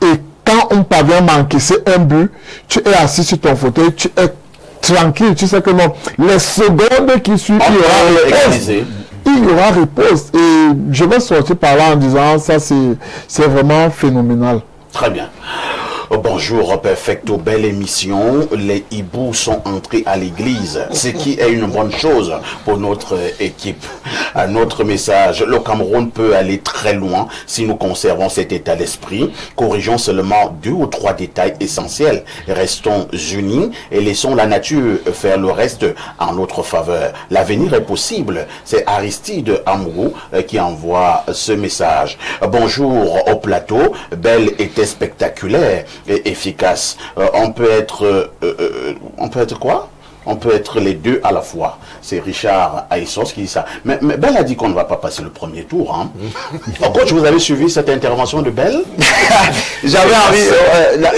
et quand on parvient à encaisser un but, tu es assis sur ton fauteuil, tu es tranquille, tu sais que non, les secondes qui suivent, il y aura repose. Et je vais sortir par là en disant, ça c'est vraiment phénoménal. Très bien. Bonjour, perfecto, belle émission. Les hiboux sont entrés à l'église, ce qui est une bonne chose pour notre équipe. Un autre message, le Cameroun peut aller très loin si nous conservons cet état d'esprit. Corrigeons seulement 2 ou 3 détails essentiels. Restons unis et laissons la nature faire le reste en notre faveur. L'avenir est possible. C'est Aristide Amourou qui envoie ce message. Bonjour au plateau, Belle était spectaculaire et efficace. On peut être quoi? On peut être les deux à la fois. C'est Richard Aïssos qui dit ça. Mais Belle a dit qu'on ne va pas passer le premier tour. Hein. Coach, vous avez suivi cette intervention de Belle? J'avais envie...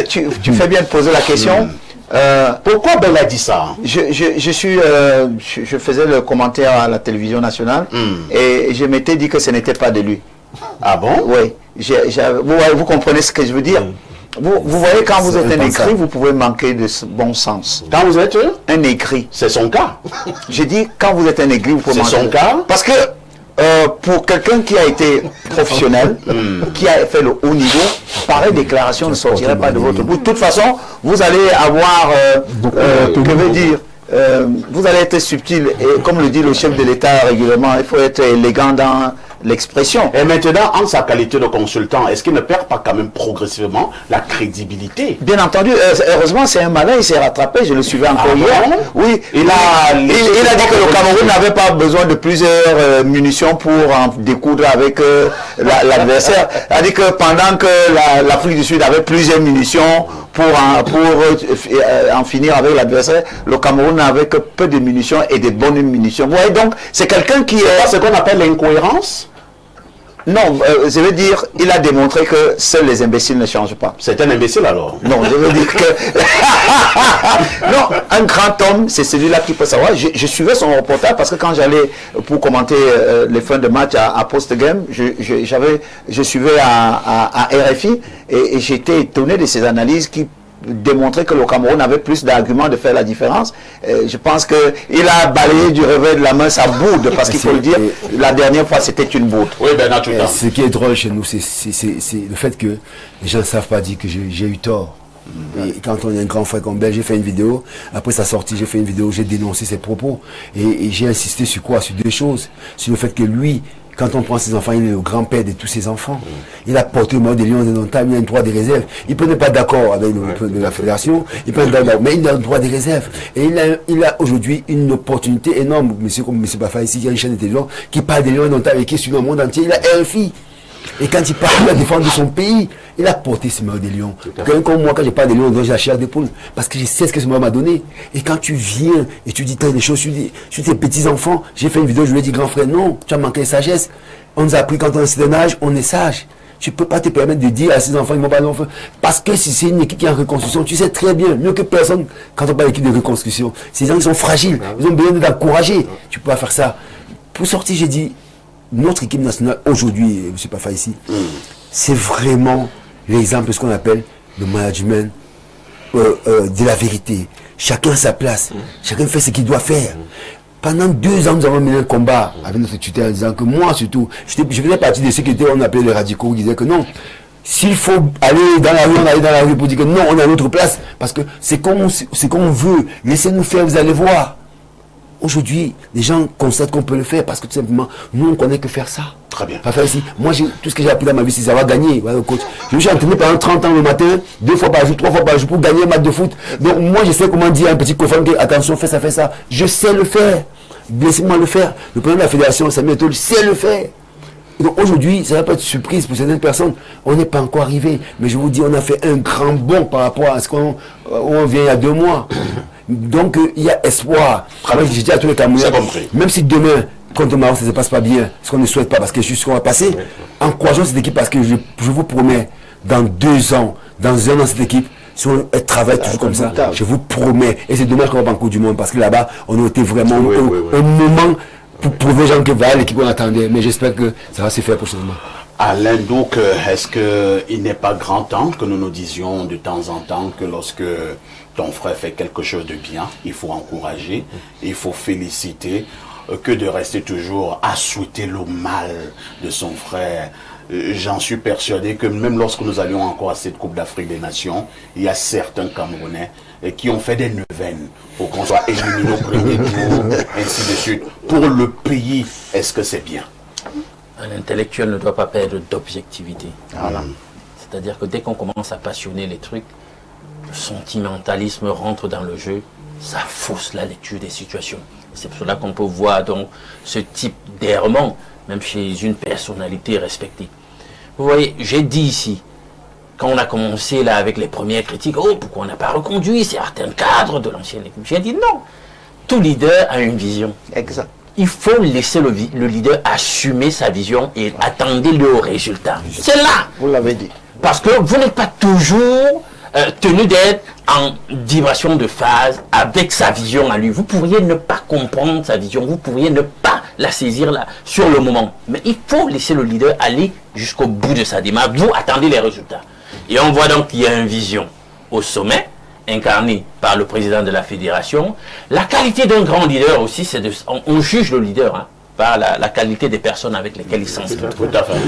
tu fais bien de poser la question. Pourquoi Belle a dit ça? Je faisais le commentaire à la télévision nationale et je m'étais dit que ce n'était pas de lui. Ah bon? Oui. Vous comprenez ce que je veux dire? Vous voyez, quand vous êtes un écrit, vous pouvez manquer de bon sens. Quand vous êtes un écrit. C'est son cas. J'ai dit, quand vous êtes un écrit, vous pouvez manquer. C'est son cas. Parce que pour quelqu'un qui a été professionnel, qui a fait le haut niveau, pareille déclaration ne sortirait pas de votre bouche. De toute façon, vous allez avoir, vous allez être subtil. Et comme le dit le chef de l'État régulièrement, il faut être élégant dans l'expression. Et maintenant, en sa qualité de consultant, est-ce qu'il ne perd pas quand même progressivement la crédibilité? Bien entendu, heureusement c'est un malin, il s'est rattrapé, je le suivais encore hier. Oui, il a dit que le Cameroun n'avait pas besoin de plusieurs munitions pour en découdre avec l'adversaire. Il a dit que pendant que l'Afrique du Sud avait plusieurs munitions pour en finir avec l'adversaire, le Cameroun n'avait que peu de munitions et de bonnes munitions. Vous voyez, donc c'est quelqu'un qui est... ce qu'on appelle l'incohérence? Non, je veux dire, il a démontré que seuls les imbéciles ne changent pas. C'est un imbécile alors? Non, je veux dire que... non, un grand homme, c'est celui-là qui peut savoir. Je suivais son reportage parce que quand j'allais pour commenter les fins de match à post-game, je suivais à RFI et j'étais étonné de ses analyses qui démontrer que le Cameroun avait plus d'arguments de faire la différence. Je pense qu'il a balayé du revers de la main sa boude, parce qu'il faut le dire, la dernière fois c'était une boude. Oui, Bernard Tuta. Ce qui est drôle chez nous, c'est le fait que les gens ne savent pas dire que j'ai eu tort. Et quand on est un grand frère comme Belle, j'ai fait une vidéo, après sa sortie, j'ai fait une vidéo, j'ai dénoncé ses propos. Et j'ai insisté sur quoi? Sur 2 choses. Sur le fait que lui, quand on prend ses enfants, il est le grand-père de tous ses enfants. Il a porté le mot des Lions de Nontam, il a un droit de réserve. Il peut ne pas d'accord avec la fédération, mais il a un droit de réserve. Et il a aujourd'hui une opportunité énorme, monsieur comme M. Bafa ici, qui a une chaîne de télévision, qui parle des Lions de Nontam et qui est sur le monde entier. Il a RFI. Et quand il parle à défendre son pays, il a porté ce maillot des Lions. Quelqu'un comme moi, quand je parle des Lions, j'ai la chair d'épaule. Parce que je sais ce que ce maillot m'a donné. Et quand tu viens et tu dis tant des choses sur tes petits-enfants, j'ai fait une vidéo, je lui ai dit, grand frère, non, tu as manqué de sagesse. On nous a appris quand on est un certain âge, on est sage. Tu ne peux pas te permettre de dire à ces enfants, ils vont pas d'enfants. Parce que si c'est une équipe qui est en reconstruction, tu sais très bien, mieux que personne, quand on parle d'équipe de reconstruction, ces gens qui sont fragiles, ils ont besoin d'encourager. Tu ne peux pas faire ça. Pour sortir, j'ai dit, notre équipe nationale aujourd'hui, je ne sais pas faire ici, c'est vraiment l'exemple de ce qu'on appelle le management de la vérité. Chacun a sa place, chacun fait ce qu'il doit faire. Pendant 2 ans, nous avons mené un combat avec notre tuteur en disant que moi surtout, je faisais partie de ceux qui étaient, on appelait les radicaux, qui disaient que non, s'il faut aller dans la rue, on allait dans la rue pour dire que non, on est à notre place, parce que c'est qu'on veut, laissez-nous faire, vous allez voir. Aujourd'hui, les gens constatent qu'on peut le faire parce que tout simplement, nous, on ne connaît que faire ça. Très bien. Pas faire ici. Moi, tout ce que j'ai appris dans ma vie, c'est savoir gagner. Voilà, le coach. Je me suis entraîné pendant 30 ans le matin, 2 fois par jour, 3 fois par jour pour gagner un match de foot. Donc, moi, je sais comment dire à un petit coffin que, attention, fais ça, fais ça. Je sais le faire. Laissez-moi le faire. Le président de la fédération, Samuel Eto'o, sait le faire. Donc aujourd'hui, ça va pas être surprise pour certaines personnes. On n'est pas encore arrivé. Mais je vous dis, on a fait un grand bond par rapport à ce qu'on vient il y a 2 mois. Donc il y a espoir. Moi, je dis à tous les Camerounais, même si demain, contre Maroc, ça ne se passe pas bien, ce qu'on ne souhaite pas, parce que c'est juste ce qu'on va passer, encourageons cette équipe parce que je vous promets, dans 2 ans, dans 1 an, cette équipe, si on travaille toujours comme ça, je vous promets. Et c'est dommage qu'on va pas en Coupe du Monde parce que là-bas, on a été vraiment un moment pour prouver aux gens que voilà l'équipe qu'on attendait. Mais j'espère que ça va se faire prochainement. Alain, donc, est-ce qu'il n'est pas grand temps que nous nous disions de temps en temps que lorsque ton frère fait quelque chose de bien, il faut encourager, il faut féliciter, que de rester toujours à souhaiter le mal de son frère. J'en suis persuadé que même lorsque nous allions encore à cette Coupe d'Afrique des Nations, il y a certains Camerounais qui ont fait des neuvaines pour qu'on soit éliminé au premier tour, ainsi de suite. Pour le pays, est-ce que c'est bien? Un intellectuel ne doit pas perdre d'objectivité. Voilà. C'est-à-dire que dès qu'on commence à passionner les trucs, le sentimentalisme rentre dans le jeu, ça fausse la lecture des situations. C'est pour cela qu'on peut voir donc ce type d'errement, même chez une personnalité respectée. Vous voyez, j'ai dit ici, quand on a commencé là avec les premières critiques, oh, pourquoi on n'a pas reconduit certains cadres de l'ancienne équipe? J'ai dit non, tout leader a une vision. Exact. Il faut laisser le leader assumer sa vision et attendez-le au résultat. C'est là. Vous l'avez dit. Parce que vous n'êtes pas toujours tenu d'être en vibration de phase avec sa vision à lui. Vous pourriez ne pas comprendre sa vision, vous pourriez ne pas la saisir là, sur le moment. Mais il faut laisser le leader aller jusqu'au bout de sa démarche. Vous attendez les résultats. Et on voit donc qu'il y a une vision au sommet, incarné par le président de la fédération. La qualité d'un grand leader aussi, c'est on juge le leader hein, par la qualité des personnes avec lesquelles il s'inspire.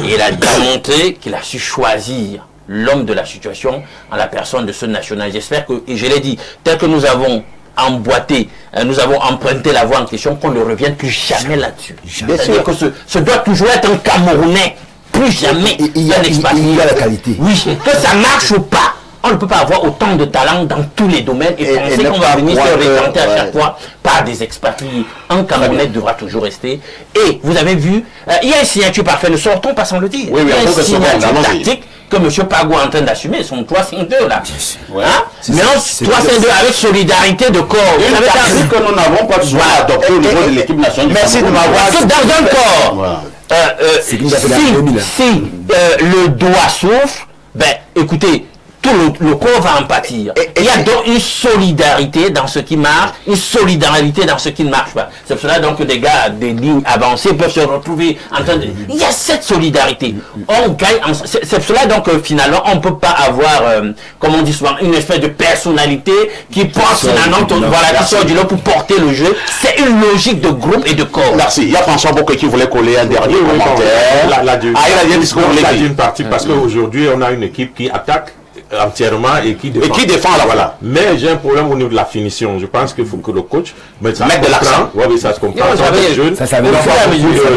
Et il a démontré qu'il a su choisir l'homme de la situation en la personne de ce national. J'espère que, et je l'ai dit, tel que nous avons emboîté, nous avons emprunté la voie en question, qu'on ne revienne plus jamais là-dessus. C'est-à-dire que ce doit toujours être un Camerounais, plus jamais il y a la qualité. Oui, que ça marche ou pas. On ne peut pas avoir autant de talent dans tous les domaines et penser qu'on va venir se réinventer à chaque fois par des expatriés. Un Camerounais devra toujours rester. Et vous avez vu, il y a une signature parfaite, ne sortons pas sans le dire. Oui, il y a une signature tactique que M. Pago est en train d'assumer, son 3-5-2 là. Ouais. Hein? Mais 3-5-2 avec solidarité de corps. Vous avez vu que nous n'avons pas besoin d'adopter au niveau de l'équipe nationale. Merci de m'avoir. Parce que dans un corps, si le doigt souffle, ben écoutez, tout le corps va en pâtir. Il y a donc une solidarité dans ce qui marche, une solidarité dans ce qui ne marche pas. C'est pour cela donc que des gars, des lignes avancées peuvent se retrouver en train de... Il y a cette solidarité. On gagne. C'est pour cela donc que finalement on ne peut pas avoir, comme on dit souvent, une espèce de personnalité qui pense finalement, voilà, qui sort du lot pour porter le jeu. C'est une logique de groupe et de corps. Merci. Il y a François Bocquet qui voulait coller un dernier commentaire. Il a dit une partie parce qu'aujourd'hui on a une équipe qui attaque entièrement et qui défend. Voilà. Mais j'ai un problème au niveau de la finition. Je pense qu'il faut que le coach mette de l'accent. Oui, ça se comprend. Ça veut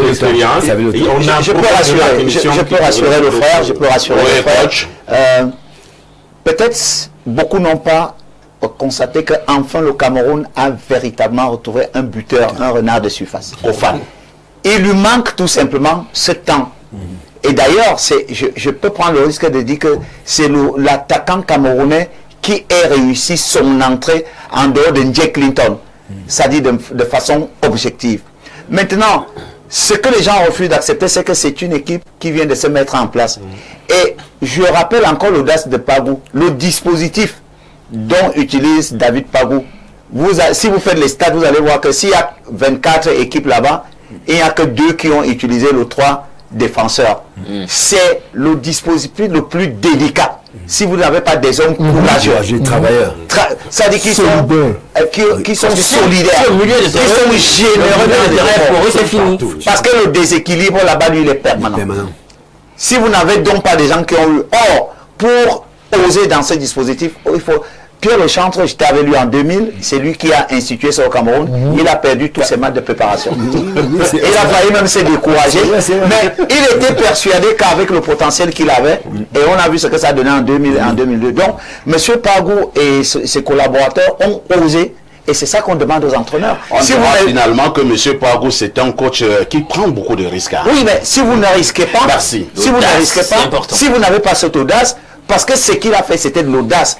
l'expérience. Je peux rassurer le frère. Je peux rassurer le frère. Peut-être beaucoup n'ont pas constaté qu'enfin le Cameroun a véritablement retrouvé un buteur, un renard de surface. Aux fans. Il lui manque tout simplement ce temps. Et d'ailleurs, je peux prendre le risque de dire que c'est l'attaquant camerounais qui a réussi son entrée en dehors de Njek Clinton, c'est-à-dire de façon objective. Maintenant, ce que les gens refusent d'accepter, c'est que c'est une équipe qui vient de se mettre en place. Et je rappelle encore l'audace de Pagou, le dispositif dont utilise David Pagou. Si vous faites les stats, vous allez voir que s'il y a 24 équipes là-bas, il n'y a que 2 qui ont utilisé le 3 défenseurs. C'est le dispositif le plus délicat. Si vous n'avez pas des hommes courageux, travailleurs, ça dit qu'ils sont solidaires, qui sont généreux, pour eux c'est fini. Parce que le déséquilibre là-bas, lui, il est permanent. Si vous n'avez donc pas des gens qui ont eu... Or, pour oser dans ce dispositif, il faut... Pierre Lechantre, j'étais avec lui en 2000, c'est lui qui a institué ça au Cameroun. Il a perdu tous ses matchs de préparation. Il a failli même se décourager. Mais il était persuadé qu'avec le potentiel qu'il avait, et on a vu ce que ça a donné en 2000 en 2002. Donc, M. Pagou et ses collaborateurs ont osé. Et c'est ça qu'on demande aux entraîneurs. On dira finalement que M. Pagou, c'est un coach qui prend beaucoup de risques. Oui, mais si vous ne risquez pas, merci. Si vous ne risquez pas, si vous n'avez pas cette audace, parce que ce qu'il a fait, c'était de l'audace.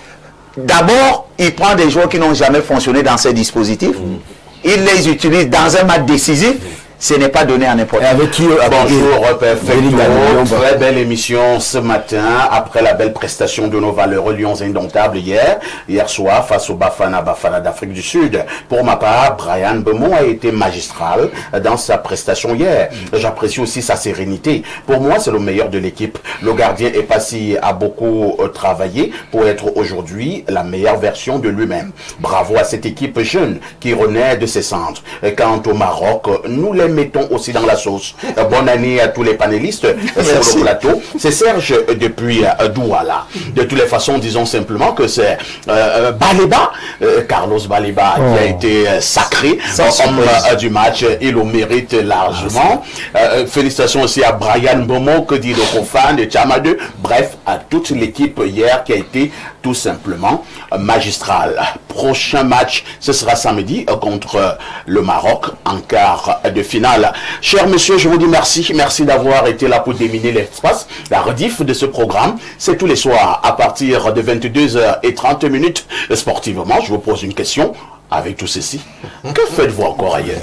D'abord, il prend des joueurs qui n'ont jamais fonctionné dans ces dispositifs. Il les utilise dans un match décisif. Ce n'est pas donné à n'importe qui. Avec qui bonjour, Perfecto. Très belle émission ce matin, après la belle prestation de nos valeureux Lions indomptables hier soir, face au Bafana d'Afrique du Sud. Pour ma part, Brian Beaumont a été magistral dans sa prestation hier. J'apprécie aussi sa sérénité. Pour moi, c'est le meilleur de l'équipe. Le gardien Epassi a beaucoup travaillé pour être aujourd'hui la meilleure version de lui-même. Bravo à cette équipe jeune qui renaît de ses cendres. Quant au Maroc, nous les mettons aussi dans la sauce. Bonne année à tous les panélistes sur le plateau. C'est Serge depuis Douala. De toutes les façons, disons simplement que c'est Baleba, Carlos Baleba, qui a été sacré homme du match. Il le mérite largement. Félicitations aussi à Brian Beaumont, que dit le profane de Tchamadeu. Bref, à toute l'équipe hier qui a été tout simplement magistrale. Prochain match, ce sera samedi contre le Maroc en quart de finale. Cher monsieur, je vous dis merci. Merci d'avoir été là pour déminer l'espace. La rediff de ce programme, c'est tous les soirs à partir de 22h30 sportivement. Je vous pose une question avec tout ceci. Que faites-vous encore ailleurs?